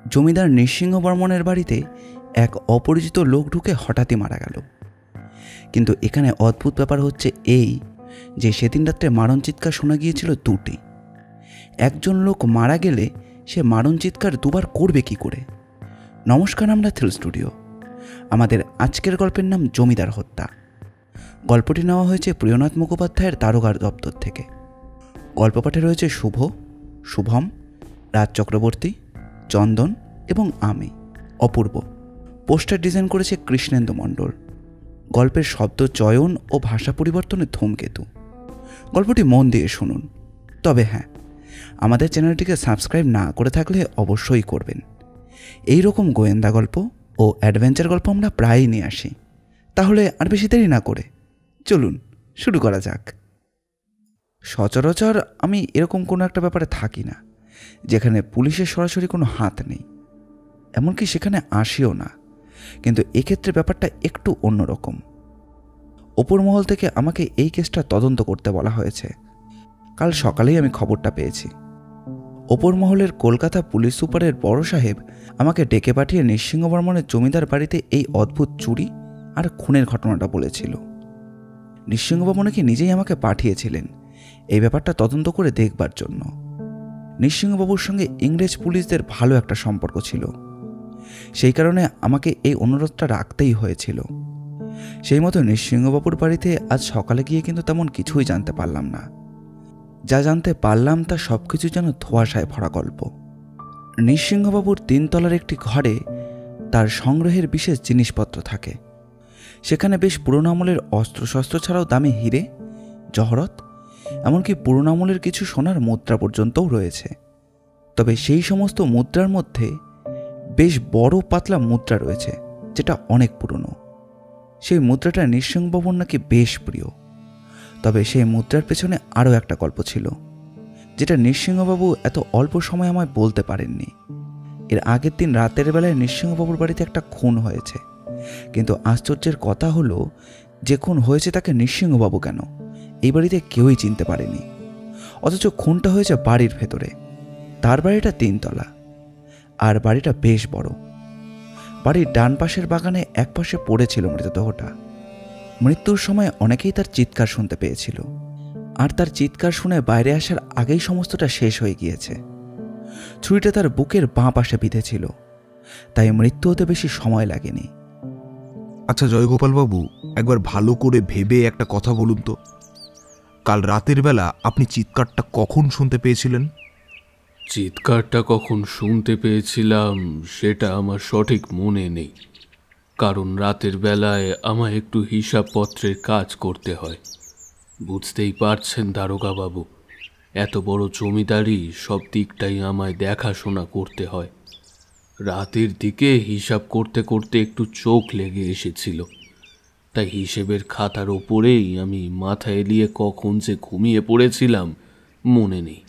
জমিদার নৃসিংহ বর্মনের বাড়িতে এক অপরিচিত লোক ঢুকে হঠাৎই মারা গেল। কিন্তু এখানে অদ্ভুত ব্যাপার হচ্ছে এই যে সেদিন রাত্রে মারণ চিৎকার শোনা গিয়েছিল দুটি। একজন লোক মারা গেলে সে মারণ চিৎকার দুবার করবে কি করে? নমস্কার, আমরা থ্রিল স্টুডিও। আমাদের আজকের গল্পের নাম জমিদার হত্যা। গল্পটি নেওয়া হয়েছে প্রিয়নাথ মুখোপাধ্যায়ের দারোগার দপ্তর থেকে। গল্প পাঠে রয়েছে শুভ, শুভম, রাজ চক্রবর্তী, চন্দন এবং আমি অপূর্ব। পোস্টার ডিজাইন করেছে কৃষ্ণেন্দু মণ্ডল। গল্পের শব্দ চয়ন ও ভাষা পরিবর্তনের ধূমকেতু। গল্পটি মন দিয়ে শুনুন। তবে হ্যাঁ, আমাদের চ্যানেলটিকে সাবস্ক্রাইব না করে থাকলে অবশ্যই করবেন। এই রকম গোয়েন্দা গল্প ও অ্যাডভেঞ্চার গল্প আমরা প্রায়ই নিয়ে আসি। তাহলে আর বেশি দেরি না করে চলুন শুরু করা যাক। সচরাচর আমি এরকম কোনো একটা ব্যাপারে থাকি না যেখানে পুলিশের সরাসরি কোনো হাত নেই, এমনকি সেখানে আসিও না। কিন্তু এক্ষেত্রে ব্যাপারটা একটু অন্যরকম। ওপর মহল থেকে আমাকে এই কেসটা তদন্ত করতে বলা হয়েছে। কাল সকালেই আমি খবরটা পেয়েছি। ওপর মহলের কলকাতা পুলিশ সুপারের বড় সাহেব আমাকে ডেকে পাঠিয়ে নৃসিংহ বর্মনের জমিদার বাড়িতে এই অদ্ভুত চুরি আর খুনের ঘটনাটা বলেছিল। নৃসিংহবাবু নাকি নিজেই আমাকে পাঠিয়েছিলেন এই ব্যাপারটা তদন্ত করে দেখবার জন্য। নৃসিংহবাবুর সঙ্গে ইংরেজ পুলিশদের ভালো একটা সম্পর্ক ছিল, সেই কারণে আমাকে এই অনুরোধটা রাখতেই হয়েছিল। সেই মতো নৃসিংহবাবুর বাড়িতে আজ সকালে গিয়ে কিন্তু তেমন কিছুই জানতে পারলাম না। যা জানতে পারলাম তা সব কিছু যেন ধোঁয়াশায় ভরা গল্প। নৃসিংহবাবুর 3 তলার একটি ঘরে তার সংগ্রহের বিশেষ জিনিসপত্র থাকে। সেখানে বেশ পুরোনো আমলের অস্ত্রশস্ত্র ছাড়াও দামি হিরে, জহরত, এমনকি পুরোনো আমলের কিছু সোনার মুদ্রা পর্যন্তও রয়েছে। তবে সেই সমস্ত মুদ্রার মধ্যে বেশ বড় পাতলা মুদ্রা রয়েছে যেটা অনেক পুরনো। সেই মুদ্রাটা নৃসিংহবাবুর নাকি বেশ প্রিয়। তবে সেই মুদ্রার পেছনে আরও একটা গল্প ছিল যেটা নৃসিংহবাবু এত অল্প সময় আমায় বলতে পারেননি। এর আগের দিন রাতের বেলায় নৃসিংহবাবুর বাড়িতে একটা খুন হয়েছে, কিন্তু আশ্চর্যের কথা হলো যে খুন হয়েছে তাকে নৃসিংহবাবু কেন এই বাড়িতে কেউই চিনতে পারেনি। অথচ খুনটা হয়েছে বাড়ির ভেতরে। তার বাড়িটা 3 তলা, আর বাড়িটা বেশ বড়। বাড়ির ডান পাশের বাগানে এক পাশে পড়েছিল মৃতদেহটা। মৃত্যুর সময় অনেকেই তার চিৎকার শুনতে পেয়েছিল, আর তার চিৎকার শুনে বাইরে আসার আগেই সমস্তটা শেষ হয়ে গিয়েছে। ছুরিটা তার বুকের বাঁ পাশে বিঁধেছিল, তাই মৃত্যু হতে বেশি সময় লাগেনি। আচ্ছা জয়গোপালবাবু, একবার ভালো করে ভেবে একটা কথা বলুন তো, কাল রাতের বেলা আপনি চিৎকারটা কখন শুনতে পেয়েছিলেন? চিৎকারটা কখন শুনতে পেয়েছিলাম সেটা আমার সঠিক মনে নেই, কারণ রাতের বেলায় আমায় একটু হিসাবপত্রের কাজ করতে হয়। বুঝতেই পারছেন দারোগা বাবু, এত বড় জমিদারি সব দিকটাই আমায় দেখাশোনা করতে হয়। রাতের দিকে হিসাব করতে করতে একটু চোখ লেগে এসেছিল, তাই হিসেবের খাতার ওপরেই আমি মাথা এলিয়ে কখন যে ঘুমিয়ে পড়েছিলাম মনে নেই।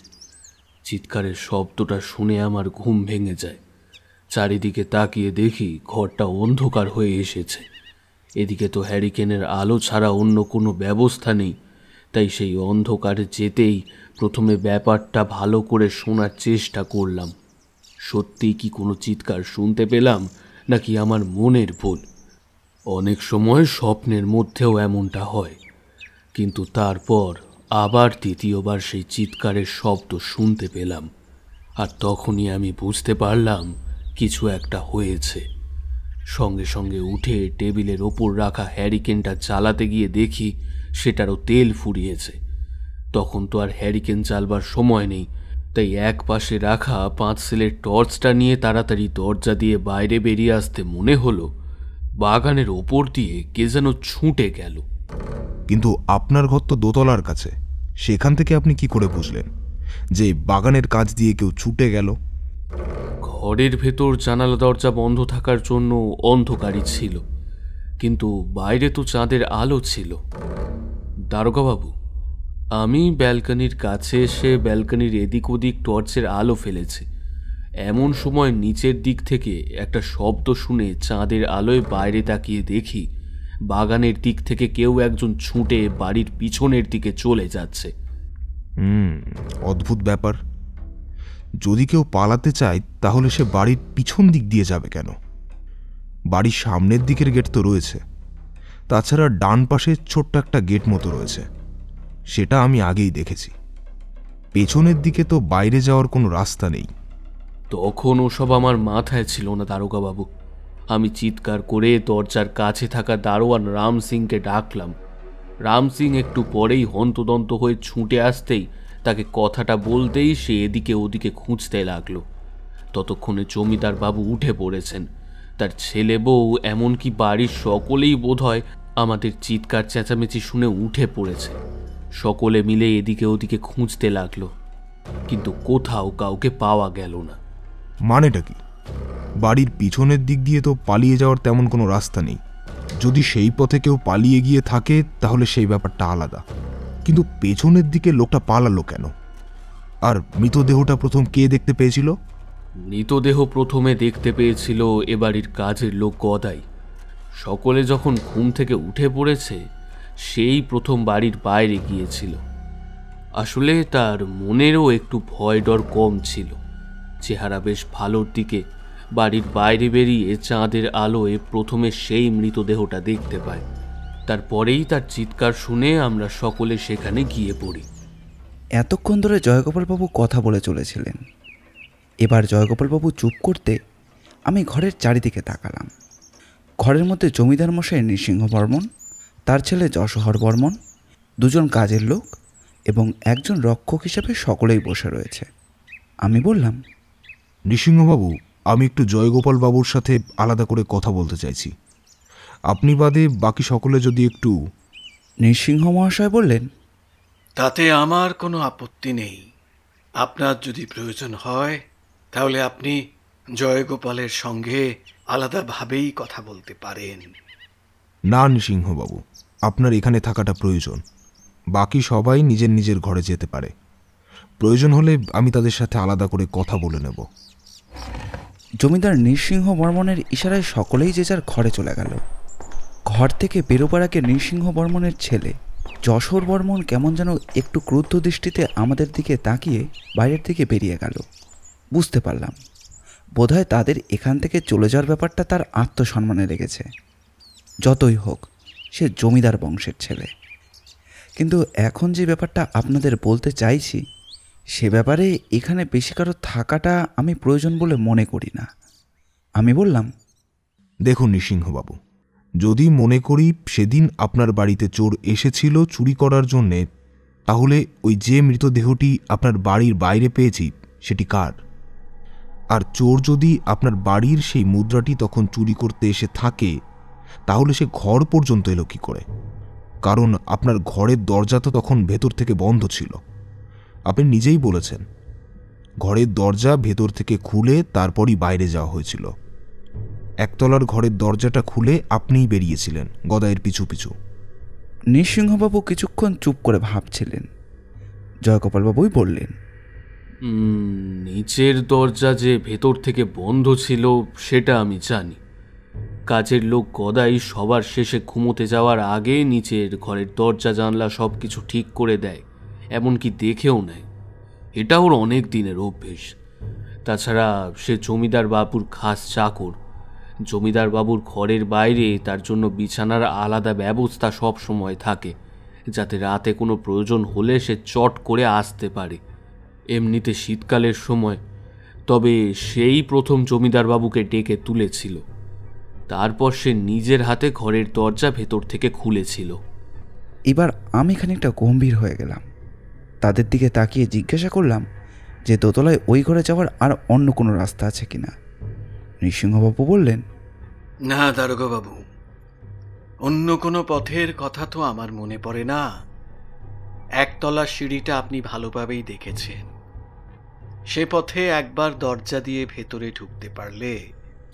চিৎকারের শব্দটা শুনে আমার ঘুম ভেঙে যায়। চারিদিকে তাকিয়ে দেখি ঘরটা অন্ধকার হয়ে এসেছে। এদিকে তো হ্যারিকেনের আলো ছাড়া অন্য কোনো ব্যবস্থা নেই, তাই সেই অন্ধকারে যেতেই প্রথমে ব্যাপারটা ভালো করে শোনার চেষ্টা করলাম। সত্যিই কি কোনো চিৎকার শুনতে পেলাম নাকি আমার মনের ভুল? অনেক সময় স্বপ্নের মধ্যেও এমনটা হয়, কিন্তু তারপর আবার দ্বিতীয়বার সেই চিৎকারের শব্দ শুনতে পেলাম, আর তখনই আমি বুঝতে পারলাম কিছু একটা হয়েছে। সঙ্গে সঙ্গে উঠে টেবিলের ওপর রাখা হ্যারিকেনটা জ্বালাতে গিয়ে দেখি সেটারও তেল ফুরিয়েছে। তখন তো আর হ্যারিকেন জ্বালবার সময় নেই, তাই এক পাশে রাখা 5 সেলের টর্চটা নিয়ে তাড়াতাড়ি দরজা দিয়ে বাইরে বেরিয়ে আসতে মনে হলো বাগানের ওপর দিয়ে কে যেন ছুটে গেল। কিন্তু আপনার ঘর তো দোতলার কাছে, সেখান থেকে আপনি কি করে বুঝলেন যে বাগানের কাজ দিয়ে কেউ ছুটে গেল? ঘরের ভেতর জানালা দরজা বন্ধ থাকার জন্য অন্ধকারই ছিল, কিন্তু বাইরে তো চাঁদের আলো ছিল। দারোগাবাবু, আমি ব্যালকনির কাছে এসে ব্যালকনির এদিক ওদিক টর্চের আলো ফেলেছি। এমন সময় নিচের দিক থেকে একটা শব্দ শুনে চাঁদের আলোয় বাইরে তাকিয়ে দেখি বাগানের দিক থেকে কেউ একজন ছুটে বাড়ির পিছনের দিকে চলে যাচ্ছে। অদ্ভুত ব্যাপার। যদি কেউ পালাতে চায় তাহলে সে বাড়ির পিছন দিক দিয়ে যাবে কেন? বাড়ির সামনের দিকের গেট তো রয়েছে, তাছাড়া ডান পাশে ছোট্ট একটা গেট মতো রয়েছে, সেটা আমি আগেই দেখেছি। পেছনের দিকে তো বাইরে যাওয়ার কোনো রাস্তা নেই। তখন ওসব আমার মাথায় ছিল না দারোগাবাবু। আমি চিৎকার করে দরজার কাছে থাকা দারোয়ান রাম সিংকে ডাকলাম। রাম সিং একটু পরেই হন্তদন্ত হয়ে ছুটে আসতেই তাকে কথাটা বলতেই সে এদিকে ওদিকে খুঁজতে লাগলো। ততক্ষণে জমিদার বাবু উঠে পড়েছেন, তার ছেলে বউ এমনকি বাড়ির সকলেই বোধহয় আমাদের চিৎকার চেঁচামেচি শুনে উঠে পড়েছে। সকলে মিলে এদিকে ওদিকে খুঁজতে লাগলো, কিন্তু কোথাও কাউকে পাওয়া গেল না। মানেটা কি? বাড়ির পিছনের দিক দিয়ে তো পালিয়ে যাওয়ার তেমন কোনো রাস্তা নেই। যদি সেই পথে কেউ পালিয়ে গিয়ে থাকে তাহলে সেই ব্যাপারটা আলাদা, কিন্তু পেছনের দিকে লোকটা পালালো কেন? আর মৃতদেহটা প্রথম কে দেখতে পেয়েছিল? মৃতদেহ প্রথমে দেখতে পেয়েছিল এ বাড়ির কাজের লোক গদাই। সকলে যখন ঘুম থেকে উঠে পড়েছে সেই প্রথম বাড়ির বাইরে গিয়েছিল। আসলে তার মনেরও একটু ভয় ডর কম ছিল। চেহারা বেশ ভালোর দিকে। বাড়ির বাইরে বেরিয়ে চাঁদের আলোয় প্রথমে সেই মৃতদেহটা দেখতে পায়। তারপরেই তার চিৎকার শুনে আমরা সকলে সেখানে গিয়ে পড়ি। এতক্ষণ ধরে জয়গোপালবাবু কথা বলে চলেছিলেন। এবার জয়গোপালবাবু চুপ করতে আমি ঘরের চারিদিকে তাকালাম। ঘরের মধ্যে জমিদার মশাই নৃসিংহ বর্মন, তার ছেলে যশোহর বর্মন, দুজন কাজের লোক এবং একজন রক্ষক হিসেবে সকলেই বসে রয়েছে। আমি বললাম, নৃসিংহবাবু, আমি একটু জয়গোপাল বাবুর সাথে আলাদা করে কথা বলতে চাইছি। আপনি বাদে বাকি সকলে যদি একটু। নৃসিংহ মহাশয় বললেন, তাতে আমার কোনো আপত্তি নেই। আপনার যদি প্রয়োজন হয় তাহলে আপনি জয়গোপালের সঙ্গে আলাদাভাবেই কথা বলতে পারেন। না নৃসিংহবাবু, আপনার এখানে থাকাটা প্রয়োজন। বাকি সবাই নিজের নিজের ঘরে যেতে পারে। প্রয়োজন হলে আমি তাদের সাথে আলাদা করে কথা বলে নেব। জমিদার নৃসিংহ বর্মনের ইশারায় সকলেই যে যার ঘরে চলে গেল। ঘর থেকে বেরোবার আগে নৃসিংহ বর্মনের ছেলে যশোর বর্মন কেমন যেন একটু ক্রুদ্ধ দৃষ্টিতে আমাদের দিকে তাকিয়ে বাইরের দিকে বেরিয়ে গেল। বুঝতে পারলাম বোধহয় তাদের এখান থেকে চলে যাওয়ার ব্যাপারটা তার আত্মসম্মানে লেগেছে। যতই হোক, সে জমিদার বংশের ছেলে। কিন্তু এখন যে ব্যাপারটা আপনাদের বলতে চাইছি সে ব্যাপারে এখানে বেশি কারো থাকাটা আমি প্রয়োজন বলে মনে করি না। আমি বললাম, দেখুন নৃসিংহবাবু, যদি মনে করি সেদিন আপনার বাড়িতে চোর এসেছিল চুরি করার জন্যে, তাহলে ওই যে মৃতদেহটি আপনার বাড়ির বাইরে পেয়েছি সেটি কার? আর চোর যদি আপনার বাড়ির সেই মুদ্রাটি তখন চুরি করতে এসে থাকে, তাহলে সে ঘর পর্যন্ত এলো কী করে? কারণ আপনার ঘরের দরজা তো তখন ভেতর থেকে বন্ধ ছিল। আপনি নিজেই বলেছেন ঘরের দরজা ভেতর থেকে খুলে তারপরই বাইরে যাওয়া হয়েছিল। একতলার ঘরের দরজাটা খুলে আপনিই বেরিয়েছিলেন গদাইয়ের পিছু পিছু। নৃসিংহবাবু কিছুক্ষণ চুপ করে ভাবছিলেন। জয়গোপালবাবুই বললেন, নিচের দরজা যে ভেতর থেকে বন্ধ ছিল সেটা আমি জানি। কাজের লোক গদাই সবার শেষে ঘুমোতে যাওয়ার আগে নিচের ঘরের দরজা জানলা সব কিছু ঠিক করে দেয়, এমনকি দেখেও নেয়। এটা ওর অনেক দিনের অভ্যেস। তাছাড়া সে জমিদার বাবুর খাস চাকর। জমিদার বাবুর ঘরের বাইরে তার জন্য বিছানার আলাদা ব্যবস্থা সব সময় থাকে, যাতে রাতে কোনো প্রয়োজন হলে সে চট করে আসতে পারে। এমনিতে শীতকালের সময় তবে সেই প্রথম জমিদার বাবুকে ডেকে তুলেছিল। তারপর সে নিজের হাতে ঘরের দরজা ভেতর থেকে খুলেছিল। এবার আমি খানিকটা গম্ভীর হয়ে গেলাম। তাদের দিকে তাকিয়ে জিজ্ঞাসা করলাম যে দোতলায় ওই ঘরে যাওয়ার আর অন্য কোনো রাস্তা আছে কিনা। নৃসিংহবাবু বললেন, না দারোগাবাবু, অন্য কোনো পথের কথা তো আমার মনে পড়ে না। একতলার সিঁড়িটা আপনি ভালোভাবেই দেখেছেন। সে পথে একবার দরজা দিয়ে ভেতরে ঢুকতে পারলে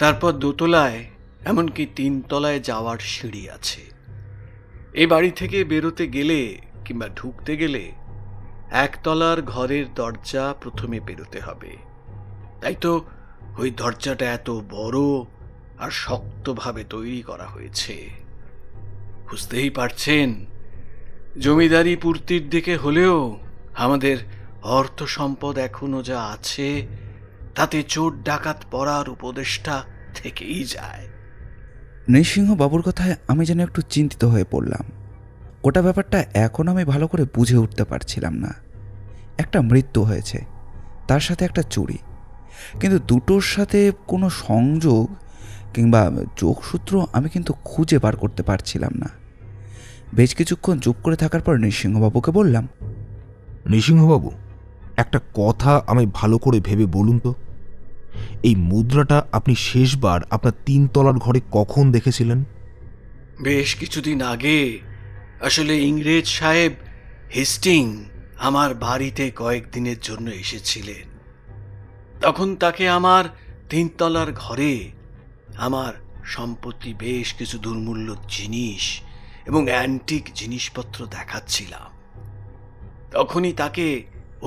তারপর দোতলায় এমনকি 3 তলায় যাওয়ার সিঁড়ি আছে। এ বাড়ি থেকে বেরোতে গেলে কিংবা ঢুকতে গেলে একতলার ঘরের দরজা প্রথমে বেরোতে হবে। তাই তো ওই দরজাটা এত বড় আর শক্তভাবে তৈরি করা হয়েছে। বুঝতেই পারছেন, জমিদারি পূর্তির দিকে হলেও আমাদের অর্থ সম্পদ এখনো যা আছে তাতে চোর ডাকাত পড়ার উপদেশটা থেকেই যায়। নৃসিংহবাবুর কথায় আমি যেন একটু চিন্তিত হয়ে পড়লাম। গোটা ব্যাপারটা এখন আমি ভালো করে বুঝে উঠতে পারছিলাম না। একটা মৃত্যু হয়েছে, তার সাথে একটা চুরি, কিন্তু দুটোর সাথে কোনো সংযোগ কিংবা যোগসূত্র আমি কিন্তু খুঁজে বার করতে পারছিলাম না। বেশ কিছুক্ষণ চুপ করে থাকার পর নৃসিংহবাবুকে বললাম, নৃসিংহবাবু, একটা কথা আমি ভালো করে ভেবে বলুন তো, এই মুদ্রাটা আপনি শেষবার আপনার 3 তলার ঘরে কখন দেখেছিলেন? বেশ কিছুদিন আগে আসলে ইংরেজ সাহেব হেস্টিং আমার বাড়িতে কয়েকদিনের জন্য এসেছিলেন। তখন তাকে আমার 3 তলার ঘরে আমার সম্পত্তি বেশ কিছু দুর্মূল্য জিনিস এবং অ্যান্টিক জিনিসপত্র দেখাচ্ছিলাম। তখনই তাকে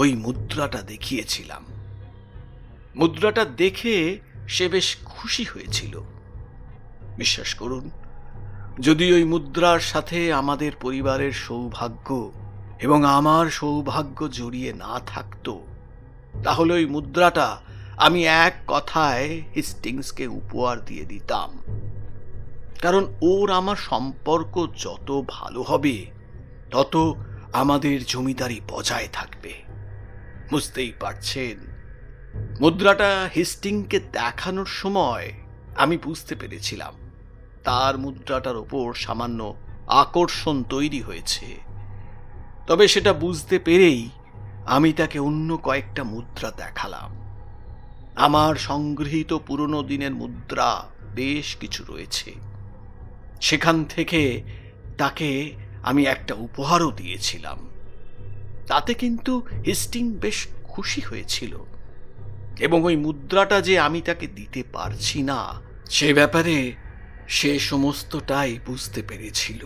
ওই মুদ্রাটা দেখিয়েছিলাম। মুদ্রাটা দেখে সে বেশ খুশি হয়েছিল। বিশ্বাস করুন, যদি ওই মুদ্রার সাথে আমাদের পরিবারের সৌভাগ্য এবং আমার সৌভাগ্য জড়িয়ে না থাকতো, তাহলে ওই মুদ্রাটা আমি এক কথায় হেস্টিংসকে উপহার দিয়ে দিতাম। কারণ ওর আমার সম্পর্ক যত ভালো হবে, তত আমাদের জমিদারি বজায় থাকবে। বুঝতেই পারছেন, মুদ্রাটা হেস্টিংকে দেখানোর সময় আমি বুঝতে পেরেছিলাম তার মুদ্রাটার ওপর সামান্য আকর্ষণ তৈরি হয়েছে। তবে সেটা বুঝতে পেরেই আমি তাকে অন্য কয়েকটা মুদ্রা দেখালাম। আমার সংগৃহীত পুরনো দিনের মুদ্রা বেশ কিছু রয়েছে। সেখান থেকে তাকে আমি একটা উপহারও দিয়েছিলাম। তাতে কিন্তু হেস্টিং বেশ খুশি হয়েছিল এবং ওই মুদ্রাটা যে আমি তাকে দিতে পারছি না সে ব্যাপারে সে সমস্তটাই বুঝতে পেরেছিল।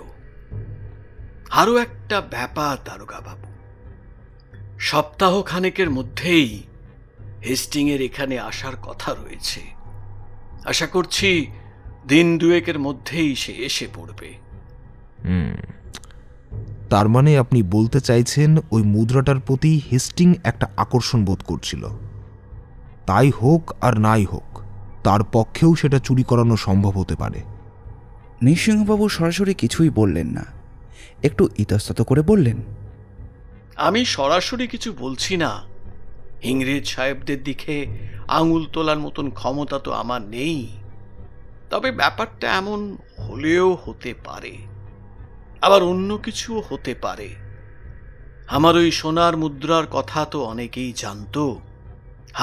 আরো একটা ব্যাপার দারোগা বাবু, সপ্তাহ খানেকের মধ্যেই হেস্টিং এর এখানে আসার কথা রয়েছে। আশা করছি দিন দুয়েকের মধ্যেই সে এসে পড়বে। তার মানে আপনি বলতে চাইছেন ওই মুদ্রাটার প্রতি হেস্টিং একটা আকর্ষণ বোধ করছিল। তাই হোক আর নাই হোক, তার পক্ষেও সেটা চুরি করানো সম্ভব হতে পারে। নৃসিংহবাবু সরাসরি কিছুই বললেন না, একটু ইতস্তত করে বললেন, আমি সরাসরি কিছু বলছি না। ইংরেজ সাহেবদের দিকে আঙুল তোলার মতন ক্ষমতা তো আমার নেই। তবে ব্যাপারটা এমন হলেও হতে পারে, আবার অন্য কিছুও হতে পারে। আমার ওই সোনার মুদ্রার কথা তো অনেকেই জানতো।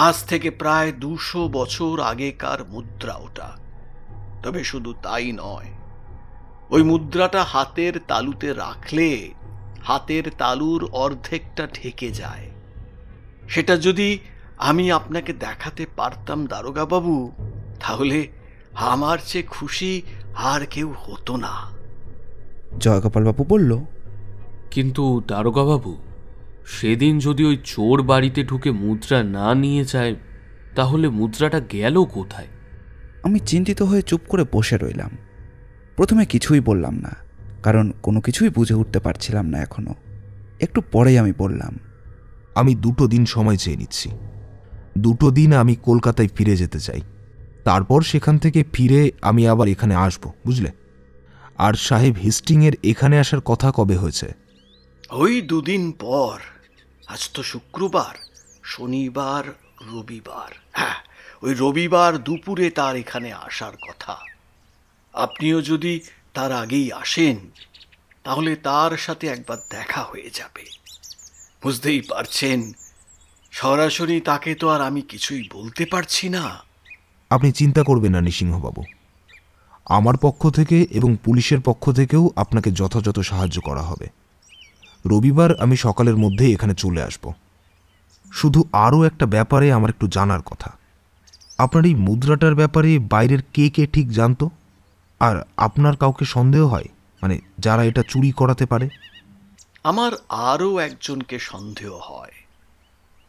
আজ থেকে প্রায় 200 বছর আগেকার মুদ্রা ওটা। তবে শুধু তাই নয়, ওই মুদ্রাটা হাতের তালুতে রাখলে হাতের তালুর অর্ধেকটা ঢেকে যায়। সেটা যদি আমি আপনাকে দেখাতে পারতাম দারোগা বাবু, তাহলে আমার চেয়ে খুশি আর কেউ হতো না। জয়গোপালবাবু বলল, কিন্তু দারোগাবাবু, সেদিন যদি ওই চোর বাড়িতে ঢুকে মুদ্রা না নিয়ে যায়, তাহলে মুদ্রাটা গেল কোথায়? আমি চিন্তিত হয়ে চুপ করে বসে রইলাম। প্রথমে কিছুই বললাম না, কারণ কোনো কিছুই বুঝে উঠতে পারছিলাম না এখনো। একটু পরেই আমি বললাম, আমি 2 দিন সময় চেয়ে নিচ্ছি। 2 দিন আমি কলকাতায় ফিরে যেতে চাই। তারপর সেখান থেকে ফিরে আমি আবার এখানে আসব, বুঝলে? আর সাহেব হেস্টিংয়ের এখানে আসার কথা কবে হয়েছে? ওই 2 দিন পর। আজ তো শুক্রবার, শনিবার, রবিবার। হ্যাঁ, ওই রবিবার দুপুরে তার এখানে আসার কথা। আপনিও যদি তার আগেই আসেন, তাহলে তার সাথে একবার দেখা হয়ে যাবে। বুঝতেই পারছেন, সরাসরি তাকে তো আর আমি কিছুই বলতে পারছি না। আপনি চিন্তা করবেন না নৃসিংহবাবু, আমার পক্ষ থেকে এবং পুলিশের পক্ষ থেকেও আপনাকে যথাযথ সাহায্য করা হবে। রবিবার আমি সকালের মধ্যেই এখানে চলে আসব। শুধু আরও একটা ব্যাপারে আমার একটু জানার কথা। আপনার এই মুদ্রাটার ব্যাপারে বাইরের কে কে ঠিক জানতো? আর আপনার কাউকে সন্দেহ হয়, মানে যারা এটা চুরি করাতে পারে? আমার আরও একজনকে সন্দেহ হয়,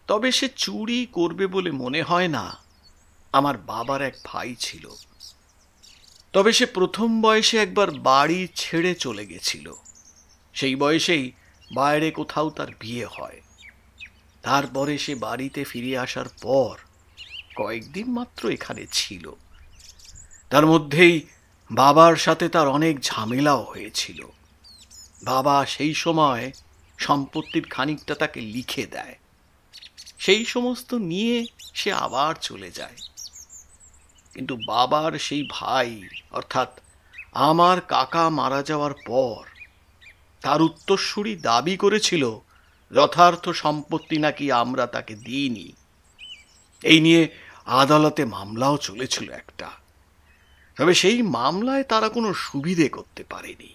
তবে সে চুরি করবে বলে মনে হয় না। আমার বাবার এক ভাই ছিল, তবে সে প্রথম বয়সে একবার বাড়ি ছেড়ে চলে গেছিল। সেই বয়সেই বাইরে কোথাও তার বিয়ে হয়। তারপরে সে বাড়িতে ফিরে আসার পর কয়েকদিন মাত্র এখানে ছিল। তার মধ্যেই বাবার সাথে তার অনেক ঝামেলাও হয়েছিল। বাবা সেই সময় সম্পত্তির খানিকটা তাকে লিখে দেয়, সেই সমস্ত নিয়ে সে আবার চলে যায়। কিন্তু বাবার সেই ভাই অর্থাৎ আমার কাকা মারা যাওয়ার পর তার উত্তরসূরি দাবি করেছিল যথার্থ সম্পত্তি নাকি আমরা তাকে দিইনি। এই নিয়ে আদালতে মামলাও চলেছিল একটা, তবে সেই মামলায় তারা কোনো সুবিধে করতে পারেনি।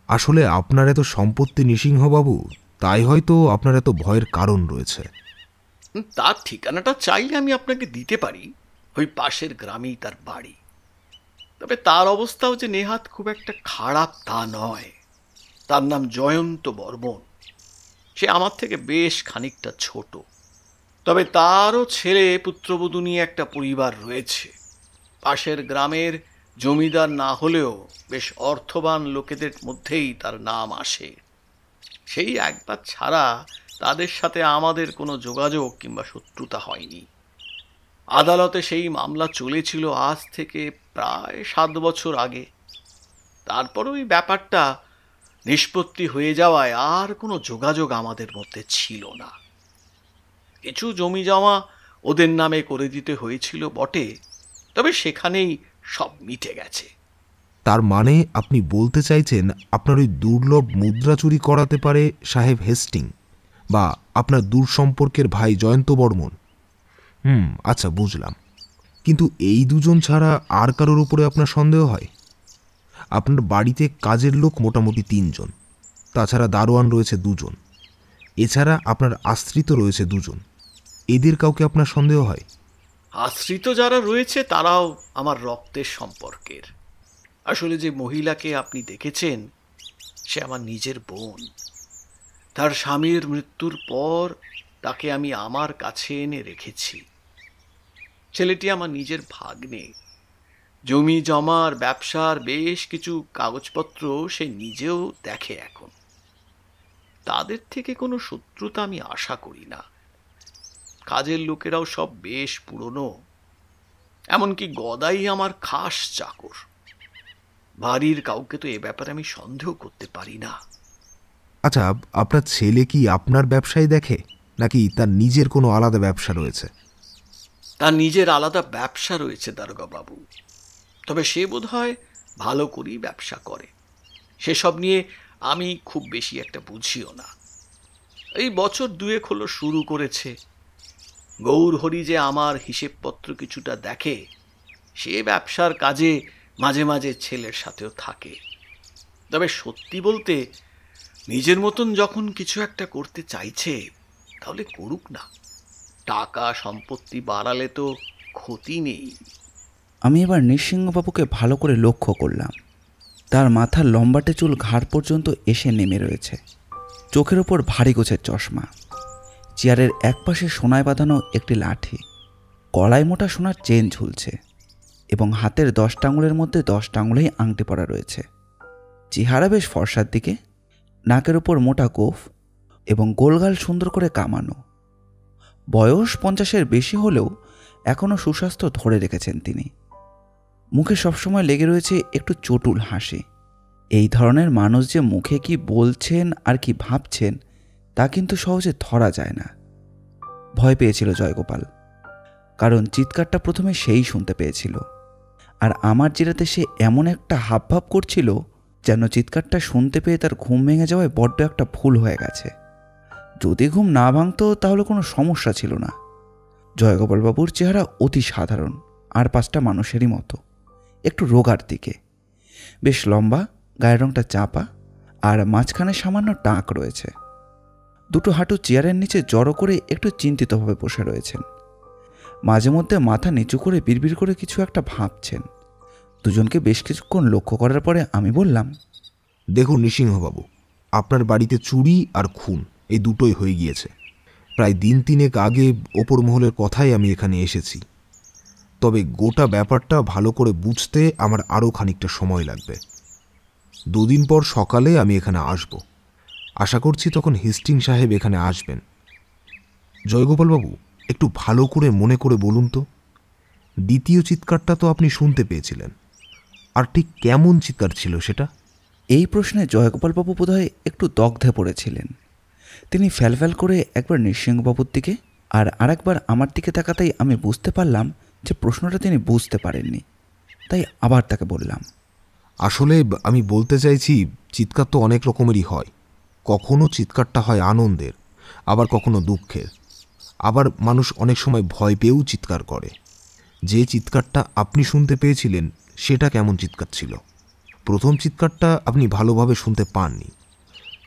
আসলে আপনার এত সম্পত্তি নৃসিংহবাবু, তাই হয়তো আপনার এত ভয়ের কারণ রয়েছে। তার ঠিকানাটা চাইলে আমি আপনাকে দিতে পারি, ওই পাশের গ্রামেই তার বাড়ি। তবে তার অবস্থাও যে নেহাত খুব একটা খারাপ তা নয়। তার নাম জয়ন্ত বর্মন। সে আমার থেকে বেশ খানিকটা ছোট, তবে তারও ছেলে পুত্রবধূ নিয়ে একটা পরিবার রয়েছে। পাশের গ্রামের জমিদার না হলেও বেশ অর্থবান লোকেদের মধ্যেই তার নাম আসে। সেই একবার ছাড়া তাদের সাথে আমাদের কোনো যোগাযোগ কিংবা শত্রুতা হয়নি। আদালতে সেই মামলা চলেছিল আজ থেকে প্রায় 7 বছর আগে। তারপর ওই ব্যাপারটা নিষ্পত্তি হয়ে যাওয়ায় আর কোনো যোগাযোগ আমাদের মধ্যে ছিল না। কিছু জমি জমা ওদের নামে করে দিতে হয়েছিল বটে, তবে সেখানেই সব মিটে গেছে। তার মানে আপনি বলতে চাইছেন আপনার ওই দুর্লভ মুদ্রা চুরি করাতে পারে সাহেব হেস্টিং বা আপনার দূর সম্পর্কের ভাই জয়ন্ত বর্মন। আচ্ছা, বুঝলাম। কিন্তু এই দুজন ছাড়া আর কারোর উপরে আপনার সন্দেহ হয়? আপনার বাড়িতে কাজের লোক মোটামুটি 3 জন, তাছাড়া দারোয়ান রয়েছে 2 জন, এছাড়া আপনার আশ্রিত রয়েছে 2 জন। এদের কাউকে আপনার সন্দেহ হয়? আশ্রিত যারা রয়েছে তারাও আমার রক্তের সম্পর্কের। আসলে যে মহিলাকে আপনি দেখেছেন সে আমার নিজের বোন। তার স্বামীর মৃত্যুর পর তাকে আমি আমার কাছে এনে রেখেছি। ছেলেটি আমার নিজের ভাগ্নে। জমি জমার ব্যবসার বেশ কিছু কাগজপত্র সে নিজেও দেখে এখন। তাদের থেকে কোনো শত্রুতা আমি আশা করি না। কাজের লোকেরাও সব বেশ পুরনো, এমনকি গদাই আমার খাস চাকর। বাড়ির কাউকে তো এ ব্যাপারে আমি সন্দেহ করতে পারি না। আচ্ছা, আপনার ছেলে কি আপনার ব্যবসায় দেখে, নাকি তার নিজের কোনো আলাদা ব্যবসা রয়েছে? তার নিজের আলাদা ব্যবসা রয়েছে দারোগা বাবু, তবে সে বোধহয় ভালো করেই ব্যবসা করে। সেসব নিয়ে আমি খুব বেশি একটা বুঝিও না। এই বছর 2 হলো শুরু করেছে। গৌরহরি যে আমার হিসেবপত্র কিছুটা দেখে, সে ব্যবসার কাজে মাঝে মাঝে ছেলের সাথেও থাকে। তবে সত্যি বলতে নিজের মতন যখন কিছু একটা করতে চাইছে তাহলে করুক না। টাকা সম্পত্তি বাড়ালে তো ক্ষতি নেই। আমি এবার নৃসিংহবাবুকে ভালো করে লক্ষ্য করলাম। তার মাথার লম্বাটে চুল ঘাড় পর্যন্ত এসে নেমে রয়েছে। চোখের ওপর ভারী গোছের চশমা, চেয়ারের একপাশে সোনায় বাঁধানো একটি লাঠি, গলায় মোটা সোনার চেন ঝুলছে এবং হাতের 10টা আঙুলের মধ্যে 10টা আঙুলেই আংটি পরা রয়েছে। চেহারা বেশ ফর্সার দিকে, নাকের ওপর মোটা গোঁফ এবং গোলগাল সুন্দর করে কামানো। বয়স 50-এর বেশি হলেও এখনও সুস্বাস্থ্য ধরে রেখেছেন তিনি। মুখে সবসময় লেগে রয়েছে একটু চটুল হাসি। এই ধরনের মানুষ যে মুখে কি বলছেন আর কি ভাবছেন তা কিন্তু সহজে ধরা যায় না। ভয় পেয়েছিল জয়গোপাল, কারণ চিৎকারটা প্রথমে সেই শুনতে পেয়েছিল। আর আমার জেরাতে সে এমন একটা হাবভাব করছিল যেন চিৎকারটা শুনতে পেয়ে তার ঘুম ভেঙে যাওয়ায় বড্ড একটা ভুল হয়ে গেছে। যদি ঘুম না ভাঙত তাহলে কোনো সমস্যা ছিল না। জয়গোপালবাবুর চেহারা অতি সাধারণ, আর 5টা মানুষেরই মতো, একটু রোগার দিকে, বেশ লম্বা, গায়ের রংটা চাপা, আর মাঝখানে সামান্য টাক রয়েছে। 2টো হাঁটু চেয়ারের নিচে জড়ো করে একটু চিন্তিতভাবে বসে রয়েছেন। মাঝে মধ্যে মাথা নিচু করে বিড়বিড় করে কিছু একটা ভাবছেন। দুজনকে বেশ কিছুক্ষণ লক্ষ্য করার পরে আমি বললাম, দেখুন নৃসিংহবাবু, আপনার বাড়িতে চুরি আর খুন এই দুটোই হয়ে গিয়েছে। প্রায় দিন 3 আগে ওপর মহলের কথাই আমি এখানে এসেছি। তবে গোটা ব্যাপারটা ভালো করে বুঝতে আমার আরও খানিকটা সময় লাগবে। 2 দিন পর সকালে আমি এখানে আসব। আশা করছি তখন হেস্টিং সাহেব এখানে আসবেন। জয়গোপালবাবু, একটু ভালো করে মনে করে বলুন তো, দ্বিতীয় চিৎকারটা তো আপনি শুনতে পেয়েছিলেন, আর ঠিক কেমন চিৎকার ছিল সেটা? এই প্রশ্নে জয়গোপালবাবু বোধহয় একটু দগ্ধে পড়েছিলেন। তিনি ফ্যালফ্যাল করে একবার নৃসিংহবাবুর দিকে আর আরেকবার আমার দিকে তাকাতেই আমি বুঝতে পারলাম যে প্রশ্নটা তিনি বুঝতে পারেননি। তাই আবার তাকে বললাম, আসলে আমি বলতে চাইছি, চিৎকার তো অনেক রকমেরই হয়। কখনো চিৎকারটা হয় আনন্দের, আবার কখনো দুঃখের, আবার মানুষ অনেক সময় ভয় পেয়েও চিৎকার করে। যে চিৎকারটা আপনি শুনতে পেয়েছিলেন সেটা কেমন চিৎকার ছিল? প্রথম চিৎকারটা আপনি ভালোভাবে শুনতে পাননি,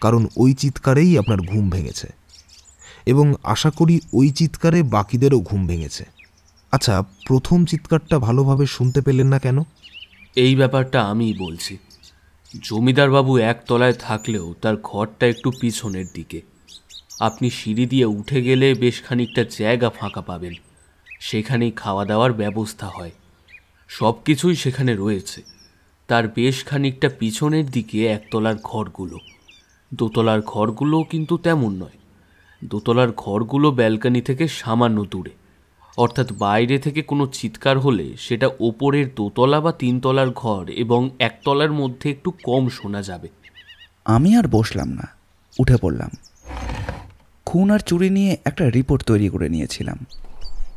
কারণ ওই চিৎকারেই আপনার ঘুম ভেঙেছে, এবং আশা করি ওই চিৎকারে বাকিদেরও ঘুম ভেঙেছে। আচ্ছা, প্রথম চিৎকারটা ভালোভাবে শুনতে পেলেন না কেন? এই ব্যাপারটা আমিই বলছি। জমিদারবাবু একতলায় থাকলেও তার ঘরটা একটু পিছনের দিকে। আপনি সিঁড়ি দিয়ে উঠে গেলে বেশ খানিকটা জায়গা ফাঁকা পাবেন। সেখানেই খাওয়া দাওয়ার ব্যবস্থা হয়, সব কিছুই সেখানে রয়েছে। তার বেশ খানিকটা পিছনের দিকে একতলার ঘরগুলো। দোতলার ঘরগুলো কিন্তু তেমন নয়। দোতলার ঘরগুলো ব্যালকনি থেকে সামান্য দূরে, অর্থাৎ বাইরে থেকে কোনো চিৎকার হলে সেটা ওপরের দোতলা বা তিনতলার ঘর এবং একতলার মধ্যে একটু কম শোনা যাবে। আমি আর বসলাম না, উঠে পড়লাম। খুন আর চুরি নিয়ে একটা রিপোর্ট তৈরি করে নিয়েছিলাম,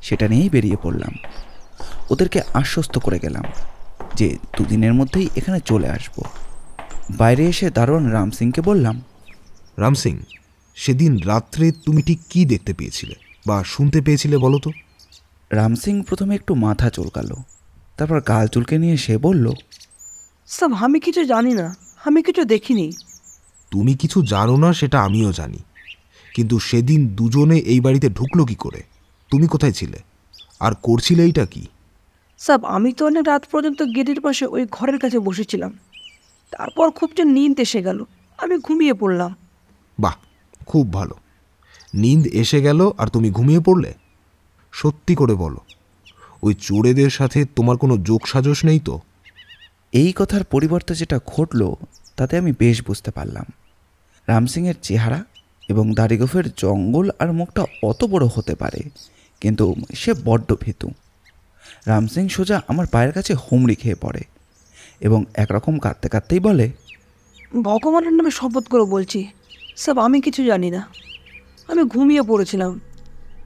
সেটা নিয়েই বেরিয়ে পড়লাম। ওদেরকে আশ্বস্ত করে গেলাম যে 2 দিনের মধ্যেই এখানে চলে আসব। বাইরে এসে দারোয়ান রাম সিংকে বললাম, রাম সিং, সেদিন রাত্রে তুমি ঠিক কী দেখতে পেয়েছিলে বা শুনতে পেয়েছিলে বলো তো? রাম সিং প্রথমে একটু মাথা চুলকালো, তারপর গাল চুলকে নিয়ে সে বলল, সব আমি কিছু জানি না, আমি কিছু দেখিনি। তুমি কিছু জানো না সেটা আমিও জানি, কিন্তু সেদিন দুজনে এই বাড়িতে ঢুকলো কি করে? তুমি কোথায় ছিলে আর করছিলে এইটা কি? সব আমি তো অনেক রাত পর্যন্ত গেটের পাশে ওই ঘরের কাছে বসেছিলাম। তারপর খুব যে নিন্দ এসে গেল, আমি ঘুমিয়ে পড়লাম। বাহ, খুব ভালো। নিন্দ এসে গেল আর তুমি ঘুমিয়ে পড়লে? সত্যি করে বলো, ওই চোরেদের সাথে তোমার কোনো যোগ সাজস নেই তো? এই কথার পরিবর্তে যেটা ঘটল তাতে আমি বেশ বুঝতে পারলাম। রাম সিংয়ের চেহারা এবং দাড়িগোফের জঙ্গল আর মুখটা অত বড় হতে পারে, কিন্তু সে বড্ড ভীতু। রাম সিং সোজা আমার পায়ের কাছে হুমড়ি খেয়ে পড়ে এবং একরকম কাঁদতে কাঁদতেই বলে, ভগবানের নামে শপথ করে বলছি, সব আমি কিছু জানি না। আমি ঘুমিয়ে পড়েছিলাম।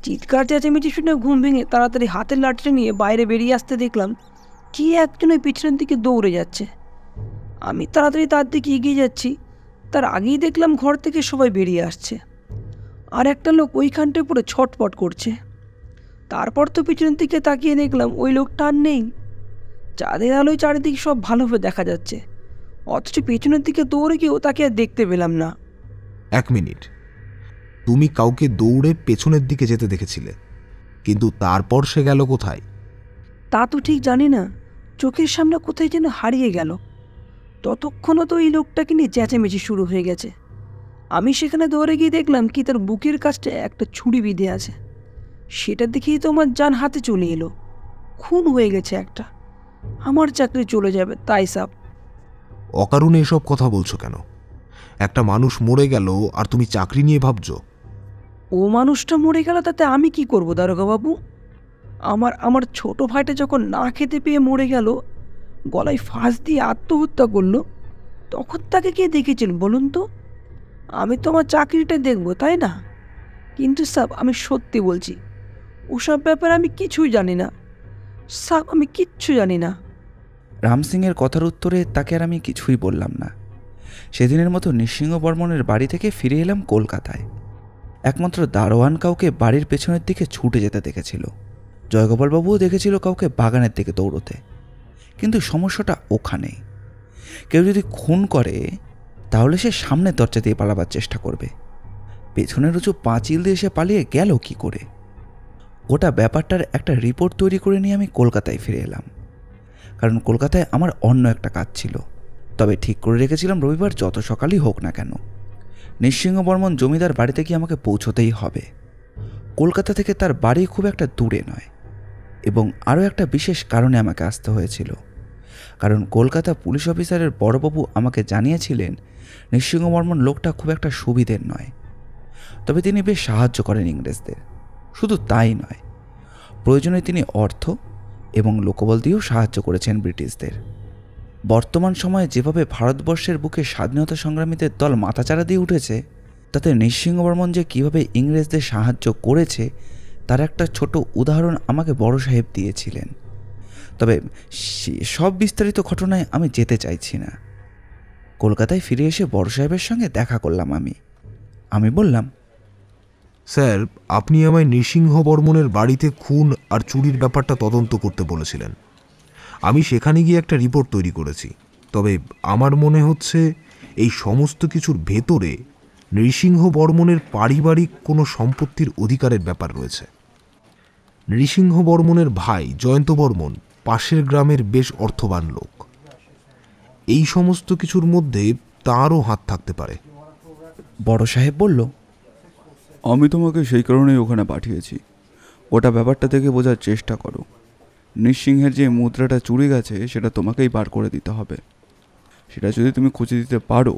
চিৎকার চেঁচামেচি শুনে ঘুম ভেঙে তাড়াতাড়ি হাতের লাঠিটা নিয়ে বাইরে বেরিয়ে আসতে দেখলাম কি একজন ওই পিছনের দিকে দৌড়ে যাচ্ছে। আমি তাড়াতাড়ি তার দিকে এগিয়ে যাচ্ছি, তার আগেই দেখলাম ঘর থেকে সবাই বেরিয়ে আসছে, আর একটা লোক ওইখানটায় পুরো ছটপট করছে। তারপর তো পিছনের দিকে তাকিয়ে দেখলাম ওই লোকটা আর নেই। চাঁদের আলোয় চারিদিকে সব ভালোভাবে দেখা যাচ্ছে, অথচ পেছনের দিকে দৌড়ে গিয়েও তাকে আর দেখতে পেলাম না। 1 মিনিট, তুমি কাউকে দৌড়ে পেছনের দিকে যেতে দেখেছিলে, কিন্তু তারপর সে গেল কোথায়? তা তো ঠিক জানি না, চোখের সামনে কোথায় যেন হারিয়ে গেল। ততক্ষণও তো এই লোকটাকে নিয়ে চেঁচামেচি শুরু হয়ে গেছে। আমি সেখানে দৌড়ে গিয়ে দেখলাম কি তার বুকের কাছটা একটা ছুরি বিঁধে আছে। সেটা দেখেই তো আমার জান হাতে চলে এলো। খুন হয়ে গেছে একটা, আমার চাকরি চলে যাবে তাই সাব। অকারণে এসব কথা বলছো কেন? একটা মানুষ মরে গেল আর তুমি চাকরি নিয়ে ভাবছো? ও মানুষটা মরে গেল তাতে আমি কি করব দারোগাবাবু? আমার ছোট ভাইটা যখন না খেতে পেয়ে মরে গেল, গলায় ফাঁস দিয়ে আত্মহত্যা করলো, তখন তাকে কে দেখেছেন বলুন তো? আমি তো আমার চাকরিটা দেখবো তাই না? কিন্তু সাব আমি সত্যি বলছি, ওসব ব্যাপারে আমি কিছুই জানি না সাব, আমি কিচ্ছু জানি না। রাম সিংয়ের কথার উত্তরে তাকে আর আমি কিছুই বললাম না। সেদিনের মতো নৃসিংহ বর্মনের বাড়ি থেকে ফিরে এলাম কলকাতায়। একমাত্র দারোয়ান কাউকে বাড়ির পেছনের দিকে ছুটে যেতে দেখেছিল। জয়গোপালবাবুও দেখেছিল কাউকে বাগানের দিকে দৌড়তে। কিন্তু সমস্যাটা ওখানে, কেউ যদি খুন করে তাহলে সে সামনের দরজা দিয়ে পালাবার চেষ্টা করবে, পেছনের উঁচু পাঁচিল দিয়ে সে পালিয়ে গেল কি করে? গোটা ব্যাপারটার একটা রিপোর্ট তৈরি করে নিয়ে আমি কলকাতায় ফিরে এলাম, কারণ কলকাতায় আমার অন্য একটা কাজ ছিল। তবে ঠিক করে রেখেছিলাম রবিবার যত সকালই হোক না কেন নৃসিংহ বর্মন জমিদার বাড়িতে গিয়ে আমাকে পৌঁছতেই হবে। কলকাতা থেকে তার বাড়ি খুব একটা দূরে নয়, এবং আরও একটা বিশেষ কারণে আমাকে আসতে হয়েছিল। কারণ কলকাতা পুলিশ অফিসারের বড়বাবু আমাকে জানিয়েছিলেন নৃসিংহ বর্মন লোকটা খুব একটা সুবিধের নয়, তবে তিনি বেশ সাহায্য করেন ইংরেজদের। শুধু তাই নয়, প্রয়োজনে তিনি অর্থ এবং লোকবল দিয়েও সাহায্য করেছেন ব্রিটিশদের। বর্তমান সময়ে যেভাবে ভারতবর্ষের বুকে স্বাধীনতা সংগ্রামীদের দল মাথাচাড়া দিয়ে উঠেছে, তাতে নৃসিংহবর্মন যে কীভাবে ইংরেজদের সাহায্য করেছে তার একটা ছোট উদাহরণ আমাকে বড় সাহেব দিয়েছিলেন। তবে সব বিস্তারিত ঘটনায় আমি যেতে চাইছি না। কলকাতায় ফিরে এসে বড় সাহেবের সঙ্গে দেখা করলাম। আমি বললাম, স্যার, আপনি আমায় নৃসিংহবর্মনের বাড়িতে খুন আর চুরির ব্যাপারটা তদন্ত করতে বলেছিলেন। আমি সেখানে গিয়ে একটা রিপোর্ট তৈরি করেছি। তবে আমার মনে হচ্ছে এই সমস্ত কিছুর ভেতরে নৃসিংহবর্মনের পারিবারিক কোনো সম্পত্তির অধিকারের ব্যাপার রয়েছে। নৃসিংহবর্মনের ভাই জয়ন্ত বর্মন পাশের গ্রামের বেশ অর্থবান লোক। এই সমস্ত কিছুর মধ্যে তাঁরও হাত থাকতে পারে। বড় সাহেব বলল, আমি তোমাকে সেই কারণেই ওখানে পাঠিয়েছি। ওটা ব্যাপারটা থেকে বোঝার চেষ্টা করো। নৃসিংহের যে মুদ্রাটা চুরি গেছে সেটা তোমাকেই বার করে দিতে হবে। সেটা যদি তুমি খুঁজে দিতে পারো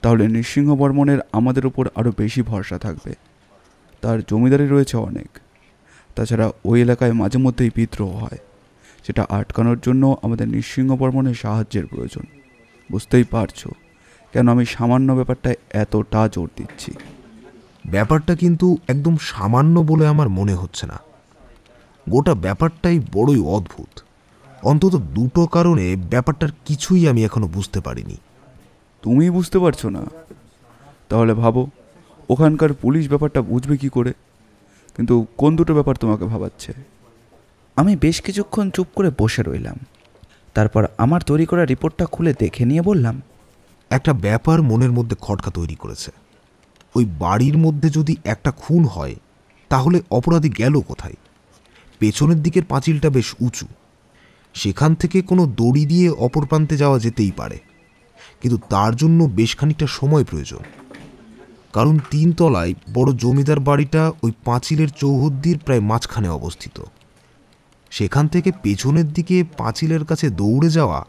তাহলে নৃসিংহবর্মনের আমাদের উপর আরও বেশি ভরসা থাকবে। তার জমিদারি রয়েছে অনেক। তাছাড়া ওই এলাকায় মাঝে মধ্যেই বিদ্রোহ হয়। সেটা আটকানোর জন্য আমাদের নৃসিংহবর্মনের সাহায্যের প্রয়োজন। বুঝতেই পারছো কেন আমি সামান্য ব্যাপারটায় এতটা জোর দিচ্ছি। ব্যাপারটা কিন্তু একদম সামান্য বলে আমার মনে হচ্ছে না। গোটা ব্যাপারটাই বড়ই অদ্ভুত। অন্তত দুটো কারণে ব্যাপারটার কিছুই আমি এখনো বুঝতে পারিনি। তুমি বুঝতে পারছো না? তাহলে ভাবো ওখানকার পুলিশ ব্যাপারটা বুঝবে কি করে? কিন্তু কোন দুটো ব্যাপার তোমাকে ভাবাচ্ছে? আমি বেশ কিছুক্ষণ চুপ করে বসে রইলাম। তারপর আমার তৈরি করা রিপোর্টটা খুলে দেখে নিয়ে বললাম, একটা ব্যাপার মনের মধ্যে খটকা তৈরি করেছে। ওই বাড়ির মধ্যে যদি একটা খুন হয় তাহলে অপরাধী গেল কোথায়? পেছনের দিকের পাঁচিলটা বেশ উঁচু, সেখান থেকে কোনো দড়ি দিয়ে অপর প্রান্তে যাওয়া যেতেই পারে, কিন্তু তার জন্য বেশ খানিকটা সময় প্রয়োজন। কারণ 3 তলায় বড় জমিদার বাড়িটা ওই পাঁচিলের চৌহদ্দির প্রায় মাঝখানে অবস্থিত। সেখান থেকে পেছনের দিকে পাঁচিলের কাছে দৌড়ে যাওয়া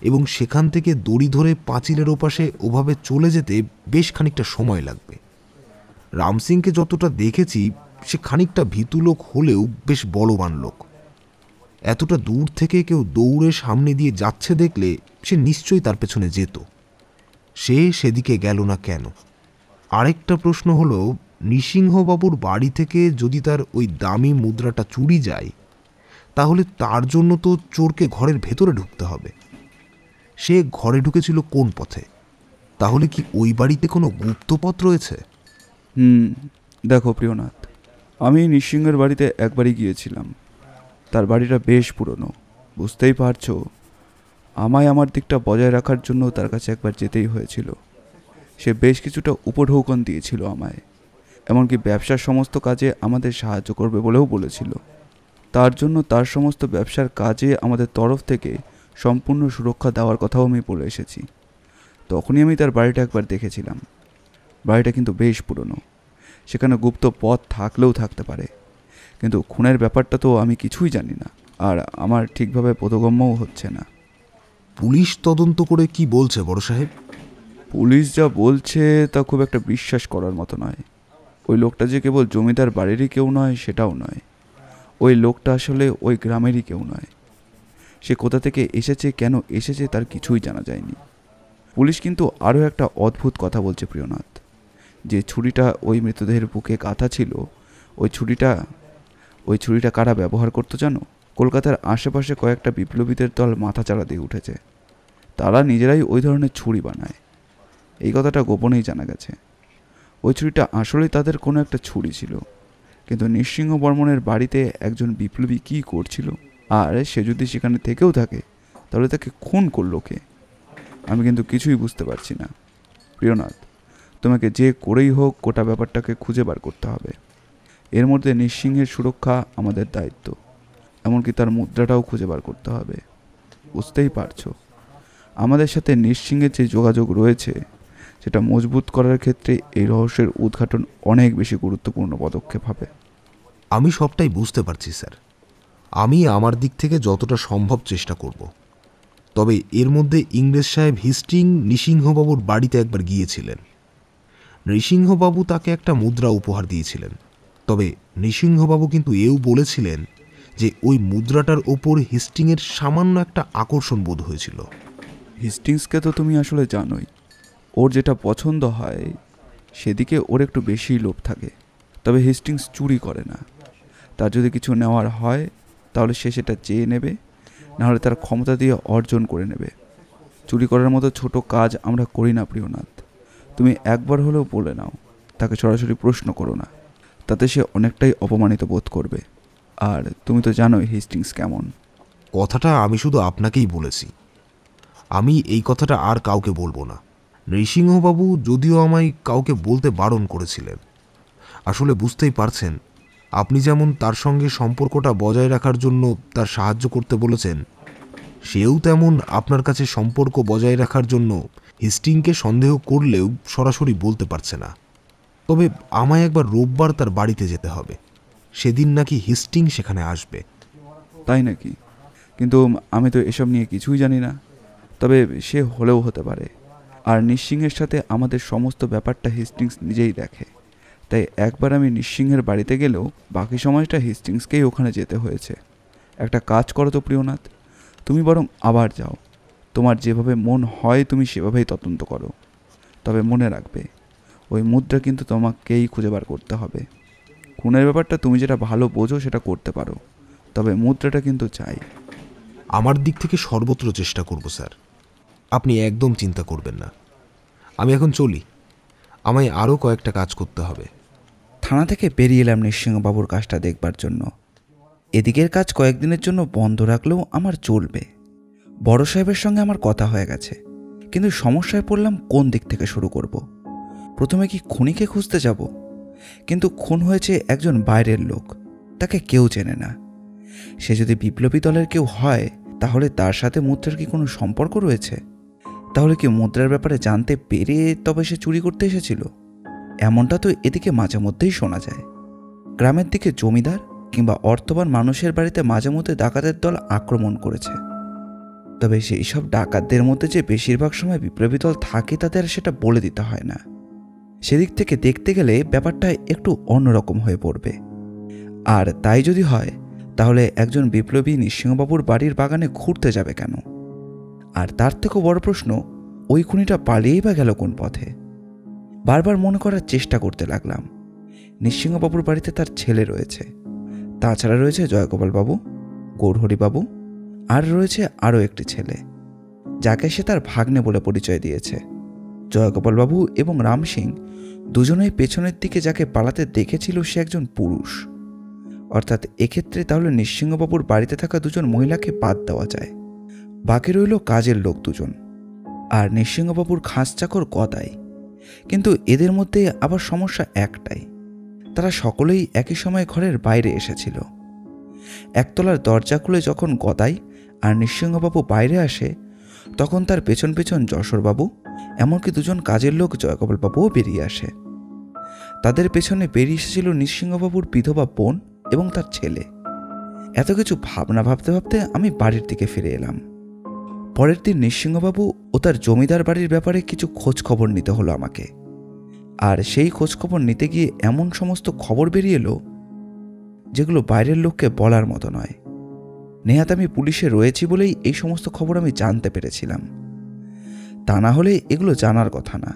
এবং সেখান থেকে দড়ি ধরে পাঁচিলের ওপাশে ওভাবে চলে যেতে বেশ খানিকটা সময় লাগবে। রামসিংকে যতটা দেখেছি সে খানিকটা ভীতু লোক হলেও বেশ বলবান লোক। এতটা দূর থেকে কেউ দৌড়ে সামনে দিয়ে যাচ্ছে দেখলে সে নিশ্চয়ই তার পেছনে যেত। সে সেদিকে গেল না কেন? আরেকটা প্রশ্ন হলো, নৃসিংহবাবুর বাড়ি থেকে যদি তার ওই দামি মুদ্রাটা চুরি যায় তাহলে তার জন্য তো চোরকে ঘরের ভেতরে ঢুকতে হবে। সে ঘরে ঢুকেছিল কোন পথে? তাহলে কি ওই বাড়িতে কোনো গুপ্তপথ রয়েছে? দেখো প্রিয়নাথ, আমি নৃসিংহের বাড়িতে একবারই গিয়েছিলাম। তার বাড়িটা বেশ পুরনো। বুঝতেই পারছো, আমায় আমার দিকটা বজায় রাখার জন্য তার কাছে একবার যেতেই হয়েছিল। সে বেশ কিছুটা উপঢৌকন দিয়েছিল আমায়, এমনকি ব্যবসার সমস্ত কাজে আমাদের সাহায্য করবে বলেও বলেছিল। তার জন্য তার সমস্ত ব্যবসার কাজে আমাদের তরফ থেকে সম্পূর্ণ সুরক্ষা দেওয়ার কথাও আমি বলে এসেছি। তখনই আমি তার বাড়িটা একবার দেখেছিলাম। বাড়িটা কিন্তু বেশ পুরনো। সেখানে গুপ্ত পথ থাকলেও থাকতে পারে, কিন্তু খুনের ব্যাপারটা তো আমি কিছুই জানি না, আর আমার ঠিকভাবে বোধগম্যও হচ্ছে না। পুলিশ তদন্ত করে কি বলছে বড় সাহেব? পুলিশ যা বলছে তা খুব একটা বিশ্বাস করার মতো নয়। ওই লোকটা যে কেবল জমিদার বাড়িরই কেউ নয় সেটাও নয়। ওই লোকটা আসলে ওই গ্রামেরই কেউ নয়। সে কোথা থেকে এসেছে, কেন এসেছে তার কিছুই জানা যায়নি। পুলিশ কিন্তু আরও একটা অদ্ভুত কথা বলছে প্রিয়নাথ। যে ছুরিটা ওই মৃতদেহের বুকে গাঁথা ছিল, ওই ছুরিটা কারা ব্যবহার করতো জানো? কলকাতার আশেপাশে কয়েকটা বিপ্লবীদের দল মাথাচাড়া দিয়ে উঠেছে। তারা নিজেরাই ওই ধরনের ছুরি বানায়। এই কথাটা গোপনেই জানা গেছে। ওই ছুরিটা আসলেই তাদের কোনো একটা ছুরি ছিল, কিন্তু নৃসিংহবর্মনের বাড়িতে একজন বিপ্লবী কী করছিল, আর সে যদি সেখানে থেকেও থাকে তাহলে তাকে খুন করলো কে? আমি কিন্তু কিছুই বুঝতে পারছি না। প্রিয়নাথ, তোমাকে যে করেই হোক গোটা ব্যাপারটাকে খুঁজে বার করতে হবে। এর মধ্যে নৃসিংহের সুরক্ষা আমাদের দায়িত্ব, এমনকি তার মুদ্রাটাও খুঁজে বার করতে হবে। বুঝতেই পারছো, আমাদের সাথে নৃসিংহের যে যোগাযোগ রয়েছে সেটা মজবুত করার ক্ষেত্রে এই রহস্যের উদ্ঘাটন অনেক বেশি গুরুত্বপূর্ণ পদক্ষেপ হবে। আমি সবটাই বুঝতে পারছি স্যার। আমি আমার দিক থেকে যতটা সম্ভব চেষ্টা করব। তবে এর মধ্যে ইংরেজ সাহেব হিস্টিং নৃসিংহবাবুর বাড়িতে একবার গিয়েছিলেন। নৃসিংহবাবু তাকে একটা মুদ্রা উপহার দিয়েছিলেন। তবে নৃসিংহবাবু কিন্তু এও বলেছিলেন যে ওই মুদ্রাটার ওপর হেস্টিংয়ের সামান্য একটা আকর্ষণ বোধ হয়েছিল। হেস্টিংসকে তো তুমি আসলে জানোই, ওর যেটা পছন্দ হয় সেদিকে ওর একটু বেশিই লোভ থাকে। তবে হেস্টিংস চুরি করে না, তার যদি কিছু নেওয়ার হয় তাহলে সে সেটা চেয়ে নেবে, নাহলে তার ক্ষমতা দিয়ে অর্জন করে নেবে। চুরি করার মতো ছোট কাজ আমরা করি না প্রিয়নাথ। তুমি একবার হলেও বলে নাও, তাকে সরাসরি প্রশ্ন করো না, তাতে সে অনেকটাই অপমানিত বোধ করবে। আর তুমি তো জানোই হেস্টিংস কেমন। কথাটা আমি শুধু আপনাকেই বলেছি, আমি এই কথাটা আর কাউকে বলবো না। নৃসিংহবাবু যদিও আমায় কাউকে বলতে বারণ করেছিলেন। আসলে বুঝতেই পারছেন, আপনি যেমন তার সঙ্গে সম্পর্কটা বজায় রাখার জন্য তার সাহায্য করতে বলেছেন, সেও তেমন আপনার কাছে সম্পর্ক বজায় রাখার জন্য হেস্টিংকে সন্দেহ করলেও সরাসরি বলতে পারছে না। তবে আমায় একবার রোববার তার বাড়িতে যেতে হবে, সেদিন নাকি হেস্টিং সেখানে আসবে। তাই নাকি? কিন্তু আমি তো এসব নিয়ে কিছুই জানি না। তবে সে হলেও হতে পারে। আর নিঃসিংহের সাথে আমাদের সমস্ত ব্যাপারটা হেস্টিংস নিজেই দেখে। তাই একবার আমি নিঃসিংহের বাড়িতে গেলেও বাকি সময়টা হেস্টিংসকেই ওখানে যেতে হয়েছে। একটা কাজ করো তো প্রিয়নাথ, তুমি বরং আবার যাও। তোমার যেভাবে মন হয় তুমি সেভাবেই তদন্ত করো। তবে মনে রাখবে, ওই মুদ্রা কিন্তু তোমাকেই খুঁজে বার করতে হবে। খুনের ব্যাপারটা তুমি যেটা ভালো বোঝো সেটা করতে পারো, তবে মুদ্রাটা কিন্তু চাই। আমার দিক থেকে সর্বত্র চেষ্টা করব স্যার, আপনি একদম চিন্তা করবেন না। আমি এখন চলি, আমায় আরও কয়েকটা কাজ করতে হবে। থানা থেকে বেরিয়ে এলাম নৃসিংহবাবুর কাজটা দেখবার জন্য। এদিকের কাজ কয়েকদিনের জন্য বন্ধ রাখলেও আমার চলবে। বড় সাহেবের সঙ্গে আমার কথা হয়ে গেছে, কিন্তু সমস্যায় পড়লাম কোন দিক থেকে শুরু করব। প্রথমে কি খুনিকে খুঁজতে যাব? কিন্তু খুন হয়েছে একজন বাইরের লোক, তাকে কেউ চেনে না। সে যদি বিপ্লবী দলের কেউ হয় তাহলে তার সাথে মুদ্রার কি কোনো সম্পর্ক রয়েছে? তাহলে কি মুদ্রার ব্যাপারে জানতে পেরে তবে সে চুরি করতে এসেছিল? এমনটা তো এদিকে মাঝে মধ্যেই শোনা যায়। গ্রামের দিকে জমিদার কিংবা অর্থবান মানুষের বাড়িতে মাঝে মধ্যে ডাকাতের দল আক্রমণ করেছে। তবে সেই সব ডাকাতদের মধ্যে যে বেশিরভাগ সময় বিপ্লবী দল থাকে তাদের সেটা বলে দিতে হয় না। সেদিক থেকে দেখতে গেলে ব্যাপারটা একটু অন্যরকম হয়ে পড়বে। আর তাই যদি হয় তাহলে একজন বিপ্লবী নৃসিংহবাবুর বাড়ির বাগানে ঘুরতে যাবে কেন? আর তার থেকেও বড় প্রশ্ন, ওই খুনিটা পালিয়েই বা গেল কোন পথে? বারবার মনে করার চেষ্টা করতে লাগলাম। নৃসিংহবাবুর বাড়িতে তার ছেলে রয়েছে, তাছাড়া রয়েছে জয়গোপালবাবু, গৌরহরিবাবু, আর রয়েছে আরও একটি ছেলে যাকে সে তার ভাগ্নে বলে পরিচয় দিয়েছে। জয়গোপালবাবু এবং রাম সিং দুজনেই পেছনের দিকে যাকে পালাতে দেখেছিল সে একজন পুরুষ। অর্থাৎ এক্ষেত্রে তাহলে নৃসিংহবাবুর বাড়িতে থাকা দুজন মহিলাকে বাদ দেওয়া যায়। বাকি রইল কাজের লোক দুজন আর নৃসিংহবাবুর খাস চাকর গদাই। কিন্তু এদের মধ্যে আবার সমস্যা একটাই, তারা সকলেই একই সময় ঘরের বাইরে এসেছিল। একতলার দরজা খুলে যখন গদাই আর নৃসিংহবাবু বাইরে আসে তখন তার পেছন পেছন যশোরবাবু, এমনকি দুজন কাজের লোক জয়গোপালবাবুও বেরিয়ে আসে। তাদের পেছনে বেরিয়ে এসেছিল নৃসিংহবাবুর বিধবা বোন এবং তার ছেলে। এত কিছু ভাবনা ভাবতে ভাবতে আমি বাড়ির দিকে ফিরে এলাম। পরের দিন নৃসিংহবাবু ও তার জমিদার বাড়ির ব্যাপারে কিছু খোঁজ খবর নিতে হলো আমাকে। আর সেই খোঁজ খবর নিতে গিয়ে এমন সমস্ত খবর বেরিয়ে এলো যেগুলো বাইরের লোককে বলার মতো নয়। নেহাত আমি পুলিশে রয়েছি বলেই এই সমস্ত খবর আমি জানতে পেরেছিলাম, তা না হলে এগুলো জানার কথা না।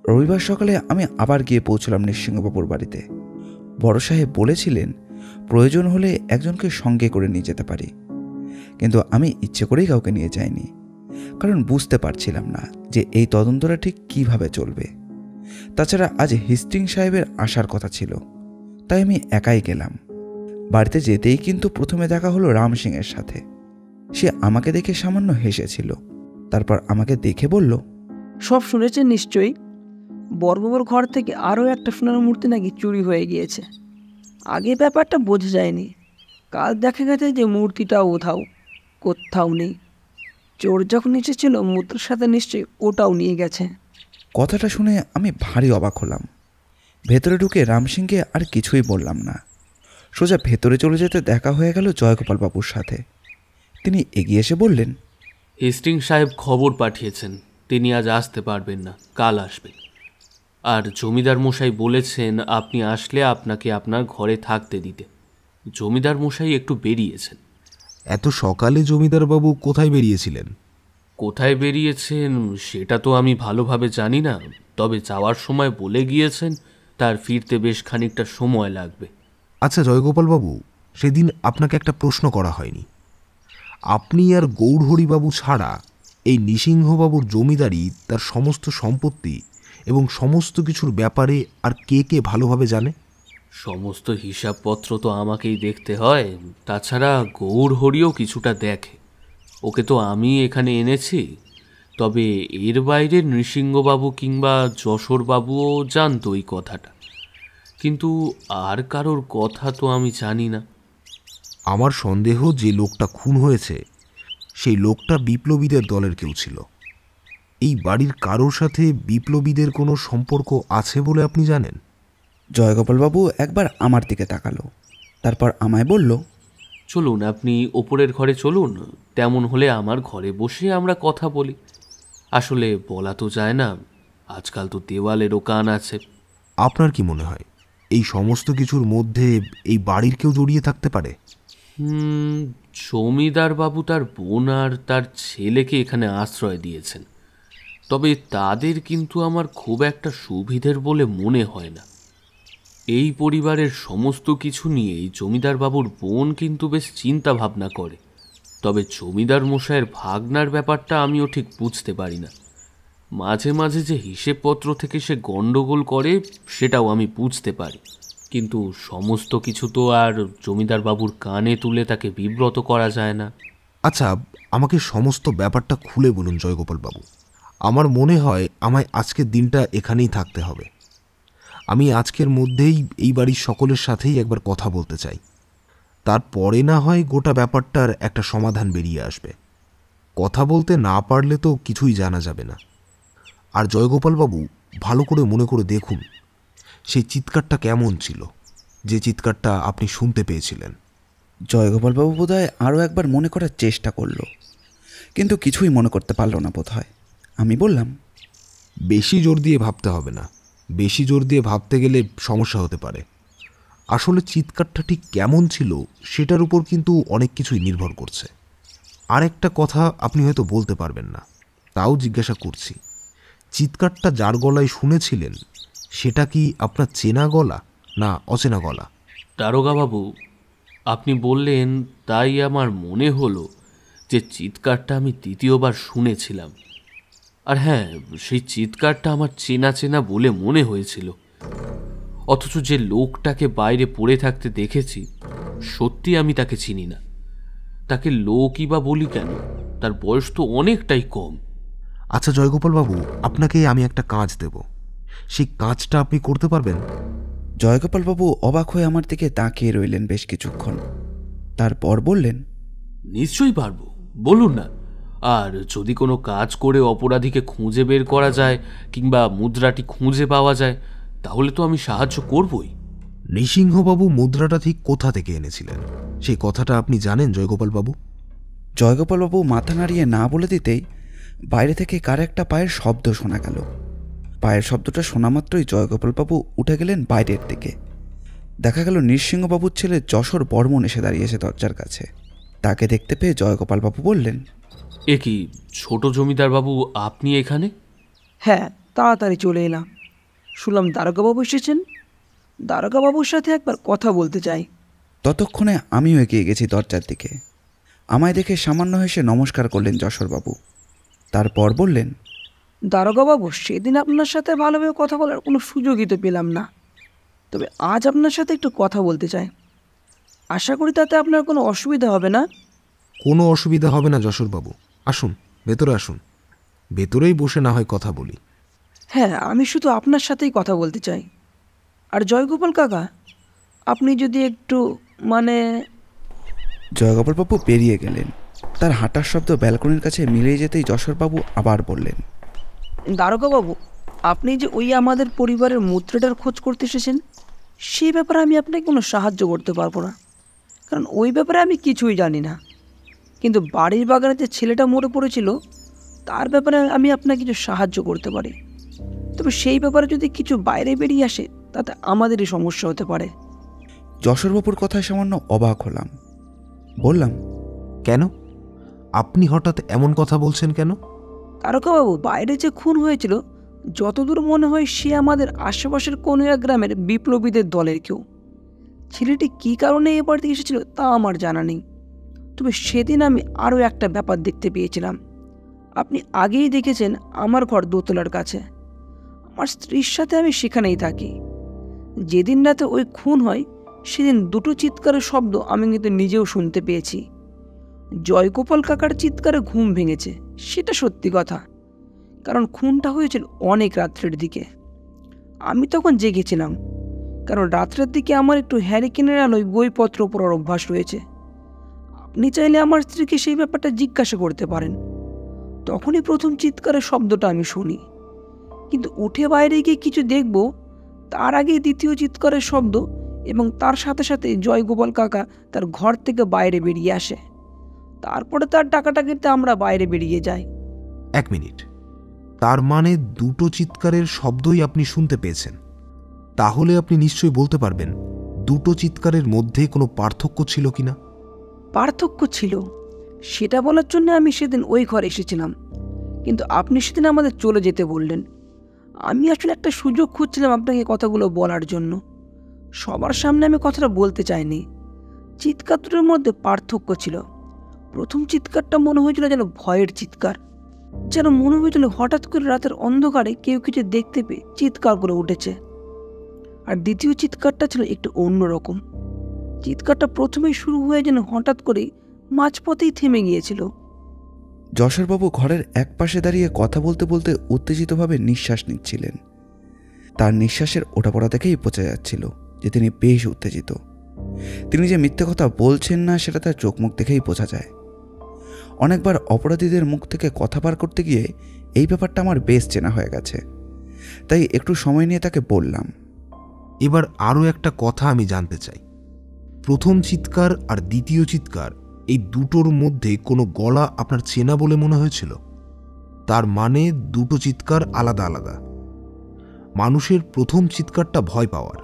রবিবার সকালে আমি আবার গিয়ে পৌঁছলাম নৃসিংহবাবুর বাড়িতে। বড় সাহেব বলেছিলেন প্রয়োজন হলে একজনকে সঙ্গে করে নিয়ে যেতে পারি, কিন্তু আমি ইচ্ছে করেই কাউকে নিয়ে যাইনি, কারণ বুঝতে পারছিলাম না যে এই তদন্তটা ঠিক কিভাবে চলবে। তাছাড়া আজ হেস্টিং সাহেবের আসার কথা ছিল, তাই আমি একাই গেলাম। বাড়িতে যেতেই কিন্তু প্রথমে দেখা হলো রাম সিংয়ের সাথে। সে আমাকে দেখে সামান্য হেসেছিল, তারপর আমাকে দেখে বলল, সব শুনেছেন নিশ্চয়ই, বড়বাবুর ঘর থেকে আরও একটা সোনার মূর্তি নাকি চুরি হয়ে গিয়েছে। আগে ব্যাপারটা বোঝা যায়নি, কাল দেখা গেছে যে মূর্তিটাও কোথাও নেই। চোর যখন এসেছিল মুদ্রার সাথে নিশ্চয়ই ওটাও নিয়ে গেছে। কথাটা শুনে আমি ভারী অবাক হলাম। ভেতরে ঢুকে রাম সিংকে আর কিছুই বললাম না, সোজা ভেতরে চলে যেতে দেখা হয়ে গেল জয়গোপালবাবুর সাথে। তিনি এগিয়ে এসে বললেন, হেস্টিং সাহেব খবর পাঠিয়েছেন, তিনি আজ আসতে পারবেন না, কাল আসবেন। আর জমিদার মশাই বলেছেন আপনি আসলে আপনাকে আপনার ঘরে থাকতে দিতে। জমিদার মশাই একটু বেরিয়েছেন। এত সকালে জমিদারবাবু কোথায় বেরিয়েছিলেন? কোথায় বেরিয়েছেন সেটা তো আমি ভালোভাবে জানি না, তবে যাওয়ার সময় বলে গিয়েছেন তার ফিরতে বেশ খানিকটা সময় লাগবে। আচ্ছা জয়গোপালবাবু, সেদিন আপনাকে একটা প্রশ্ন করা হয়নি। আপনি আর গৌরহরিবাবু ছাড়া এই নৃসিংহবাবুর জমিদারি, তার সমস্ত সম্পত্তি এবং সমস্ত কিছুর ব্যাপারে আর কে কে ভালোভাবে জানে? সমস্ত হিসাবপত্র তো আমাকেই দেখতে হয়, তাছাড়া গৌরহরিও কিছুটা দেখে। ওকে তো আমি এখানে এনেছি, তবে এর বাইরে নৃসিংহবাবু কিংবা যশোরবাবুও জানতো এই কথাটা, কিন্তু আর কারোর কথা তো আমি জানি না। আমার সন্দেহ যে লোকটা খুন হয়েছে সেই লোকটা বিপ্লবীদের দলের কেউ ছিল। এই বাড়ির কারোর সাথে বিপ্লবীদের কোনো সম্পর্ক আছে বলে আপনি জানেন? জয়গোপালবাবু একবার আমার দিকে তাকালো, তারপর আমায় বলল, চলুন আপনি ওপরের ঘরে চলুন, তেমন হলে আমার ঘরে বসে আমরা কথা বলি। আসলে বলা তো যায় না, আজকাল তো দেওয়ালেরও কান আছে। আপনার কি মনে হয় এই সমস্ত কিছুর মধ্যে এই বাড়ির কেউ জড়িয়ে থাকতে পারে? জমিদার বাবু তার বোন আর তার ছেলেকে এখানে আশ্রয় দিয়েছেন, তবে তাদের কিন্তু আমার খুব একটা সুবিধের বলে মনে হয় না। এই পরিবারের সমস্ত কিছু নিয়েই জমিদার বাবুর বোন কিন্তু বেশ চিন্তা ভাবনা করে, তবে জমিদার মশাইয়ের ভাগনার ব্যাপারটা আমিও ঠিক বুঝতে পারি না। মাঝে মাঝে যে হিসেবপত্র থেকে সে গণ্ডগোল করে সেটাও আমি বুঝতে পারি, কিন্তু সমস্ত কিছু তো আর জমিদার বাবুর কানে তুলে তাকে বিব্রত করা যায় না। আচ্ছা, আমাকে সমস্ত ব্যাপারটা খুলে বলুন জয়গোপালবাবু। আমার মনে হয় আমায় আজকের দিনটা এখানেই থাকতে হবে। আমি আজকের মধ্যেই এই বাড়ির সকলের সাথেই একবার কথা বলতে চাই, তারপরে না হয় গোটা ব্যাপারটার একটা সমাধান বেরিয়ে আসবে। কথা বলতে না পারলে তো কিছুই জানা যাবে না। আর জয়গোপালবাবু, ভালো করে মনে করে দেখুন সেই চিৎকারটা কেমন ছিল, যে চিৎকারটা আপনি শুনতে পেয়েছিলেন। জয়গোপালবাবু বোধহয় আরও একবার মনে করার চেষ্টা করলো, কিন্তু কিছুই মনে করতে পারলো না বোধহয়। আমি বললাম, বেশি জোর দিয়ে ভাবতে হবে না। বেশি জোর দিয়ে ভাবতে গেলে সমস্যা হতে পারে। আসলে চিৎকারটা ঠিক কেমন ছিল সেটার উপর কিন্তু অনেক কিছুই নির্ভর করছে। আর একটা কথা আপনি হয়তো বলতে পারবেন না, তাও জিজ্ঞাসা করছি, চিৎকারটা যার গলায় শুনেছিলেন সেটা কি আপনার চেনা গলা না অচেনা গলা? দারোগা বাবু, আপনি বললেন তাই আমার মনে হলো যে চিৎকারটা আমি দ্বিতীয়বার শুনেছিলাম। আর হ্যাঁ, সেই চিৎকারটা আমার চেনা চেনা বলে মনে হয়েছিল, অথচ যে লোকটাকে বাইরে পড়ে থাকতে দেখেছি সত্যি আমি তাকে চিনি না। তাকে লোকই বা বলি কেন, তার বয়স তো অনেকটাই কম। আচ্ছা জয়গোপালবাবু, আপনাকে আমি একটা কাজ দেব, সেই কাজটা আপনি করতে পারবেন? জয়গোপালবাবু অবাক হয়ে আমার দিকে তাকিয়ে রইলেন বেশ কিছুক্ষণ, তারপর বললেন, নিশ্চয়ই পারবো, বলুন না। আর যদি কোনো কাজ করে অপরাধীকে খুঁজে বের করা যায় কিংবা মুদ্রাটি খুঁজে পাওয়া যায় তাহলে তো আমি সাহায্য করবই। নৃসিংহবাবু মুদ্রাটা ঠিক কোথা থেকে এনেছিলেন সেই কথাটা আপনি জানেন জয়গোপালবাবু? জয়গোপালবাবু মাথা নাড়িয়ে না বলে দিতেই বাইরে থেকে কার একটা পায়ের শব্দ শোনা গেল। পায়ের শব্দটা শোনা মাত্রই জয়গোপালবাবু উঠে গেলেন বাইরের দিকে। দেখা গেল নৃসিংহবাবুর ছেলে যশোর বর্মন এসে দাঁড়িয়েছে দরজার কাছে। তাকে দেখতে পেয়ে জয়গোপালবাবু বললেন, এ কি ছোট জমিদার বাবু, আপনি এখানে? হ্যাঁ, তাড়াতাড়ি চলে এলাম। শুনলাম দারোগাবাবু এসেছেন। দারোগাবাবুর সাথে একবার কথা বলতে চাই। ততক্ষণে আমিও এগিয়ে গেছি দরজার দিকে। আমায় দেখে সামান্য হেসে নমস্কার করলেন যশোরবাবু, তারপর বললেন, দারোগাবাবু, সেদিন আপনার সাথে ভালোভাবে কথা বলার কোনো সুযোগই তো পেলাম না, তবে আজ আপনার সাথে একটু কথা বলতে চাই। আশা করি তাতে আপনার কোনো অসুবিধা হবে না। কোনো অসুবিধা হবে না যশোরবাবু, আসুন, ভেতরে আসুন, ভেতরেই বসে না হয় কথা বলি। হ্যাঁ, আমি শুধু আপনার সাথেই কথা বলতে চাই। আর জয়গোপাল কাকা, আপনি যদি একটু জয়গোপালবাবু বেরিয়ে গেলেন। তার হাঁটার শব্দ ব্যালকনির কাছে মিলিয়ে যেতেই যশোরবাবু আবার বললেন, দারোগাবাবু, আপনি যে ওই আমাদের পরিবারের মুদ্রাটার খোঁজ করতে এসেছেন, সেই ব্যাপারে আমি আপনাকে কোনো সাহায্য করতে পারবো না, কারণ ওই ব্যাপারে আমি কিছুই জানি না। কিন্তু বাড়ির বাগানে যে ছেলেটা মরে পড়েছিল তার ব্যাপারে আমি আপনাকে কিছু সাহায্য করতে পারি। তবে সেই ব্যাপারে যদি কিছু বাইরে বেরিয়ে আসে তাতে আমাদেরই সমস্যা হতে পারে। যশোরবাবুর কথায় সামান্য অবাক হলাম। বললাম, কেন? আপনি হঠাৎ এমন কথা বলছেন কেন? তারকাবাবু, বাইরে যে খুন হয়েছিল যতদূর মনে হয় সে আমাদের আশেপাশের কোনো এক গ্রামের বিপ্লবীদের দলের কেউ। ছেলেটি কী কারণে এ বাড়িতে এসেছিল তা আমার জানা নেই, তবে সেদিন আমি আরও একটা ব্যাপার দেখতে পেয়েছিলাম। আপনি আগেই দেখেছেন আমার ঘর দোতলার কাছে, আমার স্ত্রীর সাথে আমি সেখানেই থাকি। যেদিন রাতে ওই খুন হয় সেদিন দুটো চিৎকারের শব্দ আমি কিন্তু নিজেও শুনতে পেয়েছি। জয়গোপাল কাকার চিৎকারে ঘুম ভেঙেছে, সেটা সত্যি কথা, কারণ খুনটা হয়েছিল অনেক রাত্রের দিকে। আমি তখন জেগেছিলাম, কারণ রাত্রের দিকে আমার একটু হ্যারিকেনের আলোয় বইপত্র পড়ার অভ্যাস রয়েছে। আপনি চাইলে আমার স্ত্রীকে সেই ব্যাপারটা জিজ্ঞাসা করতে পারেন। তখনই প্রথম চিৎকারের শব্দটা আমি শুনি, কিন্তু উঠে বাইরে গিয়ে কিছু দেখব তার আগে দ্বিতীয় চিৎকারের শব্দ, এবং তার সাথে সাথে জয়গোপাল কাকা তার ঘর থেকে বাইরে বেরিয়ে আসে। তারপরে তার ডাকাটাকিতে আমরা বাইরে বেরিয়ে যাই। 1 মিনিট, তার মানে দুটো চিৎকারের শব্দই আপনি শুনতে পেয়েছেন? তাহলে আপনি নিশ্চয়ই বলতে পারবেন দুটো চিৎকারের মধ্যে কোনো পার্থক্য ছিল কিনা? পার্থক্য ছিল, সেটা বলার জন্য আমি সেদিন ওই ঘরে এসেছিলাম, কিন্তু আপনি সেদিন আমাদের চলে যেতে বললেন। আমি আসলে একটা সুযোগ খুঁজছিলাম আপনাকে কথাগুলো বলার জন্য। সবার সামনে আমি কথাটা বলতে চাইনি। চিৎকার দুটোর মধ্যে পার্থক্য ছিল। প্রথম চিৎকারটা মনে হয়েছিল যেন ভয়ের চিৎকার, যেন মনে হয়েছিল হঠাৎ করে রাতের অন্ধকারে কেউ কিছু দেখতে পেয়ে চিৎকার করে উঠেছে। আর দ্বিতীয় চিৎকারটা ছিল একটু অন্যরকম। চিৎকারটা প্রথমেই শুরু হয়ে যেন হঠাৎ করে মাঝপথেই থেমে গিয়েছিল। যশোরবাবু ঘরের এক পাশে দাঁড়িয়ে কথা বলতে বলতে উত্তেজিতভাবে নিঃশ্বাস নিচ্ছিলেন। তার নিঃশ্বাসের ওঠাপড়া থেকেই বোঝা যাচ্ছিল যে তিনি বেশ উত্তেজিত। তিনি যে মিথ্যে কথা বলছেন না সেটা তার চোখ মুখ দেখেই বোঝা যায়। অনেকবার অপরাধীদের মুখ থেকে কথা বার করতে গিয়ে এই ব্যাপারটা আমার বেশ চেনা হয়ে গেছে, তাই একটু সময় নিয়ে তাকে বললাম, এবার আরও একটা কথা আমি জানতে চাই। প্রথম চিৎকার আর দ্বিতীয় চিৎকার, এই দুটোর মধ্যে কোনো গলা আপনার চেনা বলে মনে হয়েছিল? তার মানে দুটো চিৎকার আলাদা আলাদা। মানুষের প্রথম চিৎকারটা ভয় পাওয়ার,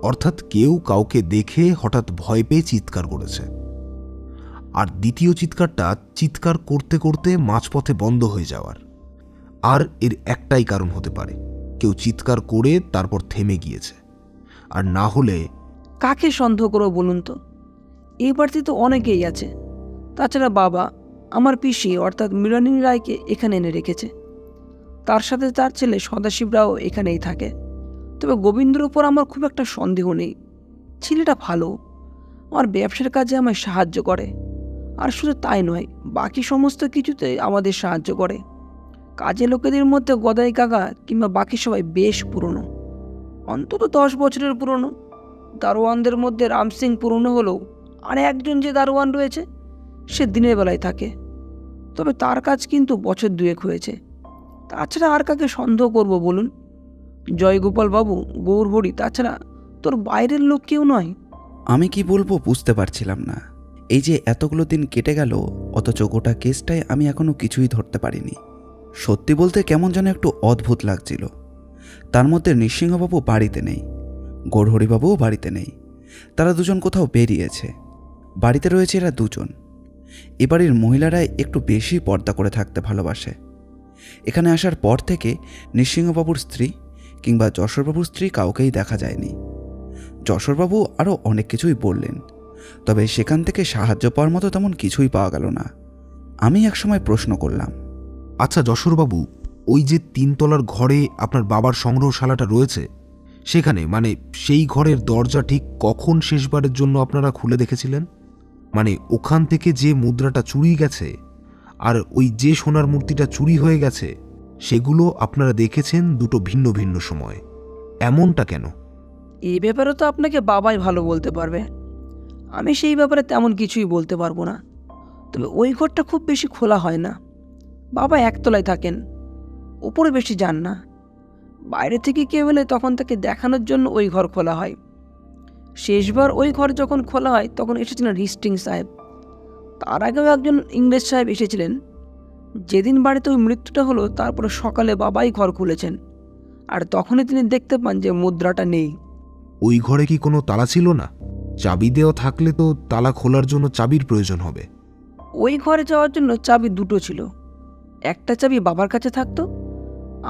অর্থাৎ কেউ কাউকে দেখে হঠাৎ ভয় পেয়ে চিৎকার করেছে। আর দ্বিতীয় চিৎকারটা চিৎকার করতে করতে মাঝপথে বন্ধ হয়ে যাওয়ার। আর এর একটাই কারণ হতে পারে, কেউ চিৎকার করে তারপর থেমে গিয়েছে। আর না হলে কাকে সন্দেহ করো বলুন তো? এই বাড়িতে তো অনেকেই আছে। তাছাড়া বাবা আমার পিসি অর্থাৎ মৃণালিনী রায়কে এখানে এনে রেখেছে। তার সাথে তার ছেলে সদাশিবরাও এখানেই থাকে। তবে গোবিন্দর উপর আমার খুব একটা সন্দেহ নেই। ছেলেটা ভালো, আমার ব্যবসার কাজে আমায় সাহায্য করে। আর শুধু তাই নয়, বাকি সমস্ত কিছুতে আমাদের সাহায্য করে। কাজে লোকেদের মধ্যে গদাই কাকা কিংবা বাকি সবাই বেশ পুরনো, অন্তত 10 বছরের পুরনো। দারোয়ানদের মধ্যে রাম সিং পুরনো হলেও আর একজন যে দারোয়ান রয়েছে সে দিনের বেলায় থাকে, তবে তার কাজ কিন্তু বছর 2 হয়েছে। তাছাড়া আর কাকে সন্দেহ করব বলুন? জয়গোপাল বাবু, গৌরহরি, তাছাড়া তোর বাইরের লোক কেউ নয়। আমি কি বলবো বুঝতে পারছিলাম না। এই যে এতগুলো দিন কেটে গেল, অথচ গোটা কেসটায় আমি এখনো কিছুই ধরতে পারিনি। সত্যি বলতে কেমন যেন একটু অদ্ভুত লাগছিল। তার মধ্যে নৃসিংহবাবু বাড়িতে নেই, গৌরহরিবাবুও বাড়িতে নেই। তারা দুজন কোথাও বেরিয়েছে। বাড়িতে রয়েছে এরা দুজন। এ বাড়ির মহিলারাই একটু বেশি পর্দা করে থাকতে ভালোবাসে। এখানে আসার পর থেকে নৃসিংহবাবুর স্ত্রী কিংবা যশোরবাবুর স্ত্রী কাউকেই দেখা যায়নি। যশোরবাবু আরও অনেক কিছুই বললেন, তবে সেখান থেকে সাহায্য পাওয়ার মতো তেমন কিছুই পাওয়া গেল না। আমি একসময় প্রশ্ন করলাম, আচ্ছা যশোরবাবু, ওই যে 3 তলার ঘরে আপনার বাবার সংগ্রহশালাটা রয়েছে, সেখানে মানে সেই ঘরের দরজা ঠিক কখন শেষবারের জন্য আপনারা খুলে দেখেছিলেন? মানে ওখান থেকে যে মুদ্রাটা চুরি গেছে আর ওই যে সোনার মূর্তিটা চুরি হয়ে গেছে, সেগুলো আপনারা দেখেছেন দুটো ভিন্ন ভিন্ন সময়ে। এমনটা কেন? এই ব্যাপারে তো আপনাকে বাবাই ভালো বলতে পারবে। আমি সেই ব্যাপারে তেমন কিছুই বলতে পারবো না। তবে ওই ঘরটা খুব বেশি খোলা হয় না। বাবা একতলায় থাকেন, ওপরে বেশি যান না। বাইরে থেকে কেউ এলে তখন তাকে দেখানোর জন্য ওই ঘর খোলা হয়। শেষবার ওই ঘর যখন খোলা হয় তখন এসেছিলেন হিস্টিং সাহেব। তার আগেও একজন ইংরেজ সাহেব এসেছিলেন। যেদিন বাড়িতে ওই মৃত্যুটা হলো তারপরে সকালে বাবাই ঘর খুলেছেন। আর তখনই তিনি দেখতে পান যে মুদ্রাটা নেই। ওই ঘরে কি কোনো তালা ছিল না? চাবি দেওয়া থাকলে তো তালা খোলার জন্য চাবির প্রয়োজন হবে। ওই ঘরে যাওয়ার জন্য চাবি দুটো ছিল, একটা চাবি বাবার কাছে থাকতো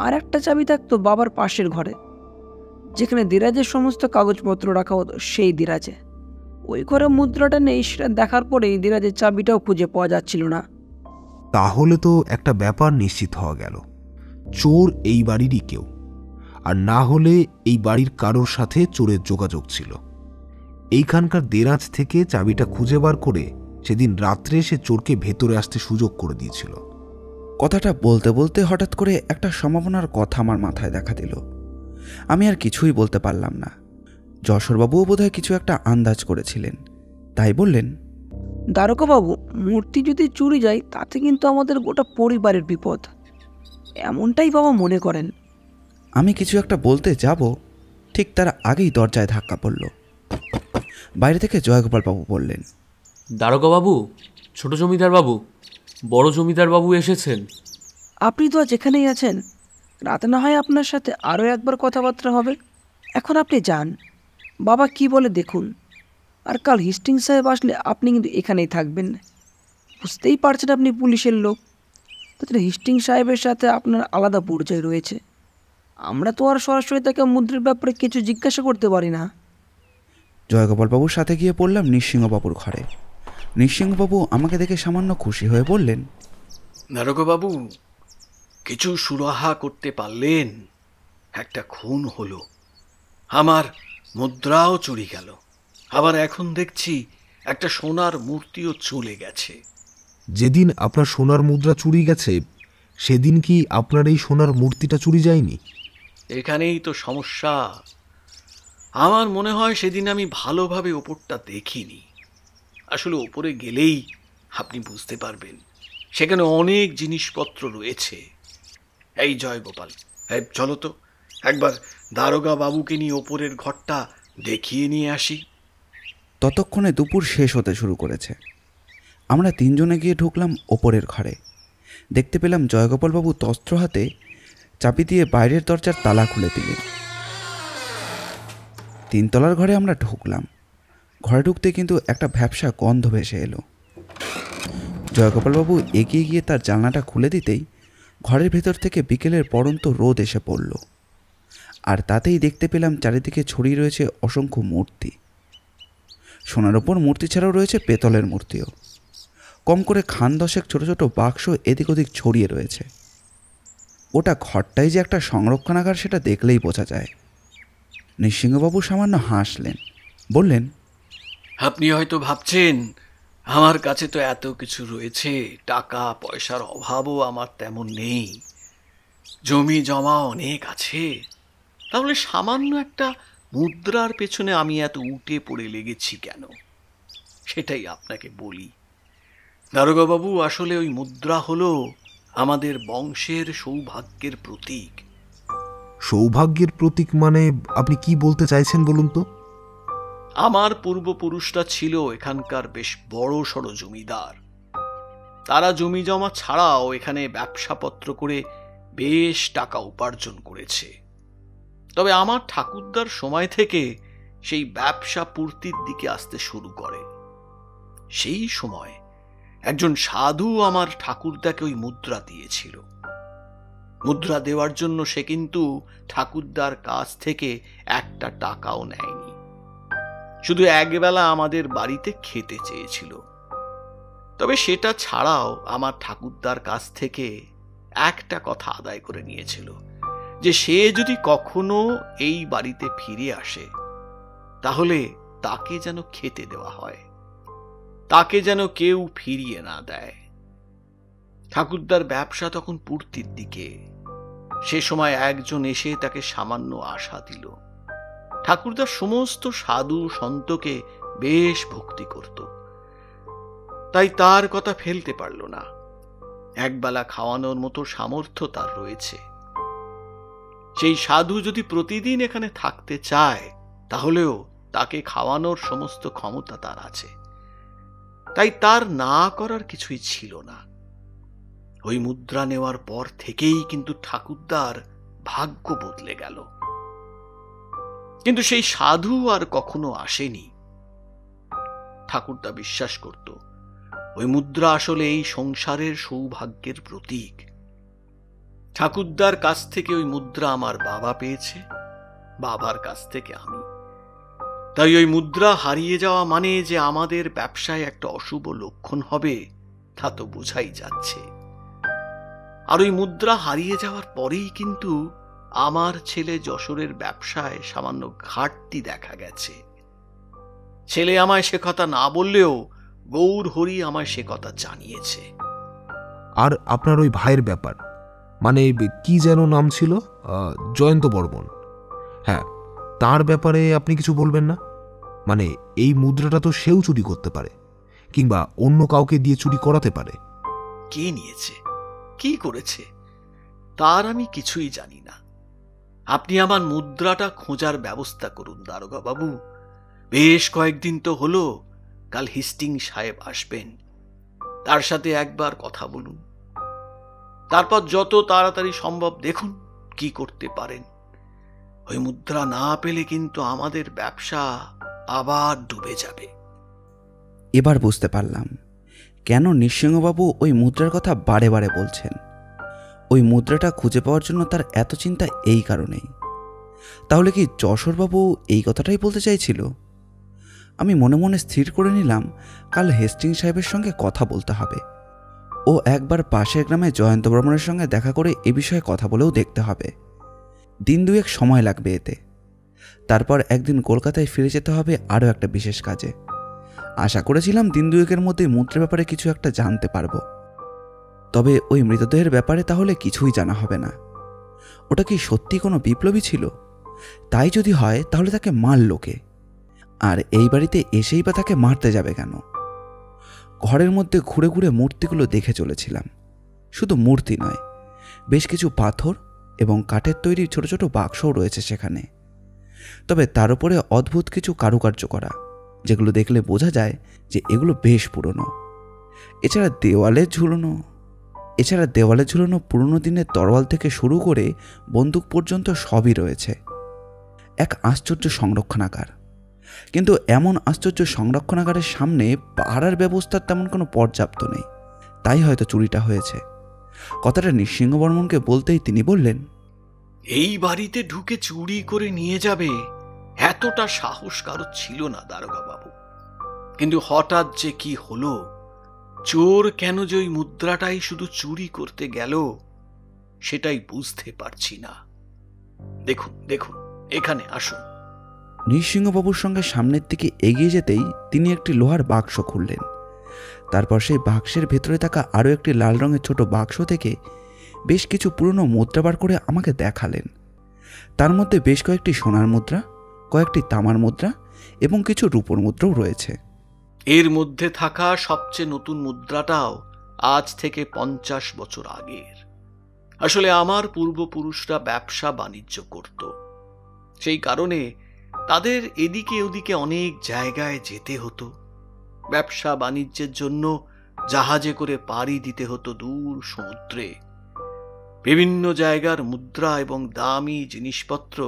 আর একটা চাবি থাকতো বাবার পাশের ঘরে, যেখানে দিরাজের সমস্ত কাগজপত্র রাখা হতো সেই দিরাজে। ওই ঘরে মুদ্রাটা নেই সেটা দেখার পরেই দিরাজের চাবিটাও খুঁজে পাওয়া যাচ্ছিল না। তাহলে তো একটা ব্যাপার নিশ্চিত হওয়া গেল, চোর এই বাড়িরই কেউ, আর না হলে এই বাড়ির কারোর সাথে চোরের যোগাযোগ ছিল। এইখানকার দেরাজ থেকে চাবিটা খুঁজে বার করে সেদিন রাত্রে সে চোরকে ভেতরে আসতে সুযোগ করে দিয়েছিল। কথাটা বলতে বলতে হঠাৎ করে একটা সম্ভাবনার কথা আমার মাথায় দেখা দিল। আমি আর কিছুই বলতে পারলাম না। যশোরবাবুও বোধহয় কিছু একটা আন্দাজ করেছিলেন, তাই বললেন, দ্বারকাবাবু, মূর্তি যদি চুরি যায় তাতে কিন্তু আমাদের গোটা পরিবারের বিপদ, এমনটাই বাবা মনে করেন। আমি কিছু একটা বলতে যাব, ঠিক তার আগেই দরজায় ধাক্কা পড়ল। বাইরে থেকে জয়গোপালবাবু বললেন, দারোগাবাবু, ছোট জমিদার বাবু, বড় জমিদার বাবু এসেছেন। আপনি তো আজ এখানেই আছেন, রাতে না হয় আপনার সাথে আরও একবার কথাবার্তা হবে। এখন আপনি যান, বাবা কি বলে দেখুন। আর কাল হিস্টিং সাহেব আসলে আপনি কিন্তু এখানেই থাকবেন। বুঝতেই পারছেন আপনি পুলিশের লোক, তাছাড়া হিস্টিং সাহেবের সাথে আপনার আলাদা পরিচয় রয়েছে। আমরা তো আর সরাসরি তাকে মুদ্রার ব্যাপারে কিছু জিজ্ঞাসা করতে পারি না। জয়গোপালবাবুর সাথে গিয়ে পড়লাম নৃসিংহবাবুর ঘরে। নৃসিংহবাবু আমাকে দেখে সামান্য খুশি হয়ে বললেন, দারোগাবাবু, কিছু সুরাহা করতে পারলেন? একটা খুন হলো, আমার মুদ্রাও চুরি গেল, আবার এখন দেখছি একটা সোনার মূর্তিও চলে গেছে। যেদিন আপনার সোনার মুদ্রা চুরি গেছে সেদিন কি আপনার এই সোনার মূর্তিটা চুরি যায়নি? এখানেই তো সমস্যা। আমার মনে হয় সেদিন আমি ভালোভাবে ওপরটা দেখিনি। আসলে ওপরে গেলেই আপনি বুঝতে পারবেন, সেখানে অনেক জিনিসপত্র রয়েছে। এই জয়গোপাল, চলো তো একবার দারোগা বাবুকে নিয়ে ওপরের ঘরটা দেখিয়ে নিয়ে আসি। ততক্ষণে দুপুর শেষ হতে শুরু করেছে। আমরা তিনজনে গিয়ে ঢুকলাম ওপরের ঘরে। দেখতে পেলাম জয়গোপালবাবু তস্ত্র হাতে চাবি দিয়ে বাইরের দরজার তালা খুলে দিলেন। তিনতলার ঘরে আমরা ঢুকলাম। ঘরে ঢুকতে কিন্তু একটা ভ্যাপসা গন্ধ ভেসে এলো। জয়গোপালবাবু এগিয়ে গিয়ে তার জানলাটা খুলে দিতেই ঘরের ভেতর থেকে বিকেলের পড়ন্ত রোদ এসে পড়ল। আর তাতেই দেখতে পেলাম চারিদিকে ছড়িয়ে রয়েছে অসংখ্য মূর্তি। সোনার ওপর মূর্তি ছাড়াও রয়েছে পেতলের মূর্তিও। কম করে খান দশেক ছোট ছোট বাক্স এদিক ওদিক ছড়িয়ে রয়েছে। ওটা ঘরটাই যে একটা সংরক্ষণাগার সেটা দেখলেই বোঝা যায়। নৃসিংহবাবু সামান্য হাসলেন, বললেন, আপনি হয়তো ভাবছেন আমার কাছে তো এত কিছু রয়েছে, টাকা পয়সার অভাবও আমার তেমন নেই, জমি জমা অনেক আছে, তাহলে সামান্য একটা মুদ্রার পেছনে আমি এত উঠে পড়ে লেগেছি কেন? সেটাই আপনাকে বলি দারোগাবাবু, আসলে ওই মুদ্রা হলো আমাদের বংশের সৌভাগ্যের প্রতীক। সৌভাগ্যের প্রতীক মানে আপনি কি বলতে চাইছেন বলুন তো? আমার পূর্বপুরুষরা ছিল এখানকার বেশ বড় সড় জমিদার। তারা জমি জমা ছাড়াও এখানে ব্যবসাপত্র করে বেশ টাকা উপার্জন করেছে। তবে আমার ঠাকুরদার সময় থেকে সেই ব্যবসা পূর্তির দিকে আসতে শুরু করে। সেই সময় একজন সাধু আমার ঠাকুরদাকে ওই মুদ্রা দিয়েছিল। মুদ্রা দেওয়ার জন্য সে কিন্তু ঠাকুরদার কাছ থেকে একটা টাকাও নেয়নি, শুধু একবেলা আমাদের বাড়িতে খেতে চেয়েছিল। তবে সেটা ছাড়াও আমার ঠাকুরদার কাছ থেকে একটা কথা আদায় করে নিয়েছিল, যে সে যদি কখনো এই বাড়িতে ফিরে আসে তাহলে তাকে যেন খেতে দেওয়া হয়, তাকে যেন কেউ ফিরিয়ে না দেয়। ঠাকুরদার ব্যবসা তখন পূর্তির দিকে। সে সময় একজন এসে তাকে সামান্য আশা দিল। ঠাকুরদার সমস্ত সাধু সন্তকে বেশ ভক্তি করত, তাই তার কথা ফেলতে পারল না। একবেলা খাওয়ানোর মতো সামর্থ্য তার রয়েছে। সেই সাধু যদি প্রতিদিন এখানে থাকতে চায় তাহলেও তাকে খাওয়ানোর সমস্ত ক্ষমতা তার আছে, তাই তার না করার কিছুই ছিল না। ওই মুদ্রা নেওয়ার পর থেকেই কিন্তু ঠাকুরদার ভাগ্য বদলে গেল। কিন্তু সেই সাধু আর কখনো আসেনি। ঠাকুরদা বিশ্বাস করত ওই মুদ্রা আসলে এই সংসারের সৌভাগ্যের প্রতীক। ঠাকুরদার কাছ থেকে ওই মুদ্রা আমার বাবা পেয়েছে, বাবার কাছ থেকে আমি। তাই ওই মুদ্রা হারিয়ে যাওয়া মানে যে আমাদের ব্যবসায় একটা অশুভ লক্ষণ হবে তা তো বোঝাই যাচ্ছে। আর ওই মুদ্রা হারিয়ে যাওয়ার পরেই কিন্তু আমার ছেলে যশোরের ব্যবসায় সামান্য ঘাটতি দেখা গেছে। ছেলে আমায় সে কথা না বললেও গৌর হরি আমায় সে কথা জানিয়েছে। আর আপনার ওই ভাইয়ের ব্যাপার, মানে কি যেন নাম ছিল, জয়ন্ত বর্মন, হ্যাঁ, তার ব্যাপারে আপনি কিছু বলবেন না? মানে এই মুদ্রাটা তো সেও চুরি করতে পারে, কিংবা অন্য কাউকে দিয়ে চুরি করাতে পারে। কে নিয়েছে, কি করেছে, তার আমি কিছুই জানি না। আপনি আমার মুদ্রাটা খোঁজার ব্যবস্থা করুন দারোগা বাবু। বেশ কয়েকদিন তো হলো, কাল হেস্টিং সাহেব আসবেন, তার সাথে একবার কথা বলুন। তারপর যত তাড়াতাড়ি সম্ভব দেখুন কি করতে পারেন। ওই মুদ্রা না পেলে কিন্তু আমাদের ব্যবসা আবার ডুবে যাবে। এবার বুঝতে পারলাম কেন নৃসিংহবাবু ওই মুদ্রার কথা বারে বারে বলছেন। ওই মুদ্রাটা খুঁজে পাওয়ার জন্য তার এত চিন্তা এই কারণেই। তাহলে কি যশোরবাবু এই কথাটাই বলতে চাইছিল? আমি মনে মনে স্থির করে নিলাম কাল হেস্টিং সাহেবের সঙ্গে কথা বলতে হবে। ও একবার পাশের গ্রামে জয়ন্ত বর্মনের সঙ্গে দেখা করে এ বিষয়ে কথা বলেও দেখতে হবে। দিন দুয়েক সময় লাগবে এতে। তারপর একদিন কলকাতায় ফিরে যেতে হবে আরও একটা বিশেষ কাজে। আশা করেছিলাম দিন দুয়েকের মধ্যে মুদ্রার ব্যাপারে কিছু একটা জানতে পারবো। তবে ওই মৃতদেহের ব্যাপারে তাহলে কিছুই জানা হবে না। ওটা কি সত্যি কোনো বিপ্লবী ছিল? তাই যদি হয় তাহলে তাকে মারল কে? আর এই বাড়িতে এসেই বা তাকে মারতে যাবে কেন? ঘরের মধ্যে ঘুরে ঘুরে মূর্তিগুলো দেখে চলেছিলাম। শুধু মূর্তি নয়, বেশ কিছু পাথর এবং কাঠের তৈরি ছোট ছোট বাক্সও রয়েছে সেখানে। তবে তার উপরে অদ্ভুত কিছু কারুকার্য করা, যেগুলো দেখলে বোঝা যায় যে এগুলো বেশ পুরনো। এছাড়া দেওয়ালে ঝুলানো পুরনো দিনের তরোয়াল থেকে শুরু করে বন্দুক পর্যন্ত সবই রয়েছে। এক আশ্চর্য সংরক্ষণাগার। কিন্তু এমন আশ্চর্য সংরক্ষণাগারের সামনে পাহারার ব্যবস্থার তেমন কোনো পর্যাপ্ত নেই। তাই হয়তো চুরিটা হয়েছে। কথাটা নৃসিংহবর্মনকে বলতেই তিনি বললেন, এই বাড়িতে ঢুকে চুরি করে নিয়ে যাবে এতটা সাহস কারো ছিল না দারোগা বাবু। কিন্তু হঠাৎ যে কি হলো, চোর কেন যে ওই মুদ্রাটাই শুধু চুরি করতে গেল সেটাই বুঝতে পারছি না। দেখুন দেখুন, এখানে আসুন। নৃসিংহবাবুর সঙ্গে সামনের দিকে এগিয়ে যেতেই তিনি একটি লোহার বাক্স খুললেন। তারপর সেই বাক্সের ভেতরে থাকা আরও একটি লাল রঙের ছোট বাক্স থেকে বেশ কিছু পুরনো মুদ্রা বার করে আমাকে দেখালেন। তার মধ্যে বেশ কয়েকটি সোনার মুদ্রা, কয়েকটি তামার মুদ্রা এবং কিছু রূপোর মুদ্রাও রয়েছে। এর মধ্যে থাকা সবচেয়ে নতুন মুদ্রাটাও আজ থেকে 50 বছর আগের। আসলে আমার পূর্বপুরুষরা ব্যবসা বাণিজ্য করত, সেই কারণে তাদের এদিকে ওদিকে অনেক জায়গায় যেতে হতো। ব্যবসা বাণিজ্যের জন্য জাহাজে করে পাড়ি দিতে হতো দূর সমুদ্রে। বিভিন্ন জায়গার মুদ্রা এবং দামি জিনিসপত্র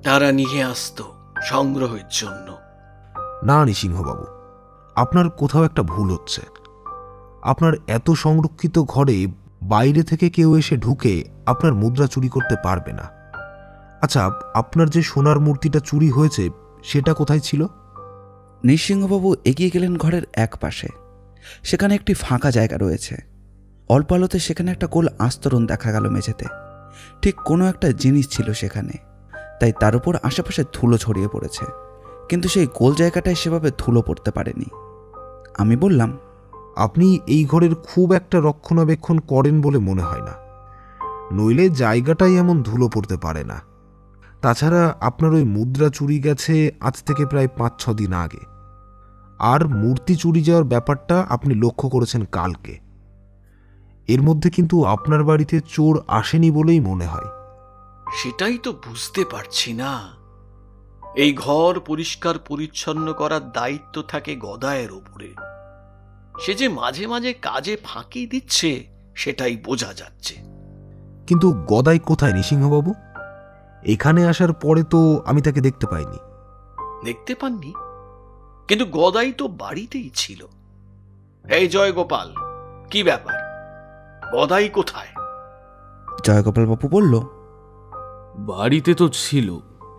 তারা নিয়ে আসতো সংগ্রহের জন্য। না নৃসিংহবাবু, আপনার কোথাও একটা ভুল হচ্ছে। আপনার এত সংরক্ষিত ঘরে বাইরে থেকে কেউ এসে ঢুকে আপনার মুদ্রা চুরি করতে পারবে না। আচ্ছা, আপনার যে সোনার মূর্তিটা চুরি হয়েছে সেটা কোথায় ছিল? নৃসিংহবাবু এগিয়ে গেলেন ঘরের এক পাশে। সেখানে একটি ফাঁকা জায়গা রয়েছে। অল্প আলোতে সেখানে একটা গোল আস্তরণ দেখা গেল মেঝেতে। ঠিক কোনো একটা জিনিস ছিল সেখানে, তাই তার উপর আশেপাশে ধুলো ছড়িয়ে পড়েছে। কিন্তু সেই গোল জায়গাটায় সেভাবে ধুলো পড়তে পারেনি। আমি বললাম, আপনি এই ঘরের খুব একটা রক্ষণাবেক্ষণ করেন বলে মনে হয় না, নইলে জায়গাটাই এমন ধুলো পড়তে পারে না। তাছাড়া আপনার ওই মুদ্রা চুরি গেছে আজ থেকে প্রায় 5-6 দিন আগে, আর মূর্তি চুরি যাওয়ার ব্যাপারটা আপনি লক্ষ্য করেছেন কালকে। এর মধ্যে কিন্তু আপনার বাড়িতে চোর আসেনি বলেই মনে হয়। সেটাই তো বুঝতে পারছি না। এই ঘর পরিষ্কার পরিচ্ছন্ন করার দায়িত্ব থাকে গদায়ের উপরে। সে যে মাঝে মাঝে কাজে ফাঁকি দিচ্ছে সেটাই বোঝা যাচ্ছে। কিন্তু গদাই কোথায় নৃসিংহবাবু? এখানে আসার পরে তো আমি তাকে দেখতে পাইনি। দেখতে পাননি? কিন্তু গদাই তো বাড়িতেই ছিল। এই জয়গোপাল, কি ব্যাপার? গদাই কোথায়? জয়গোপাল বাবু বলল, বাড়িতে তো ছিল,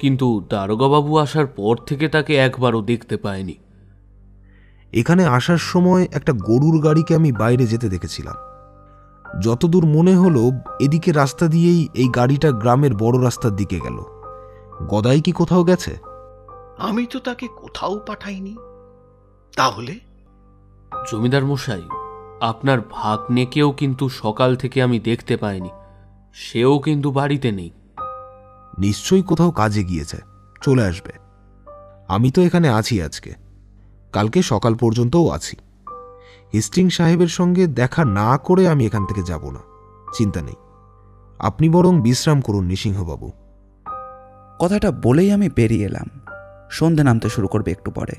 কিন্তু দারোগাবাবু আসার পর থেকে তাকে একবারও দেখতে পায়নি। এখানে আসার সময় একটা গরুর গাড়িকে আমি বাইরে যেতে দেখেছিলাম। যতদূর মনে হলো এদিকে রাস্তা দিয়েই এই গাড়িটা গ্রামের বড় রাস্তার দিকে গেল। গদাই কি কোথাও গেছে? আমি তো তাকে কোথাও পাঠাইনি। তাহলে জমিদার মশাই, আপনার ভাগ্নেকেও কিন্তু সকাল থেকে আমি দেখতে পাইনি। সেও কিন্তু বাড়িতে নেই। নিশ্চয়ই কোথাও কাজে গিয়েছে, চলে আসবে। আমি তো এখানে আছি আজকে, কালকে সকাল পর্যন্তও আছি। হেস্টিং সাহেবের সঙ্গে দেখা না করে আমি এখান থেকে যাব না, চিন্তা নেই। আপনি বরং বিশ্রাম করুন নৃসিংহবাবু। কথাটা বলেই আমি বেরিয়ে এলাম। সন্ধে নামতে শুরু করবে একটু পরে।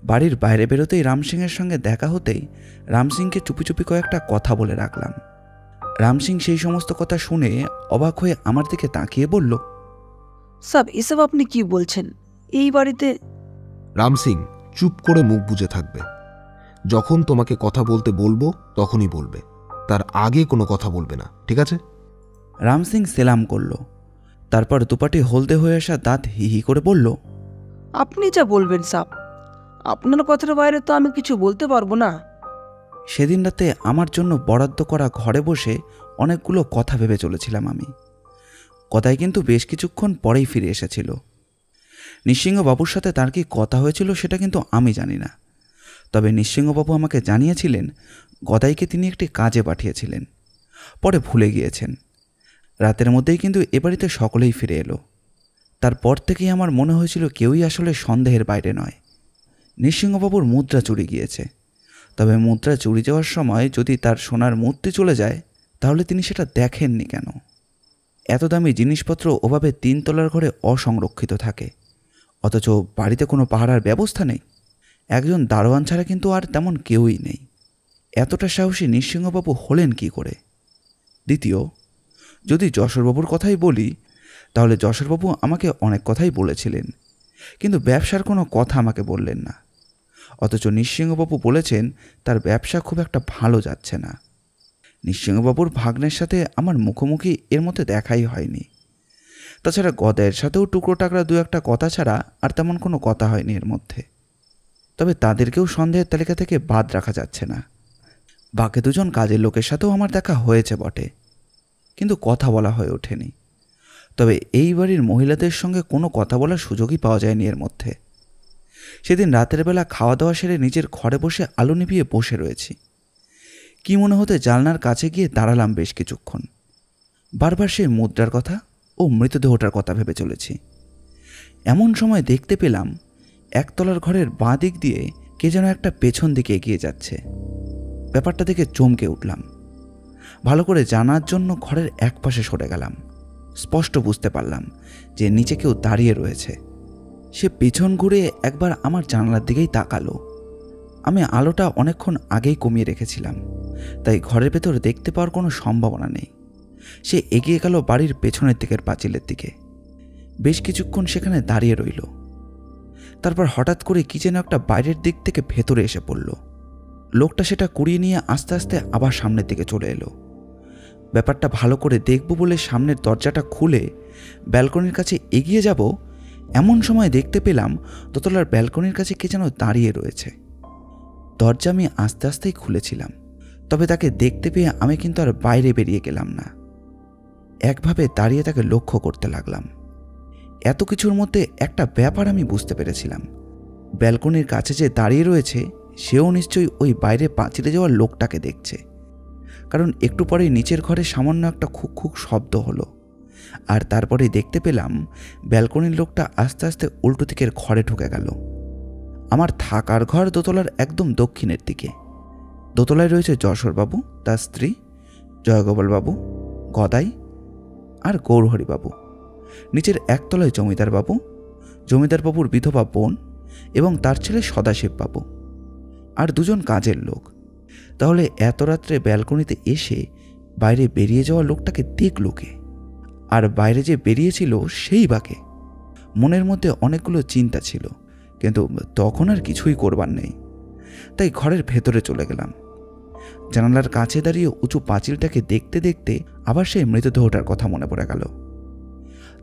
বাড়ির বাইরে বেরোতেই রামসিংয়ের সঙ্গে দেখা হতেই রামসিংকে চুপি চুপি কয়েকটা কথা বলে রাখলাম। রামসিং সেই সমস্ত কথা শুনে অবাক হয়ে আমার দিকে তাকিয়ে বলল, সাব এসব আপনি কি বলছেন? এই বাড়িতে রামসিং, চুপ করে মুখ বুজে থাকবে। যখন তোমাকে কথা বলতে বলবো তখনই বলবে, তার আগে কোনো কথা বলবে না, ঠিক আছে? রামসিং সেলাম করল। তারপর দুপাটি হলদে হয়ে আসা দাঁত হি হি করে বলল, আপনি যা বলবেন সাব, আপনার কথার বাইরে তো আমি কিছু বলতে পারবো না। সেদিন রাতে আমার জন্য বরাদ্দ করা ঘরে বসে অনেকগুলো কথা ভেবে চলেছিলাম আমি। কথায় কিন্তু বেশ কিছুক্ষণ পরেই ফিরে এসেছিল। নৃসিংহবাবুর সাথে তার কি কথা হয়েছিল সেটা কিন্তু আমি জানি না। তবে নৃসিংহবাবু আমাকে জানিয়েছিলেন গদাইকে তিনি একটি কাজে পাঠিয়েছিলেন, পরে ভুলে গিয়েছেন। রাতের মধ্যেই কিন্তু এ বাড়িতে সকলেই ফিরে এলো। তারপর থেকেই আমার মনে হয়েছিল কেউই আসলে সন্দেহের বাইরে নয়। নৃসিংহবাবুর মুদ্রা চুরি গিয়েছে, তবে মুদ্রা চুরি যাওয়ার সময় যদি তার সোনার মূর্তি চলে যায় তাহলে তিনি সেটা দেখেননি কেন? এত দামি জিনিসপত্র ওভাবে 3 তলার ঘরে অসংরক্ষিত থাকে, অথচ বাড়িতে কোনো পাহারার ব্যবস্থা নেই। একজন দারোয়ান ছাড়া কিন্তু আর তেমন কেউই নেই। এতটা সাহসী নৃসিংহবাবু হলেন কি করে? দ্বিতীয়, যদি যশোরবাবুর কথাই বলি, তাহলে যশোরবাবু আমাকে অনেক কথাই বলেছিলেন, কিন্তু ব্যবসার কোনো কথা আমাকে বললেন না। অথচ নৃসিংহবাবু বলেছেন তার ব্যবসা খুব একটা ভালো যাচ্ছে না। নৃসিংহবাবুর ভাগ্নের সাথে আমার মুখোমুখি এর মধ্যে দেখাই হয়নি। তাছাড়া গদাইয়ের সাথেও টুকরো টাকরা 2-1টা কথা ছাড়া আর তেমন কোনো কথা হয়নি এর মধ্যে। তবে তাদেরকেও সন্দেহের তালিকা থেকে বাদ রাখা যাচ্ছে না। বাকি 2জন কাজের লোকের সাথেও আমার দেখা হয়েছে বটে, কিন্তু কথা বলা হয়ে ওঠেনি। তবে এই বাড়ির মহিলাদের সঙ্গে কোনো কথা বলার সুযোগই পাওয়া যায়নি এর মধ্যে। সেদিন রাতের বেলা খাওয়া দাওয়া সেরে নিজের ঘরে বসে আলো নিভিয়ে বসে রয়েছি। কি মনে হতে জানলার কাছে গিয়ে দাঁড়ালাম বেশ কিছুক্ষণ। বারবার সেই মুদ্রার কথা ও মৃতদেহটার কথা ভেবে চলেছি। এমন সময় দেখতে পেলাম একতলার ঘরের বাঁ দিক দিয়ে কে যেন একটা পেছন দিকে এগিয়ে যাচ্ছে। ব্যাপারটা দেখে চমকে উঠলাম। ভালো করে জানার জন্য ঘরের একপাশে সরে গেলাম। স্পষ্ট বুঝতে পারলাম যে নিচে কেউ দাঁড়িয়ে রয়েছে। সে পেছন ঘুরে একবার আমার জানালার দিকেই তাকালো। আমি আলোটা অনেকক্ষণ আগেই কমিয়ে রেখেছিলাম, তাই ঘরের ভেতর দেখতে পাওয়ার কোনো সম্ভাবনা নেই। সে এগিয়ে গেল বাড়ির পেছনের দিকের পাঁচিলের দিকে। বেশ কিছুক্ষণ সেখানে দাঁড়িয়ে রইল। তারপর হঠাৎ করে কি যেন একটা বাইরের দিক থেকে ভেতরে এসে পড়ল। লোকটা সেটা কুড়িয়ে নিয়ে আস্তে আস্তে আবার সামনের দিকে চলে এলো। ব্যাপারটা ভালো করে দেখব বলে সামনের দরজাটা খুলে ব্যালকনির কাছে এগিয়ে যাব, এমন সময় দেখতে পেলাম দোতলার ব্যালকনির কাছে কে যেন দাঁড়িয়ে রয়েছে। দরজা আমি আস্তে আস্তেই খুলেছিলাম, তবে তাকে দেখতে পেয়ে আমি কিন্তু আর বাইরে বেরিয়ে গেলাম না। একভাবে দাঁড়িয়ে তাকে লক্ষ্য করতে লাগলাম। এত কিছুর মধ্যে একটা ব্যাপার আমি বুঝতে পেরেছিলাম, ব্যালকনির কাছে যে দাঁড়িয়ে রয়েছে সেও নিশ্চয়ই ওই বাইরে পাঁচিলে যাওয়ার লোকটাকে দেখছে। কারণ একটু পরেই নিচের ঘরে সামান্য একটা খুক খুক শব্দ হলো, আর তারপরেই দেখতে পেলাম ব্যালকনির লোকটা আস্তে আস্তে উল্টো দিকের ঘরে ঢুকে গেল। আমার থাকার ঘর দোতলার একদম দক্ষিণের দিকে। দোতলায় রয়েছে যশোরবাবু, তার স্ত্রী, জয়গোপালবাবু, গদাই আর গৌরহরিবাবু। নিচের একতলায় জমিদারবাবু, জমিদারবাবুর বিধবা বোন এবং তার ছেলে সদাশিববাবু আর 2জন কাজের লোক। তাহলে এত রাত্রে ব্যালকনিতে এসে বাইরে বেরিয়ে যাওয়া লোকটাকে দেখল কে? আর বাইরে যে বেরিয়েছিল সেই বাকে। মনের মধ্যে অনেকগুলো চিন্তা ছিল, কিন্তু তখন আর কিছুই করবার নেই। তাই ঘরের ভেতরে চলে গেলাম। জানালার কাছে দাঁড়িয়ে উঁচু পাঁচিলটাকে দেখতে দেখতে আবার সেই মৃতদেহটার কথা মনে পড়ে গেল।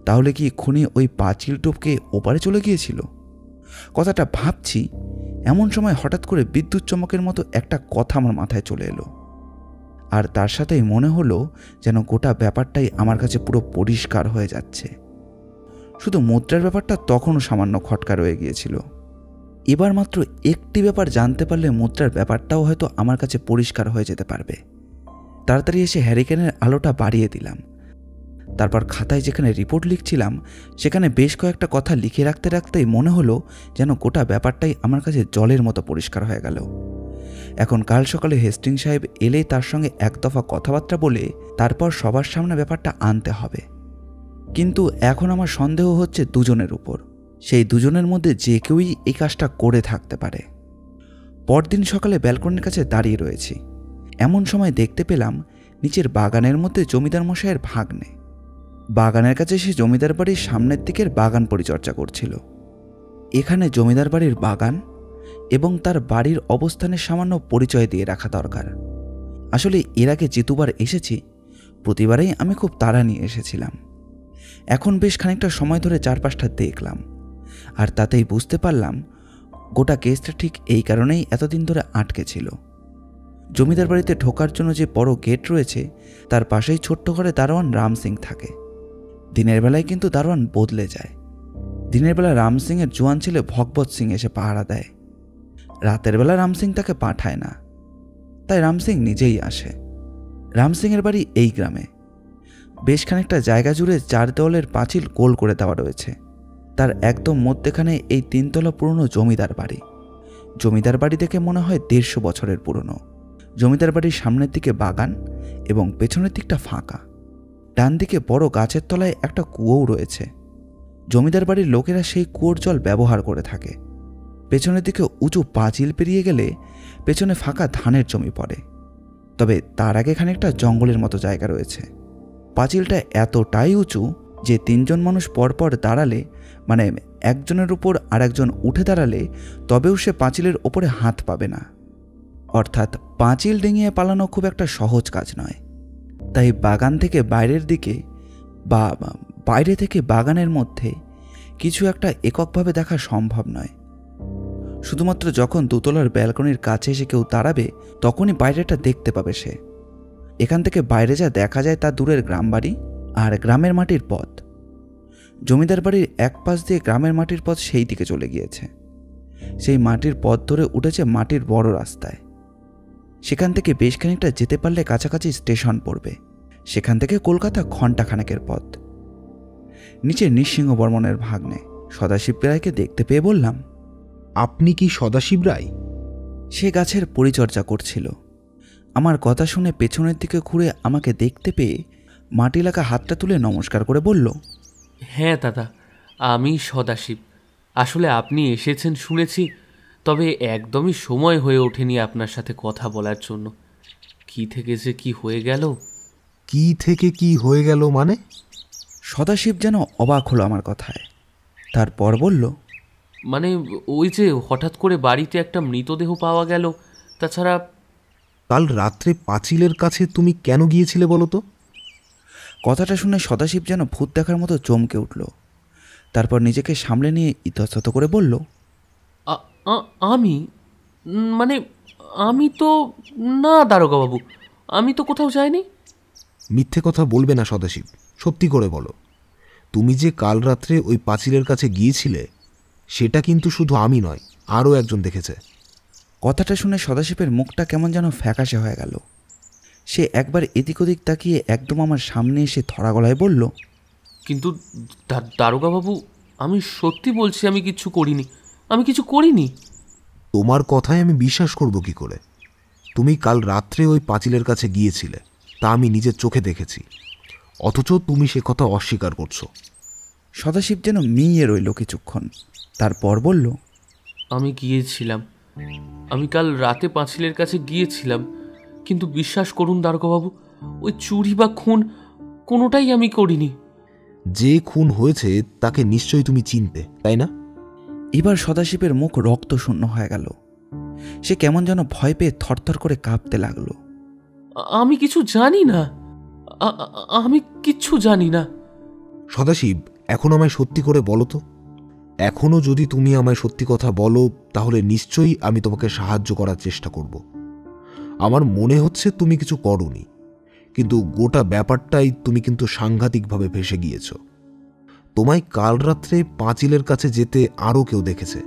তাহলে কি খুনি ওই পাঁচিল টপকে ওপারে চলে গিয়েছিল? কথাটা ভাবছি, এমন সময় হঠাৎ করে বিদ্যুৎ চমকের মতো একটা কথা আমার মাথায় চলে এলো। আর তার সাথেই মনে হলো যেন গোটা ব্যাপারটাই আমার কাছে পুরো পরিষ্কার হয়ে যাচ্ছে। শুধু মুদ্রার ব্যাপারটা তখনও সামান্য খটকা রয়ে গিয়েছিল। এবার মাত্র একটি ব্যাপার জানতে পারলে মুদ্রার ব্যাপারটাও হয়তো আমার কাছে পরিষ্কার হয়ে যেতে পারবে। তাড়াতাড়ি এসে হ্যারিকেনের আলোটা বাড়িয়ে দিলাম। তারপর খাতায় যেখানে রিপোর্ট লিখছিলাম সেখানে বেশ কয়েকটা কথা লিখে রাখতে রাখতেই মনে হলো যেন গোটা ব্যাপারটাই আমার কাছে জলের মতো পরিষ্কার হয়ে গেল। এখন কাল সকালে হেস্টিং সাহেব এলে তার সঙ্গে এক দফা কথাবার্তা বলে তারপর সবার সামনে ব্যাপারটা আনতে হবে। কিন্তু এখন আমার সন্দেহ হচ্ছে দুজনের উপর। সেই দুজনের মধ্যে যে কেউই এই কাজটা করে থাকতে পারে। পরদিন সকালে ব্যালকনির কাছে দাঁড়িয়ে রয়েছি, এমন সময় দেখতে পেলাম নিচের বাগানের মধ্যে জমিদার মশাইয়ের ভাগ্নে বাগানের কাছে সে জমিদার বাড়ির সামনের দিকের বাগান পরিচর্যা করছিল। এখানে জমিদার বাড়ির বাগান এবং তার বাড়ির অবস্থানের সামান্য পরিচয় দিয়ে রাখা দরকার। আসলে এর আগে যেতুবার এসেছি প্রতিবারেই আমি খুব তাড়া নিয়ে এসেছিলাম। এখন বেশ খানিকটা সময় ধরে চারপাশটা দেখলাম, আর তাতেই বুঝতে পারলাম গোটা কেসটা ঠিক এই কারণেই এতদিন ধরে আটকে ছিল। জমিদার বাড়িতে ঢোকার জন্য যে বড় গেট রয়েছে তার পাশেই ছোট্ট ঘরে দারোয়ান রাম সিং থাকে। দিনের বেলায় কিন্তু দারোয়ান বদলে যায়। দিনের বেলা রাম সিংয়ের জোয়ান ছেলে ভগবত সিং এসে পাহারা দেয়। রাতের বেলা রাম সিং তাকে পাঠায় না, তাই রাম সিং নিজেই আসে। রাম সিংয়ের বাড়ি এই গ্রামে। বেশ খানিকটা জায়গা জুড়ে 4 দেওয়ালের পাঁচিল গোল করে দেওয়া রয়েছে। তার একদম মধ্যেখানে এই 3 তলা পুরনো জমিদার বাড়ি। জমিদার বাড়ি দেখে মনে হয় 150 বছরের পুরনো। জমিদার বাড়ির সামনের দিকে বাগান এবং পেছনের দিকটা ফাঁকা। ডান দিকে বড় গাছের তলায় একটা কুয়োও রয়েছে। জমিদার বাড়ির লোকেরা সেই কুয়োর জল ব্যবহার করে থাকে। পেছনের দিকে উঁচু পাঁচিল পেরিয়ে গেলে পেছনে ফাঁকা ধানের জমি পড়ে, তবে তার আগে খানিকটা জঙ্গলের মতো জায়গা রয়েছে। পাঁচিলটা এতটাই উঁচু যে 3 জন মানুষ পরপর দাঁড়ালে, মানে একজনের উপর আর একজন উঠে দাঁড়ালে তবেও সে পাঁচিলের ওপরে হাত পাবে না। অর্থাৎ পাঁচিল ডিঙিয়ে পালানো খুব একটা সহজ কাজ নয়। তাই বাগান থেকে বাইরের দিকে বা বাইরে থেকে বাগানের মধ্যে কিছু একটা এককভাবে দেখা সম্ভব নয়। শুধুমাত্র যখন 2 তলার ব্যালকনির কাছে এসে কেউ দাঁড়াবে তখনই বাইরেটা দেখতে পাবে সে। এখান থেকে বাইরে যা দেখা যায় তা দূরের গ্রামবাড়ি আর গ্রামের মাটির পথ। জমিদার বাড়ির এক পাশ দিয়ে গ্রামের মাটির পথ সেই দিকে চলে গিয়েছে। সেই মাটির পথ ধরে উঠেছে মাটির বড় রাস্তায়। সেখান থেকে বেশ খানিকটা যেতে পারলে কাছাকাছি স্টেশন পড়বে। সেখান থেকে কলকাতা ঘণ্টাখানেকের পথ। নিচে নৃসিংহ বর্মনের ভাগ্নে সদাশিব রায়কে দেখতে পেয়ে বললাম, আপনি কি সদাশিব রায়? সে গাছের পরিচর্যা করছিল। আমার কথা শুনে পেছনের দিকে ঘুরে আমাকে দেখতে পেয়ে মাটি লাগা হাতটা তুলে নমস্কার করে বলল, হ্যাঁ দাদা, আমি সদাশিব। আসলে আপনি এসেছেন শুনেছি, তবে একদমই সময় হয়ে ওঠেনি আপনার সাথে কথা বলার জন্য। কি থেকে যে কি হয়ে গেল। কি থেকে কি হয়ে গেল মানে? সদাশিব যেন অবাক হলো আমার কথায়। তারপর বলল, মানে ওই যে হঠাৎ করে বাড়িতে একটা মৃতদেহ পাওয়া গেল। তাছাড়া কাল রাত্রে পাঁচিলের কাছে তুমি কেন গিয়েছিলে বলো তো? কথাটা শুনে সদাশিব যেন ভূত দেখার মতো চমকে উঠল। তারপর নিজেকে সামলে নিয়ে ইতস্তত করে বলল, আমি মানে আমি তো না দারোগাবাবু, আমি তো কোথাও যাইনি। মিথ্যে কথা বলবে না সদাশিব, সত্যি করে বলো। তুমি যে কাল রাত্রে ওই পাঁচিলের কাছে গিয়েছিলে সেটা কিন্তু শুধু আমি নয়, আরও একজন দেখেছে। কথাটা শুনে সদাশিবের মুখটা কেমন যেন ফ্যাকাশে হয়ে গেল। সে একবার এদিক ওদিক তাকিয়ে একদম আমার সামনে এসে ধরা গলায় বলল, কিন্তু দারোগাবাবু, আমি সত্যি বলছি আমি কিছু করিনি, আমি কিছু করিনি। তোমার কথায় আমি বিশ্বাস করব কি করে? তুমি কাল রাত্রে ওই পাঁচিলের কাছে গিয়েছিলে, তা আমি নিজের চোখে দেখেছি, অথচ তুমি সে কথা অস্বীকার করছো। সদাশিব যেন মিইয়ে রইল কিছুক্ষণ, তারপর বলল, আমি গিয়েছিলাম, আমি কাল রাতে পাঁচিলের কাছে গিয়েছিলাম, কিন্তু বিশ্বাস করুন দারোগাবাবু, ওই চুরি বা খুন কোনোটাই আমি করিনি। যে খুন হয়েছে তাকে নিশ্চয়ই তুমি চিনতে, তাই না? এবার সদাশিবের মুখ রক্তশূন্য হয়ে গেল। সে কেমন যেন ভয় পেয়ে থরথর করে কাঁপতে লাগলো। আমি কিছু জানি না, আমি কিচ্ছু জানি না। সদাশিব, এখন আমায় সত্যি করে বলো তো। এখনও যদি তুমি আমায় সত্যি কথা বলো তাহলে নিশ্চয়ই আমি তোমাকে সাহায্য করার চেষ্টা করব। আমার মনে হচ্ছে তুমি কিছু করোনি, কিন্তু গোটা ব্যাপারটাই তুমি কিন্তু সাংঘাতিকভাবে ভেসে গিয়েছ। তোমায় কাল রাত্রে পাঁচিলের কাছে যেতে আরও কেউ দেখেছে।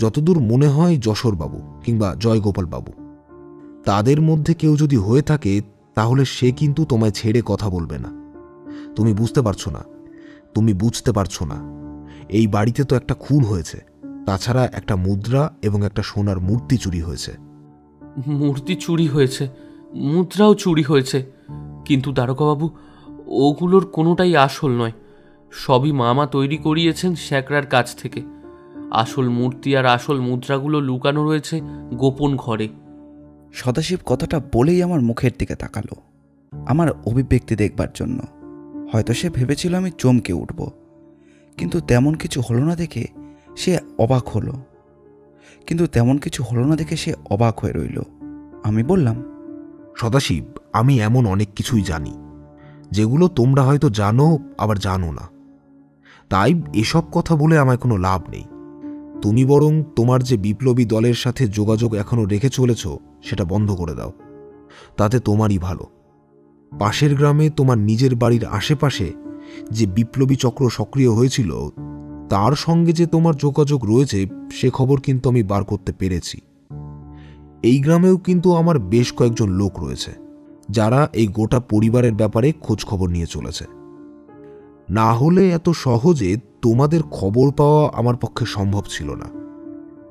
যতদূর মনে হয় যশোরবাবু কিংবা জয়গোপাল বাবু। তাদের মধ্যে কেউ যদি হয়ে থাকে তাহলে সে কিন্তু তোমায় ছেড়ে কথা বলবে না। তুমি বুঝতে পারছো না এই বাড়িতে তো একটা খুন হয়েছে, তাছাড়া একটা মুদ্রা এবং একটা সোনার মূর্তি চুরি হয়েছে। মূর্তি চুরি হয়েছে, মুদ্রাও চুরি হয়েছে, কিন্তু দারোগাবাবু ওগুলোর কোনোটাই আসল নয়। সবই মামা তৈরি করিয়েছেন শ্যাকরার কাছ থেকে। আসল মূর্তি আর আসল মুদ্রাগুলো লুকানো রয়েছে গোপন ঘরে। সদাশিব কথাটা বলেই আমার মুখের দিকে তাকালো, আমার অভিব্যক্তি দেখবার জন্য। হয়তো সে ভেবেছিল আমি চমকে উঠব, কিন্তু তেমন কিছু হলো না দেখে সে অবাক হয়ে রইল। আমি বললাম, সদাশিব, আমি এমন অনেক কিছুই জানি যেগুলো তোমরা হয়তো জানো আবার জানো না। তাই এসব কথা বলে আমায় কোনো লাভ নেই। তুমি বরং তোমার যে বিপ্লবী দলের সাথে যোগাযোগ এখনো রেখে চলেছ সেটা বন্ধ করে দাও, তাতে তোমারই ভালো। পাশের গ্রামে তোমার নিজের বাড়ির আশেপাশে যে বিপ্লবী চক্র সক্রিয় হয়েছিল তার সঙ্গে যে তোমার যোগাযোগ রয়েছে সে খবর কিন্তু আমি বার করতে পেরেছি। এই গ্রামেও কিন্তু আমার বেশ কয়েকজন লোক রয়েছে যারা এই গোটা পরিবারের ব্যাপারে খোঁজ খবর নিয়ে চলেছে। না হলে এত সহজে তোমাদের খবর পাওয়া আমার পক্ষে সম্ভব ছিল না।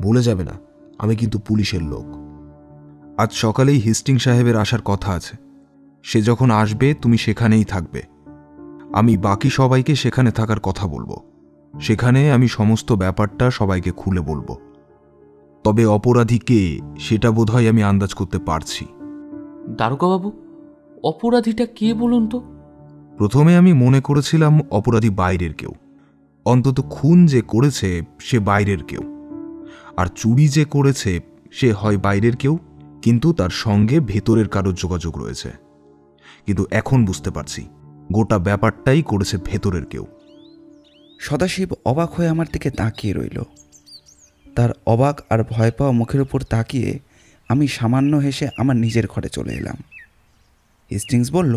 ভুলে যাবে না, আমি কিন্তু পুলিশের লোক। আজ সকালেই হেস্টিং সাহেবের আসার কথা আছে। সে যখন আসবে তুমি সেখানেই থাকবে। আমি বাকি সবাইকে সেখানে থাকার কথা বলবো। সেখানে আমি সমস্ত ব্যাপারটা সবাইকে খুলে বলবো। তবে অপরাধী কে সেটা বোধহয় আমি আন্দাজ করতে পারছি। দারোগাবাবু, অপরাধীটা কে বলুন তো? প্রথমে আমি মনে করেছিলাম অপরাধী বাইরের কেউ, অন্তত খুন যে করেছে সে বাইরের কেউ, আর চুরি যে করেছে সে হয় বাইরের কেউ কিন্তু তার সঙ্গে ভেতরের কারোর যোগাযোগ রয়েছে। কিন্তু এখন বুঝতে পারছি গোটা ব্যাপারটাই করেছে ভেতরের কেউ। সদাশিব অবাক হয়ে আমার দিকে তাকিয়ে রইল। তার অবাক আর ভয় পাওয়া মুখের উপর তাকিয়ে আমি সামান্য হেসে আমার নিজের ঘরে চলে এলাম। হেস্টিংস বলল,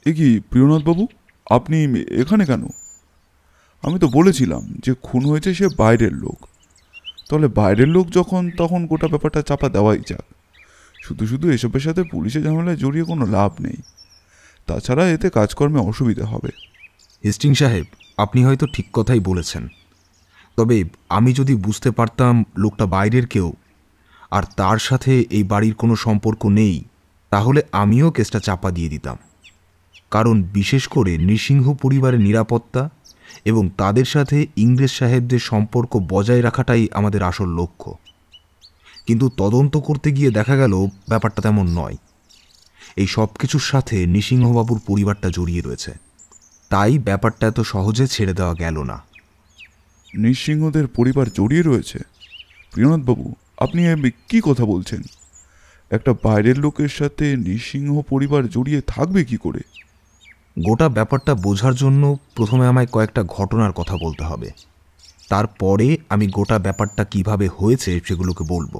এ কি প্রিয়নাথবাবু, আপনি এখানে কেন? আমি তো বলেছিলাম যে খুন হয়েছে সে বাইরের লোক। তাহলে বাইরের লোক যখন, তখন গোটা ব্যাপারটা চাপা দেওয়াই যাক। শুধু শুধু এসবের সাথে পুলিশের ঝামেলায় জড়িয়ে কোনো লাভ নেই। তাছাড়া এতে কাজকর্মে অসুবিধা হবে। হেস্টিং সাহেব, আপনি হয়তো ঠিক কথাই বলেছেন। তবে আমি যদি বুঝতে পারতাম লোকটা বাইরের কেউ আর তার সাথে এই বাড়ির কোনো সম্পর্ক নেই, তাহলে আমিও কেসটা চাপা দিয়ে দিতাম। কারণ বিশেষ করে নৃসিংহ পরিবারের নিরাপত্তা এবং তাদের সাথে ইংরেজ সাহেবদের সম্পর্ক বজায় রাখাটাই আমাদের আসল লক্ষ্য। কিন্তু তদন্ত করতে গিয়ে দেখা গেল ব্যাপারটা তেমন নয়। এই সব কিছুর সাথে নৃসিংহবাবুর পরিবারটা জড়িয়ে রয়েছে। তাই ব্যাপারটা এত সহজে ছেড়ে দেওয়া গেল না। নৃসিংহদের পরিবার জড়িয়ে রয়েছে? প্রিয়নাথবাবু, আপনি কি কথা বলছেন? একটা বাইরের লোকের সাথে নৃসিংহ পরিবার জড়িয়ে থাকবে কি করে? গোটা ব্যাপারটা বোঝার জন্য প্রথমে আমায় কয়েকটা ঘটনার কথা বলতে হবে। তারপরে আমি গোটা ব্যাপারটা কিভাবে হয়েছে সেগুলোকে বলবো।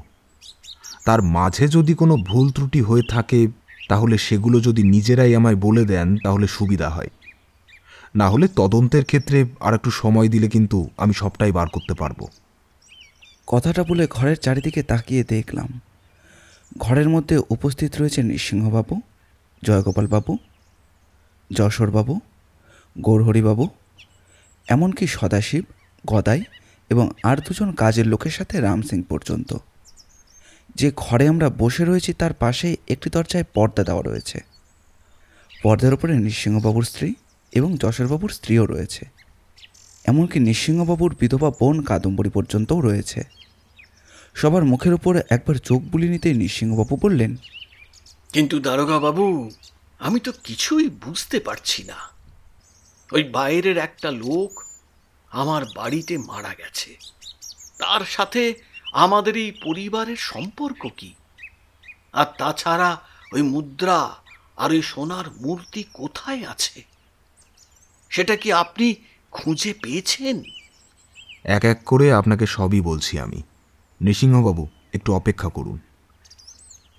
তার মাঝে যদি কোনো ভুল ত্রুটি হয়ে থাকে তাহলে সেগুলো যদি নিজেরাই আমায় বলে দেন তাহলে সুবিধা হয়। না হলে তদন্তের ক্ষেত্রে আর একটু সময় দিলে কিন্তু আমি সবটাই বার করতে পারবো। কথাটা বলে ঘরের চারিদিকে তাকিয়ে দেখলাম ঘরের মধ্যে উপস্থিত রয়েছে নৃসিংহবাবু, জয়গোপালবাবু, যশোরবাবু, গৌরহরিবাবু, এমনকি সদাশিব, গদাই এবং আর দুজন কাজের লোকের সাথে রাম সিং পর্যন্ত। যে ঘরে আমরা বসে রয়েছি তার পাশেই একটি দরজায় পর্দা দেওয়া রয়েছে। পর্দার উপরে নৃসিংহবাবুর স্ত্রী এবং যশোরবাবুর স্ত্রীও রয়েছে। এমনকি নৃসিংহবাবুর বিধবা বোন কাদম্বরী পর্যন্তও রয়েছে। সবার মুখের উপর একবার চোখ বুলিয়ে নিতেই নৃসিংহবাবু বললেন, কিন্তু দারোগা বাবু, আমি তো কিছুই বুঝতে পারছি না। ওই বাইরের একটা লোক আমার বাড়িতে মারা গেছে, তার সাথে আমাদের এই পরিবারের সম্পর্ক কি? আর তাছাড়া ওই মুদ্রা আর ওই সোনার মূর্তি কোথায় আছে, সেটা কি আপনি খুঁজে পেয়েছেন? এক এক করে আপনাকে সবই বলছি আমি। নৃসিংহবাবু, একটু অপেক্ষা করুন।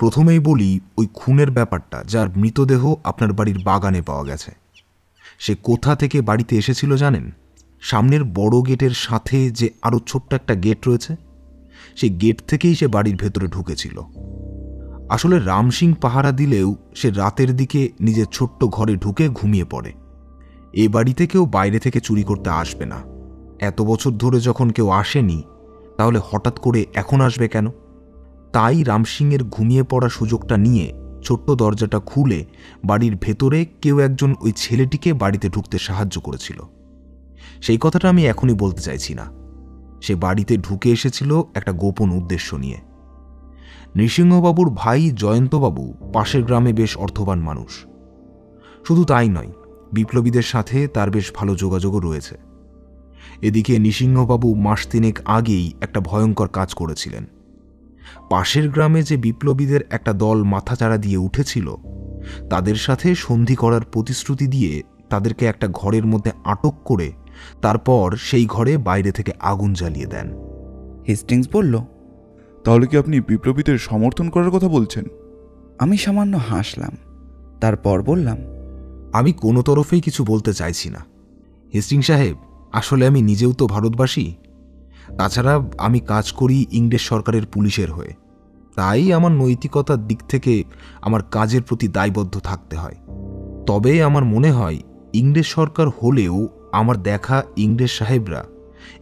প্রথমেই বলি, ওই খুনের ব্যাপারটা, যার মৃতদেহ আপনার বাড়ির বাগানে পাওয়া গেছে, সে কোথা থেকে বাড়িতে এসেছিল জানেন? সামনের বড় গেটের সাথে যে আরও ছোট্ট একটা গেট রয়েছে, সেই গেট থেকেই সে বাড়ির ভেতরে ঢুকেছিল। আসলে রাম সিং পাহারা দিলেও সে রাতের দিকে নিজের ছোট্ট ঘরে ঢুকে ঘুমিয়ে পড়ে। এ বাড়িতে কেউ বাইরে থেকে চুরি করতে আসবে না। এত বছর ধরে যখন কেউ আসেনি, তাহলে হঠাৎ করে এখন আসবে কেন? তাই রাম সিংয়ের ঘুমিয়ে পড়া সুযোগটা নিয়ে ছোট্ট দরজাটা খুলে বাড়ির ভেতরে কেউ একজন ওই ছেলেটিকে বাড়িতে ঢুকতে সাহায্য করেছিল। সেই কথাটা আমি এখনই বলতে চাইছি না। সে বাড়িতে ঢুকে এসেছিল একটা গোপন উদ্দেশ্য নিয়ে। নৃসিংহবাবুর ভাই জয়ন্তবাবু পাশের গ্রামে বেশ অর্থবান মানুষ। শুধু তাই নয়, বিপ্লবীদের সাথে তার বেশ ভালো যোগাযোগও রয়েছে। এদিকে নৃসিংহবাবু মাস তিনেক আগেই একটা ভয়ঙ্কর কাজ করেছিলেন। পাশের গ্রামে যে বিপ্লবীদের একটা দল মাথাচাড়া দিয়ে উঠেছিল, তাদের সাথে সন্ধি করার প্রতিশ্রুতি দিয়ে তাদেরকে একটা ঘরের মধ্যে আটক করে তারপর সেই ঘরে বাইরে থেকে আগুন জ্বালিয়ে দেন। হেস্টিংস বলল, তাহলে কি আপনি বিপ্লবীদের সমর্থন করার কথা বলছেন? আমি সামান্য হাসলাম। তারপর বললাম, আমি কোনো তরফেই কিছু বলতে চাইছি না হেস্টিং সাহেব। আসলে আমি নিজেও তো ভারতবাসী। তাছাড়া আমি কাজ করি ইংরেজ সরকারের পুলিশের হয়ে, তাই আমার নৈতিকতার দিক থেকে আমার কাজের প্রতি দায়বদ্ধ থাকতে হয়। তবে আমার মনে হয় ইংরেজ সরকার হলেও আমার দেখা ইংরেজ সাহেবরা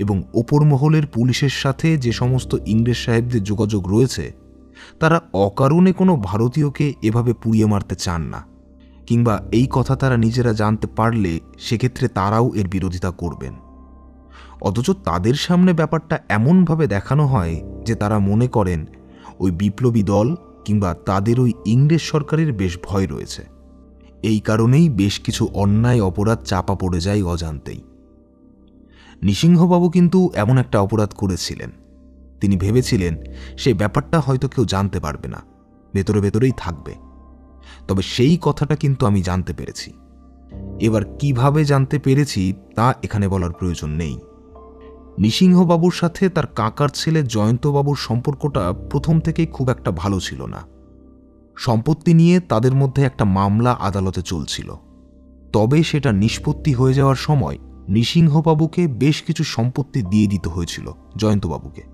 এবং ওপর মহলের পুলিশের সাথে যে সমস্ত ইংরেজ সাহেবদের যোগাযোগ রয়েছে, তারা অকারণে কোনো ভারতীয়কে এভাবে পুড়িয়ে মারতে চান না, কিংবা এই কথা তারা নিজেরা জানতে পারলে সেক্ষেত্রে তারাও এর বিরোধিতা করবেন। অথচ তাদের সামনে ব্যাপারটা এমনভাবে দেখানো হয় যে তারা মনে করেন ওই বিপ্লবী দল কিংবা তাদের ওই ইংরেজ সরকারের বেশ ভয় রয়েছে। এই কারণেই বেশ কিছু অন্যায় অপরাধ চাপা পড়ে যায় অজান্তেই। নৃসিংহবাবু কিন্তু এমন একটা অপরাধ করেছিলেন। তিনি ভেবেছিলেন সে ব্যাপারটা হয়তো কেউ জানতে পারবে না, ভেতরে ভেতরেই থাকবে। তবে সেই কথাটা কিন্তু আমি জানতে পেরেছি। এবার কিভাবে জানতে পেরেছি তা এখানে বলার প্রয়োজন নেই। নৃসিংহবাবুর সাথে তার কাকার ছেলে জয়ন্তবাবুর সম্পর্কটা প্রথম থেকেই খুব একটা ভালো ছিল না। সম্পত্তি নিয়ে তাদের মধ্যে একটা মামলা আদালতে চলছিল। তবে সেটা নিষ্পত্তি হয়ে যাওয়ার সময় নৃসিংহবাবুকে বেশ কিছু সম্পত্তি দিয়ে দিতে হয়েছিল জয়ন্তবাবুকে।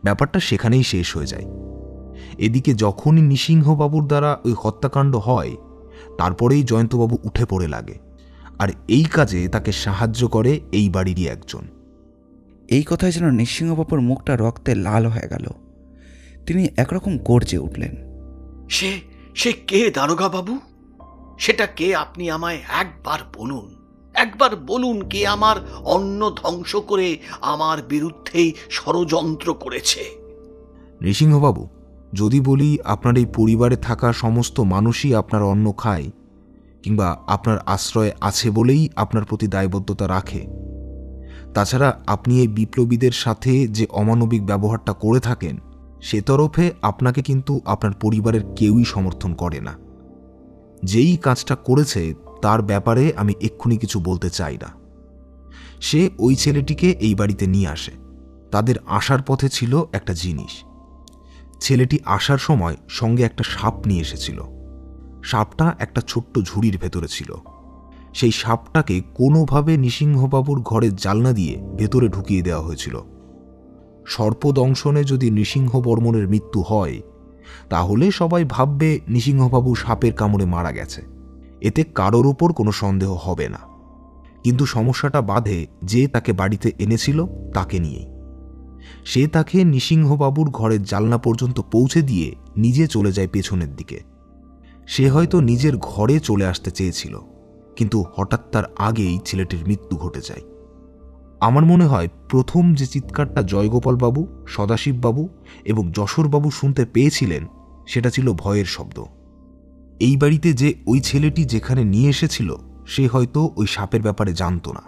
ব্যাপারটা সেখানেই শেষ হয়ে যায়। এদিকে যখনই নৃসিংহবাবুর দ্বারা ওই হত্যাকাণ্ড হয়, তারপরেই জয়ন্তবাবু উঠে পড়ে লাগে, আর এই কাজে তাকে সাহায্য করে এই বাড়িরই একজন। এই কথায় যেন নৃসিংহবাবুর মুখটা রক্তে লাল হয়ে গেল। তিনি একরকম গর্জে উঠলেন, সে কে দারোগা বাবু? সেটা কে? আপনি আমায় একবার বলুন কে আমার অন্ন ধ্বংস করে আমার বিরুদ্ধেই ষড়যন্ত্র করেছে? নৃসিংহবাবু, যদি বলি আপনার এই পরিবারে থাকা সমস্ত মানুষই আপনার অন্ন খায় কিংবা আপনার আশ্রয় আছে বলেই আপনার প্রতি দায়বদ্ধতা রাখে, তাছাড়া আপনি এই বিপ্লবীদের সাথে যে অমানবিক ব্যবহারটা করে থাকেন, সে তরফে আপনাকে কিন্তু আপনার পরিবারের কেউই সমর্থন করে না। যেই কাজটা করেছে তার ব্যাপারে আমি এক্ষুনি কিছু বলতে চাই না। সে ওই ছেলেটিকে এই বাড়িতে নিয়ে আসে। তাদের আসার পথে ছিল একটা জিনিস। ছেলেটি আসার সময় সঙ্গে একটা সাপ নিয়ে এসেছিল। সাপটা একটা ছোট্ট ঝুড়ির ভেতরে ছিল। সেই সাপটাকে কোনোভাবে নৃসিংহবাবুর ঘরের জানলা দিয়ে ভেতরে ঢুকিয়ে দেওয়া হয়েছিল। সর্পদংশনে যদি নৃসিংহবর্মনের মৃত্যু হয়, তাহলে সবাই ভাববে নৃসিংহবাবু সাপের কামড়ে মারা গেছে। এতে কারোর উপর কোনো সন্দেহ হবে না। কিন্তু সমস্যাটা বাধে যে তাকে বাড়িতে এনেছিল তাকে নিয়েই। সে তাকে নৃসিংহবাবুর ঘরের জানলা পর্যন্ত পৌঁছে দিয়ে নিজে চলে যায় পেছনের দিকে। সে হয়তো নিজের ঘরে চলে আসতে চেয়েছিল, কিন্তু হঠাৎ তার আগেই ছেলেটির মৃত্যু ঘটে যায়। আমার মনে হয় প্রথম যে চিৎকারটা জয়গোপালবাবু, সদাশিববাবু এবং যশোরবাবু শুনতে পেয়েছিলেন, সেটা ছিল ভয়ের শব্দ। এই বাড়িতে যে ওই ছেলেটি যেখানে নিয়ে এসেছিল সে হয়তো ওই সাপের ব্যাপারে জানতো না,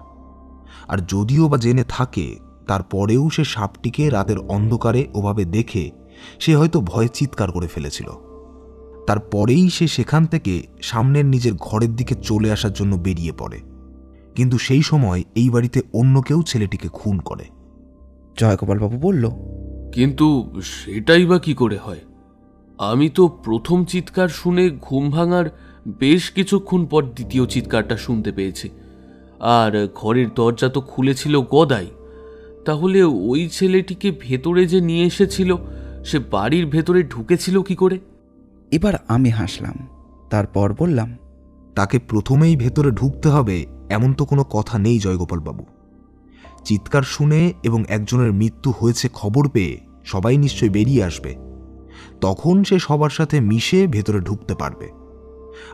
আর যদিও বা জেনে থাকে তারপরেও সে সাপটিকে রাতের অন্ধকারে ওভাবে দেখে সে হয়তো ভয়ে চিৎকার করে ফেলেছিল। তারপরেই সে সেখান থেকে সামনের নিজের ঘরের দিকে চলে আসার জন্য বেরিয়ে পড়ে। কিন্তু সেই সময় এই বাড়িতে অন্য কেউ ছেলেটিকে খুন করে। জয়গোপালবাবু বলল, কিন্তু সেটাই বা কি করে হয়? আমি তো প্রথম চিৎকার শুনে ঘুম ভাঙার বেশ কিছুক্ষণ পর দ্বিতীয় চিৎকারটা শুনতে পেয়েছি, আর ঘরের দরজা তো খুলেছিল গদাই। তাহলে ওই ছেলেটিকে ভেতরে যে নিয়ে এসেছিল সে বাড়ির ভেতরে ঢুকেছিল কি করে? এবার আমি হাসলাম, তারপর বললাম, তাকে প্রথমেই ভেতরে ঢুকতে হবে এমন তো কোনো কথা নেই জয়গোপালবাবু। চিৎকার শুনে এবং একজনের মৃত্যু হয়েছে খবর পেয়ে সবাই নিশ্চয় বেরিয়ে আসবে, তখন সে সবার সাথে মিশে ভেতরে ঢুকতে পারবে।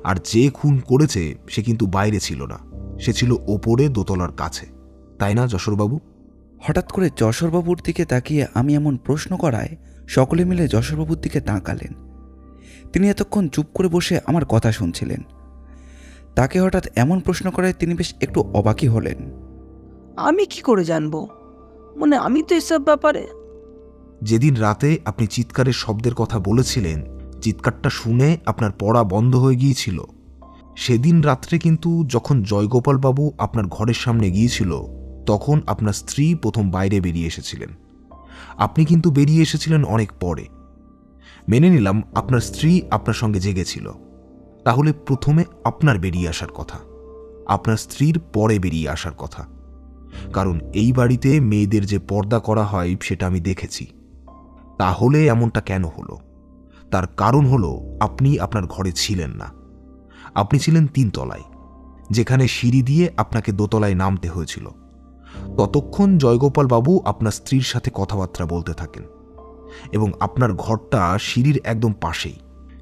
আর যে খুন করেছে সে কিন্তু বাইরে ছিল না, সে ছিল ওপরে দোতলার কাছে, তাই না যশোরবাবু? হঠাৎ করে যশোরবাবুর দিকে তাকিয়ে আমি এমন প্রশ্ন করায় সকলে মিলে যশোরবাবুর দিকে তাকালেন। তিনি এতক্ষণ চুপ করে বসে আমার কথা শুনছিলেন। তাকে হঠাৎ এমন প্রশ্ন করায় তিনি বেশ একটু অবাকই হলেন। আমি কি করে জানবো? মানে আমি তো এসব ব্যাপারে। যেদিন রাতে আপনি চিৎকারের শব্দের কথা বলেছিলেন, চিৎকারটা শুনে আপনার পড়া বন্ধ হয়ে গিয়েছিল, সেদিন রাত্রে কিন্তু যখন জয়গোপালবাবু আপনার ঘরের সামনে গিয়েছিল তখন আপনার স্ত্রী প্রথম বাইরে বেরিয়ে এসেছিলেন। আপনি কিন্তু বেরিয়ে এসেছিলেন অনেক পরে। মেনে নিলাম আপনার স্ত্রী আপনার সঙ্গে জেগেছিল, তাহলে প্রথমে আপনার বেরিয়ে আসার কথা, আপনার স্ত্রীর পরে বেরিয়ে আসার কথা। কারণ এই বাড়িতে মেয়েদের যে পর্দা করা হয় সেটা আমি দেখেছি। তাহলে এমনটা কেন হলো? তার কারণ হলো আপনি আপনার ঘরে ছিলেন না, আপনি ছিলেন 3 তলায়, যেখানে সিঁড়ি দিয়ে আপনাকে দোতলায় নামতে হয়েছিল। ততক্ষণ জয়গোপাল বাবু আপনার স্ত্রীর সাথে কথাবার্তা বলতে থাকেন এবং আপনার ঘরটা সিঁড়ির একদম পাশেই।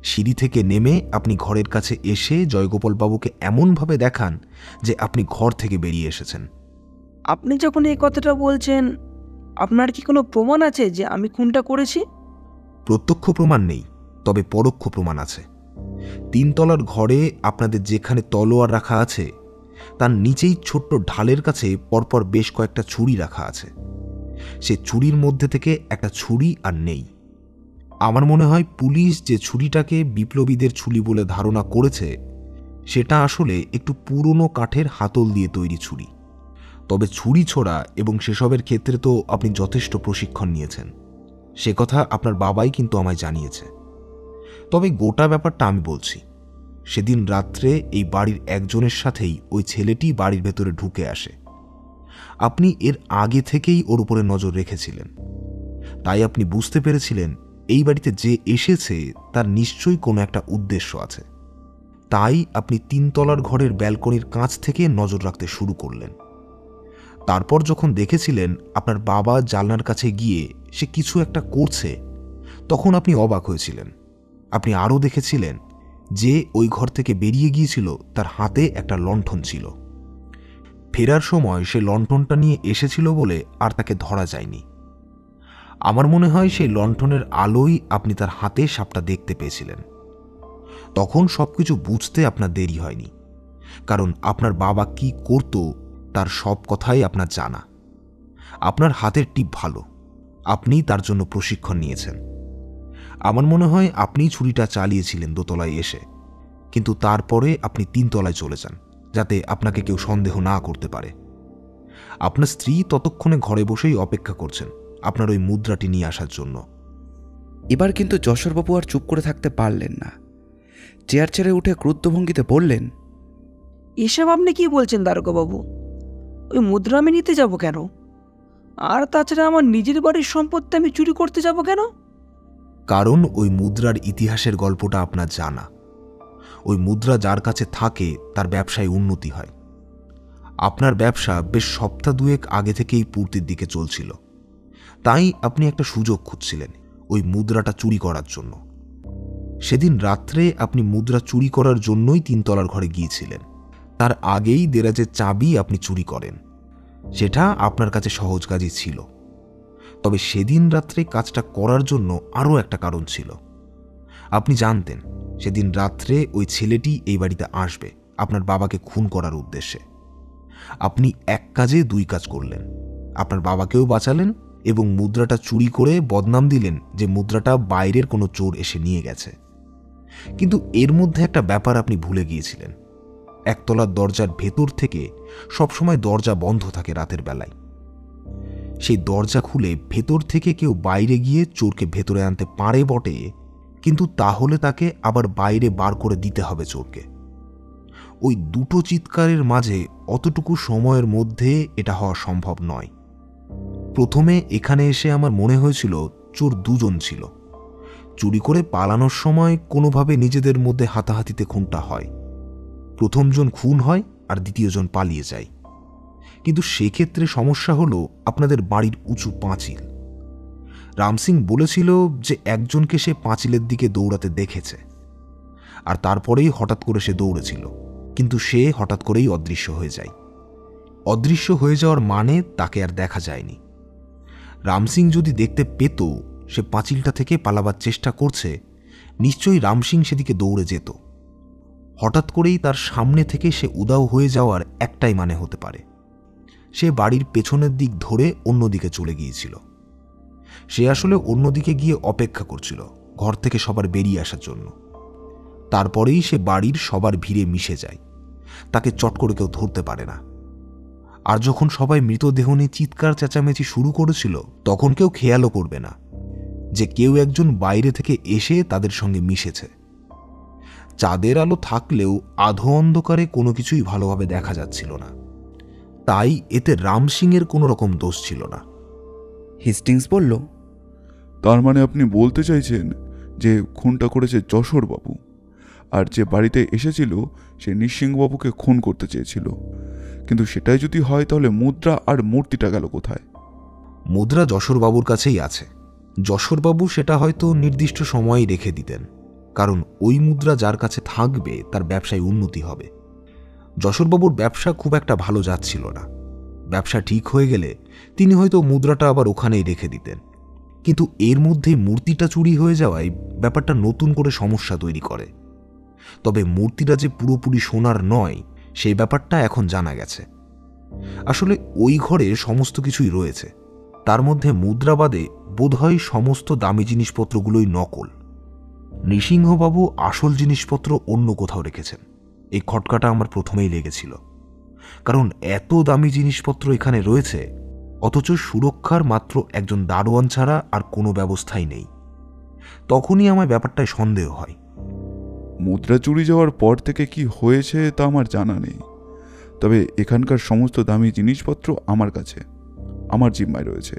সিঁড়ি থেকে নেমে আপনি ঘরের কাছে এসে জয়গোপাল বাবুকে এমনভাবে দেখান যে আপনি ঘর থেকে বেরিয়ে এসেছেন। আপনি যখন এই কথাটা বলছেন, আপনার কি কোনো প্রমাণ আছে যে আমি খুনটা করেছি? প্রত্যক্ষ প্রমাণ নেই, তবে পরোক্ষ প্রমাণ আছে। 3 তলার ঘরে আপনাদের যেখানে তলোয়ার রাখা আছে তার নিচেই ছোট্ট ঢালের কাছে পরপর বেশ কয়েকটা ছুরি রাখা আছে। সে ছুরির মধ্যে থেকে একটা ছুরি আর নেই। আমার মনে হয় পুলিশ যে ছুরিটাকে বিপ্লবীদের ছুরি বলে ধারণা করেছে সেটা আসলে একটু পুরনো কাঠের হাতল দিয়ে তৈরি ছুরি। তবে ছুরি ছোড়া এবং সেসবের ক্ষেত্রে তো আপনি যথেষ্ট প্রশিক্ষণ নিয়েছেন, সে কথা আপনার বাবাই কিন্তু আমায় জানিয়েছে। তবে গোটা ব্যাপারটা আমি বলছি। সেদিন রাত্রে এই বাড়ির একজনের সাথেই ওই ছেলেটি বাড়ির ভেতরে ঢুকে আসে। আপনি এর আগে থেকেই ওর উপরে নজর রেখেছিলেন, তাই আপনি বুঝতে পেরেছিলেন এই বাড়িতে যে এসেছে তার নিশ্চয়ই কোনো একটা উদ্দেশ্য আছে। তাই আপনি 3 তলার ঘরের ব্যালকনির কাছ থেকে নজর রাখতে শুরু করলেন। তারপর যখন দেখেছিলেন আপনার বাবা জানলার কাছে গিয়ে সে কিছু একটা করছে, তখন আপনি অবাক হয়েছিলেন। আপনি আরও দেখেছিলেন যে ওই ঘর থেকে বেরিয়ে গিয়েছিল তার হাতে একটা লণ্ঠন ছিল। ফেরার সময় সে লণ্ঠনটা নিয়ে এসেছিল বলে আর তাকে ধরা যায়নি। আমার মনে হয় সেই লণ্ঠনের আলোই আপনি তার হাতে সাপটা দেখতে পেয়েছিলেন। তখন সবকিছু বুঝতে আপনার দেরি হয়নি, কারণ আপনার বাবা কি করত তার সব কথাই আপনার জানা। আপনার হাতের টিপ ভালো, আপনি তার জন্য প্রশিক্ষণ নিয়েছেন। আমার মনে হয় আপনি ছুরিটা চালিয়েছিলেন দোতলায় এসে, কিন্তু তারপরে আপনি 3 তলায় চলে যান যাতে আপনাকে কেউ সন্দেহ না করতে পারে। আপনার স্ত্রী ততক্ষণে ঘরে বসেই অপেক্ষা করছেন আপনার ওই মুদ্রাটি নিয়ে আসার জন্য। এবার কিন্তু যশোরবাবু আর চুপ করে থাকতে পারলেন না। চেয়ার ছেড়ে উঠে ক্রুদ্ধ ভঙ্গিতে বললেন, এসব আপনি কি বলছেন দারোগাবাবু? ওই মুদ্রা আমি নিতে যাব কেন? আর তাছাড়া আমার নিজের বাড়ির সম্পত্তি আমি চুরি করতে যাব কেন? কারণ ওই মুদ্রার ইতিহাসের গল্পটা আপনার জানা। ওই মুদ্রা যার কাছে থাকে তার ব্যবসায় উন্নতি হয়। আপনার ব্যবসা বেশ সপ্তাহ 2 আগে থেকেই পূর্তির দিকে চলছিল, তাই আপনি একটা সুযোগ খুঁজছিলেন ওই মুদ্রাটা চুরি করার জন্য। সেদিন রাত্রে আপনি মুদ্রা চুরি করার জন্যই 3 তলার ঘরে গিয়েছিলেন। তার আগেই দেরাজের চাবি আপনি চুরি করেন, সেটা আপনার কাছে সহজ কাজই ছিল। তবে সেদিন রাত্রে কাজটা করার জন্য আরও একটা কারণ ছিল। আপনি জানতেন সেদিন রাত্রে ওই ছেলেটি এই বাড়িতে আসবে আপনার বাবাকে খুন করার উদ্দেশ্যে। আপনি এক কাজে দুই কাজ করলেন, আপনার বাবাকেও বাঁচালেন এবং মুদ্রাটা চুরি করে বদনাম দিলেন যে মুদ্রাটা বাইরের কোনো চোর এসে নিয়ে গেছে। কিন্তু এর মধ্যে একটা ব্যাপার আপনি ভুলে গিয়েছিলেন। একতলার দরজার ভেতর থেকে সবসময় দরজা বন্ধ থাকে রাতের বেলায়। সেই দরজা খুলে ভেতর থেকে কেউ বাইরে গিয়ে চোরকে ভেতরে আনতে পারে বটে, কিন্তু তাহলে তাকে আবার বাইরে বার করে দিতে হবে চোরকে। ওই দুটো চিৎকারের মাঝে অতটুকু সময়ের মধ্যে এটা হওয়া সম্ভব নয়। প্রথমে এখানে এসে আমার মনে হয়েছিল চোর দুজন ছিল। চুরি করে পালানোর সময় কোনোভাবে নিজেদের মধ্যে হাতাহাতিতে খুনটা হয়। প্রথমজন খুন হয় আর দ্বিতীয়জন পালিয়ে যায়। কিন্তু সেক্ষেত্রে সমস্যা হলো আপনাদের বাড়ির উঁচু পাঁচিল। রামসিং বলেছিল যে একজনকে সে পাঁচিলের দিকে দৌড়াতে দেখেছে, আর তারপরেই হঠাৎ করে সে দৌড়েছিল, কিন্তু সে হঠাৎ করেই অদৃশ্য হয়ে যায়। অদৃশ্য হয়ে যাওয়ার মানে তাকে আর দেখা যায়নি। রামসিং যদি দেখতে পেত সে পাঁচিলটা থেকে পালাবার চেষ্টা করছে, নিশ্চয়ই রামসিং সেদিকে দৌড়ে যেত। হঠাৎ করেই তার সামনে থেকে সে উধাও হয়ে যাওয়ার একটাই মানে হতে পারে, সে বাড়ির পেছনের দিক ধরে অন্যদিকে চলে গিয়েছিল। সে আসলে অন্যদিকে গিয়ে অপেক্ষা করছিল ঘর থেকে সবার বেরিয়ে আসার জন্য। তারপরেই সে বাড়ির সবার ভিড়ে মিশে যায়, তাকে চট করে কেউ ধরতে পারে না। আর যখন সবাই মৃতদেহ নিয়ে চিৎকার চেঁচামেচি শুরু করেছিল, তখন কেউ খেয়ালও করবে না যে কেউ একজন বাইরে থেকে এসে তাদের সঙ্গে মিশেছে। চাঁদের আলো থাকলেও আধো অন্ধকারে কোনো কিছুই ভালোভাবে দেখা যাচ্ছিল না, তাই এতে রামসিংয়ের কোনো রকম দোষ ছিল না। হেস্টিংস বলল, তার মানে আপনি বলতে চাইছেন যে খুনটা করেছে যশোরবাবু, আর যে বাড়িতে এসেছিল সে নৃসিংহবাবুকে খুন করতে চেয়েছিল। কিন্তু সেটাই যদি হয় তাহলে মুদ্রা আর মূর্তিটা গেল কোথায়? মুদ্রা যশোরবাবুর কাছেই আছে। যশোরবাবু সেটা হয়তো নির্দিষ্ট সময়েই রেখে দিতেন, কারণ ওই মুদ্রা যার কাছে থাকবে তার ব্যবসায় উন্নতি হবে। যশোরবাবুর ব্যবসা খুব একটা ভালো যাচ্ছিল না। ব্যবসা ঠিক হয়ে গেলে তিনি হয়তো মুদ্রাটা আবার ওখানেই রেখে দিতেন। কিন্তু এর মধ্যেই মূর্তিটা চুরি হয়ে যাওয়ায় ব্যাপারটা নতুন করে সমস্যা তৈরি করে। তবে মূর্তিটা যে পুরোপুরি সোনার নয় সেই ব্যাপারটা এখন জানা গেছে। আসলে ওই ঘরে সমস্ত কিছুই রয়েছে, তার মধ্যে মুদ্রা বাদে বোধহয় সমস্ত দামি জিনিসপত্রগুলোই নকল। নৃসিংহবাবু আসল জিনিসপত্র অন্য কোথাও রেখেছেন। এই খটকাটা আমার প্রথমেই লেগেছিল, কারণ এত দামি জিনিসপত্র এখানে রয়েছে, অথচ সুরক্ষার মাত্র একজন দারোয়ান ছাড়া আর কোনো ব্যবস্থাই নেই। তখনই আমার ব্যাপারটায় সন্দেহ হয়। মুদ্রা চুরি যাওয়ার পর থেকে কি হয়েছে তা আমার জানা নেই, তবে এখানকার সমস্ত দামি জিনিসপত্র আমার কাছে, আমার জিম্মায় রয়েছে।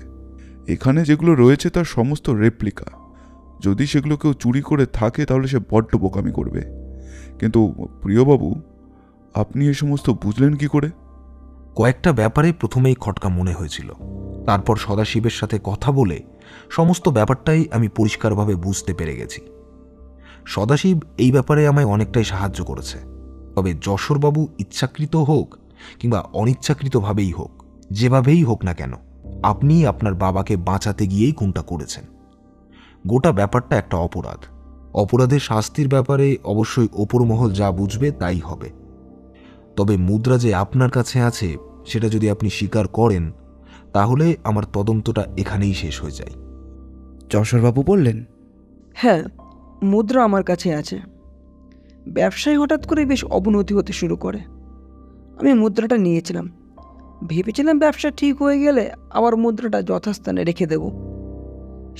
এখানে যেগুলো রয়েছে তার সমস্ত রেপ্লিকা। যদি সেগুলো কেউ চুরি করে থাকে তাহলে সে বড্ড বোকামি করবে। কিন্তু প্রিয়বাবু, আপনি এ সমস্ত বুঝলেন কি করে? কয়েকটা ব্যাপারে প্রথমেই খটকা মনে হয়েছিল, তারপর সদাশিবের সাথে কথা বলে সমস্ত ব্যাপারটাই আমি পরিষ্কারভাবে বুঝতে পেরে গেছি। সদাশিব এই ব্যাপারে আমায় অনেকটাই সাহায্য করেছে। তবে যশোরবাবু ইচ্ছাকৃত হোক কিংবা অনিচ্ছাকৃতভাবেই হোক, যেভাবেই হোক না কেন, আপনি আপনার বাবাকে বাঁচাতে গিয়েই খুনটা করেছেন। গোটা ব্যাপারটা একটা অপরাধ। অপরাধের শাস্তির ব্যাপারে অবশ্যই ওপর মহল যা বুঝবে তাই হবে। তবে মুদ্রা যে আপনার কাছে আছে সেটা যদি আপনি স্বীকার করেন, তাহলে আমার তদন্তটা এখানেই শেষ হয়ে যায়। যশোরবাবু বললেন, হ্যাঁ, মুদ্রা আমার কাছে আছে। ব্যবসায় হঠাৎ করে বেশ অবনতি হতে শুরু করে। আমি মুদ্রাটা নিয়েছিলাম, ভেবেছিলাম ব্যবসা ঠিক হয়ে গেলে আবার মুদ্রাটা যথাস্থানে রেখে দেব।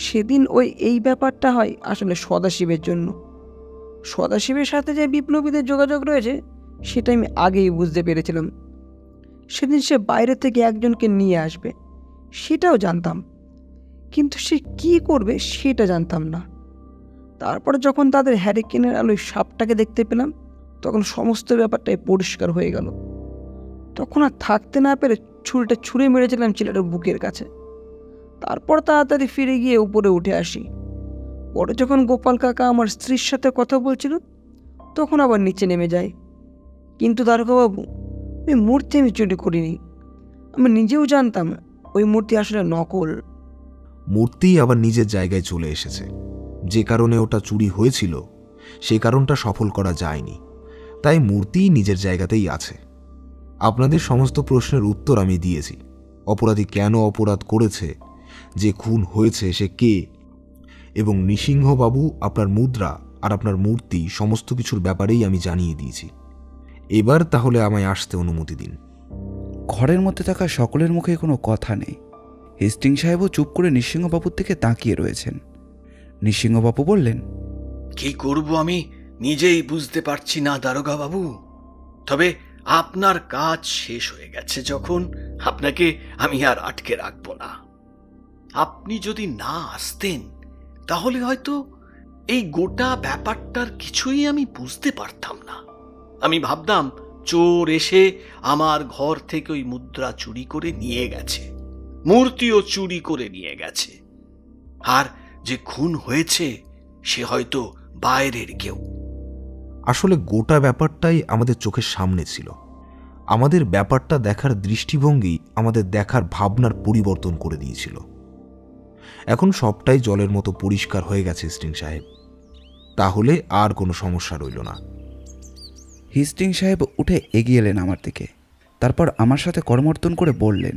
সেদিন এই ব্যাপারটা হয় আসলে সদাশিবের জন্য। সদাশিবের সাথে যে বিপ্লবীদের যোগাযোগ রয়েছে সেটা আমি আগেই বুঝতে পেরেছিলাম। সেদিন সে বাইরে থেকে একজনকে নিয়ে আসবে সেটাও জানতাম, কিন্তু সে কী করবে সেটা জানতাম না। তারপরে যখন তাদের হ্যারিকেনের আলোয় সাপটাকে দেখতে পেলাম, তখন সমস্ত ব্যাপারটাই পরিষ্কার হয়ে গেল। তখন আর থাকতে না পেরে ছুরিটা ছুঁড়ে মেরেছিলাম ছেলেটার বুকের কাছে। তারপর তাড়াতাড়ি ফিরে গিয়ে উপরে উঠে আসি। পরে যখন গোপাল কাকা আমার স্ত্রীর সাথে কথা বলছিল, তখন আবার নিচে নেমে যায়। কিন্তু দারোগাবাবু, ওই মূর্তি আমি চুরি করিনি। আমি নিজেও জানতাম ওই মূর্তি আসলে নকল। মূর্তি আবার নিজের জায়গায় চলে এসেছে। যে কারণে ওটা চুরি হয়েছিল সেই কারণটা সফল করা যায়নি। তাই মূর্তি নিজের জায়গাতেই আছে। আপনাদের সমস্ত প্রশ্নের উত্তর আমি দিয়েছি। অপরাধী কেন অপরাধ করেছে, যে খুন হয়েছে সে কে, এবং নৃসিংহবাবু, আপনার মুদ্রা আর আপনার মূর্তি সমস্ত কিছুর ব্যাপারেই আমি জানিয়ে দিয়েছি। এবার তাহলে আমায় আসতে অনুমতি দিন। ঘরের মধ্যে থাকা সকলের মুখে কোনো কথা নেই। হেস্টিং সাহেবও চুপ করে নৃসিংহবাবুর দিকে তাকিয়ে রয়েছেন। নৃসিংহবাবু বললেন, কি করব আমি নিজেই বুঝতে পারছি না দারোগা বাবু। তবে আপনার কাজ শেষ হয়ে গেছে যখন, আপনাকে আমি আর আটকে রাখবো না। আপনি যদি না আসতেন তাহলে হয়তো এই গোটা ব্যাপারটার কিছুই আমি বুঝতে পারতাম না। আমি ভাবতাম চোর এসে আমার ঘর থেকে ওই মুদ্রা চুরি করে নিয়ে গেছে, মূর্তিও চুরি করে নিয়ে গেছে, আর যে খুন হয়েছে সে হয়তো বাইরের কেউ। আসলে গোটা ব্যাপারটাই আমাদের চোখের সামনে ছিল। আমাদের ব্যাপারটা দেখার দৃষ্টিভঙ্গি আমাদের দেখার ভাবনার পরিবর্তন করে দিয়েছিল। এখন সবটাই জলের মতো পরিষ্কার হয়ে গেছে হেস্টিং সাহেব। তাহলে আর কোনো সমস্যা রইল না। হেস্টিং সাহেব উঠে এগিয়ে এলেন আমার দিকে। তারপর আমার সাথে করমর্দন করে বললেন,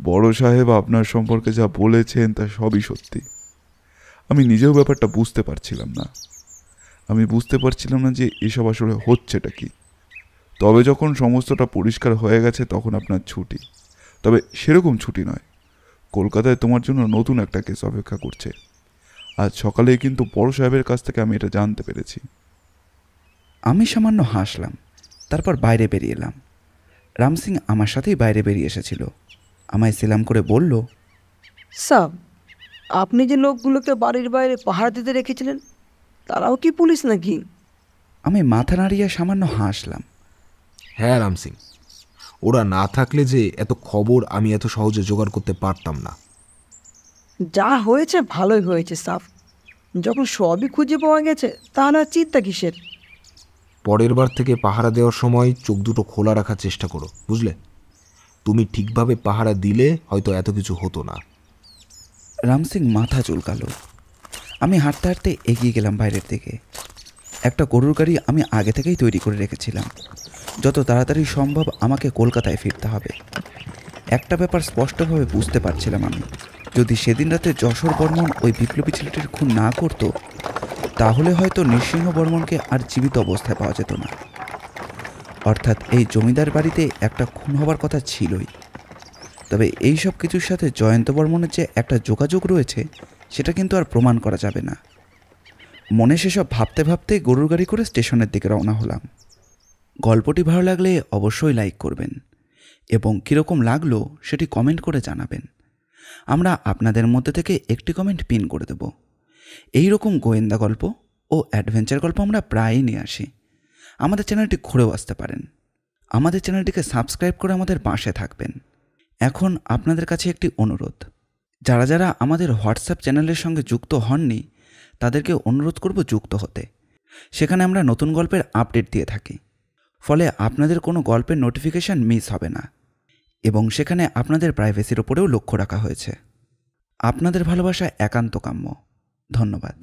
বড় সাহেব আপনার সম্পর্কে যা বলেছেন তা সবই সত্যি। আমি নিজেও ব্যাপারটা বুঝতে পারছিলাম না। আমি বুঝতে পারছিলাম না যে এসব আসলে হচ্ছেটা কি। তবে যখন সমস্তটা পরিষ্কার হয়ে গেছে তখন আপনার ছুটি, তবে সেরকম ছুটি নয়। কলকাতায় তোমার জন্য নতুন একটা কেস অপেক্ষা করছে। আজ সকালেই কিন্তু বড় সাহেবের কাছ থেকে আমি এটা জানতে পেরেছি। আমি সামান্য হাসলাম। তারপর বাইরে বেরিয়ে এলাম। রামসিং আমার সাথেই বাইরে বেরিয়ে এসেছিল। আমায় সেলাম করে বলল, স্যার, আপনি যে লোকগুলোকে বাড়ির বাইরে পাহারা দিতে রেখেছিলেন তারাও কি পুলিশ নাকি? আমি মাথা নাড়িয়ে সামান্য হাসলাম। হ্যাঁ রামসিং, ওরা না থাকলে যে এত খবর আমি এত সহজে জোগাড় করতে পারতাম না। যা হয়েছে ভালোই হয়েছে সাফ। যখন সবই খুঁজে পাওয়া গেছে তাহলে আর চিন্তা কিসের? পরের বার থেকে পাহারা দেওয়ার সময় চোখ দুটো খোলা রাখার চেষ্টা করো, বুঝলে? তুমি ঠিকভাবে পাহারা দিলে হয়তো এত কিছু হতো না। রামসিং মাথা চুলকালো। আমি হাঁটতে হাঁটতে এগিয়ে গেলাম বাইরের দিকে। একটা গরুর গাড়ি আমি আগে থেকেই তৈরি করে রেখেছিলাম। যত তাড়াতাড়ি সম্ভব আমাকে কলকাতায় ফিরতে হবে। একটা ব্যাপার স্পষ্টভাবে বুঝতে পারছিলাম আমি, যদি সেদিন রাতে যশোর বর্মন ওই বিপ্লবী ছেলেটির খুন না করতো তাহলে হয়তো নৃসিংহ বর্মনকে আর জীবিত অবস্থায় পাওয়া যেত না। অর্থাৎ এই জমিদার বাড়িতে একটা খুন হবার কথা ছিলই। তবে এই সব কিছুর সাথে জয়ন্ত বর্মনের যে একটা যোগাযোগ রয়েছে সেটা কিন্তু আর প্রমাণ করা যাবে না। মনে সেসব ভাবতে ভাবতে গরুর গাড়ি করে স্টেশনের দিকে রওনা হলাম। গল্পটি ভালো লাগলে অবশ্যই লাইক করবেন এবং কীরকম লাগলো সেটি কমেন্ট করে জানাবেন। আমরা আপনাদের মধ্যে থেকে একটি কমেন্ট পিন করে দেব। এই রকম গোয়েন্দা গল্প ও অ্যাডভেঞ্চার গল্প আমরা প্রায়ই নিয়ে আসি। আমাদের চ্যানেলটি ঘুরেও আসতে পারেন। আমাদের চ্যানেলটিকে সাবস্ক্রাইব করে আমাদের পাশে থাকবেন। এখন আপনাদের কাছে একটি অনুরোধ, যারা যারা আমাদের হোয়াটসঅ্যাপ চ্যানেলের সঙ্গে যুক্ত হননি তাদেরকে অনুরোধ করব যুক্ত হতে। সেখানে আমরা নতুন গল্পের আপডেট দিয়ে থাকি, ফলে আপনাদের কোনো গল্পের নোটিফিকেশান মিস হবে না এবং সেখানে আপনাদের প্রাইভেসির ওপরেও লক্ষ্য রাখা হয়েছে। আপনাদের ভালোবাসা একান্ত কাম্য। ধন্যবাদ।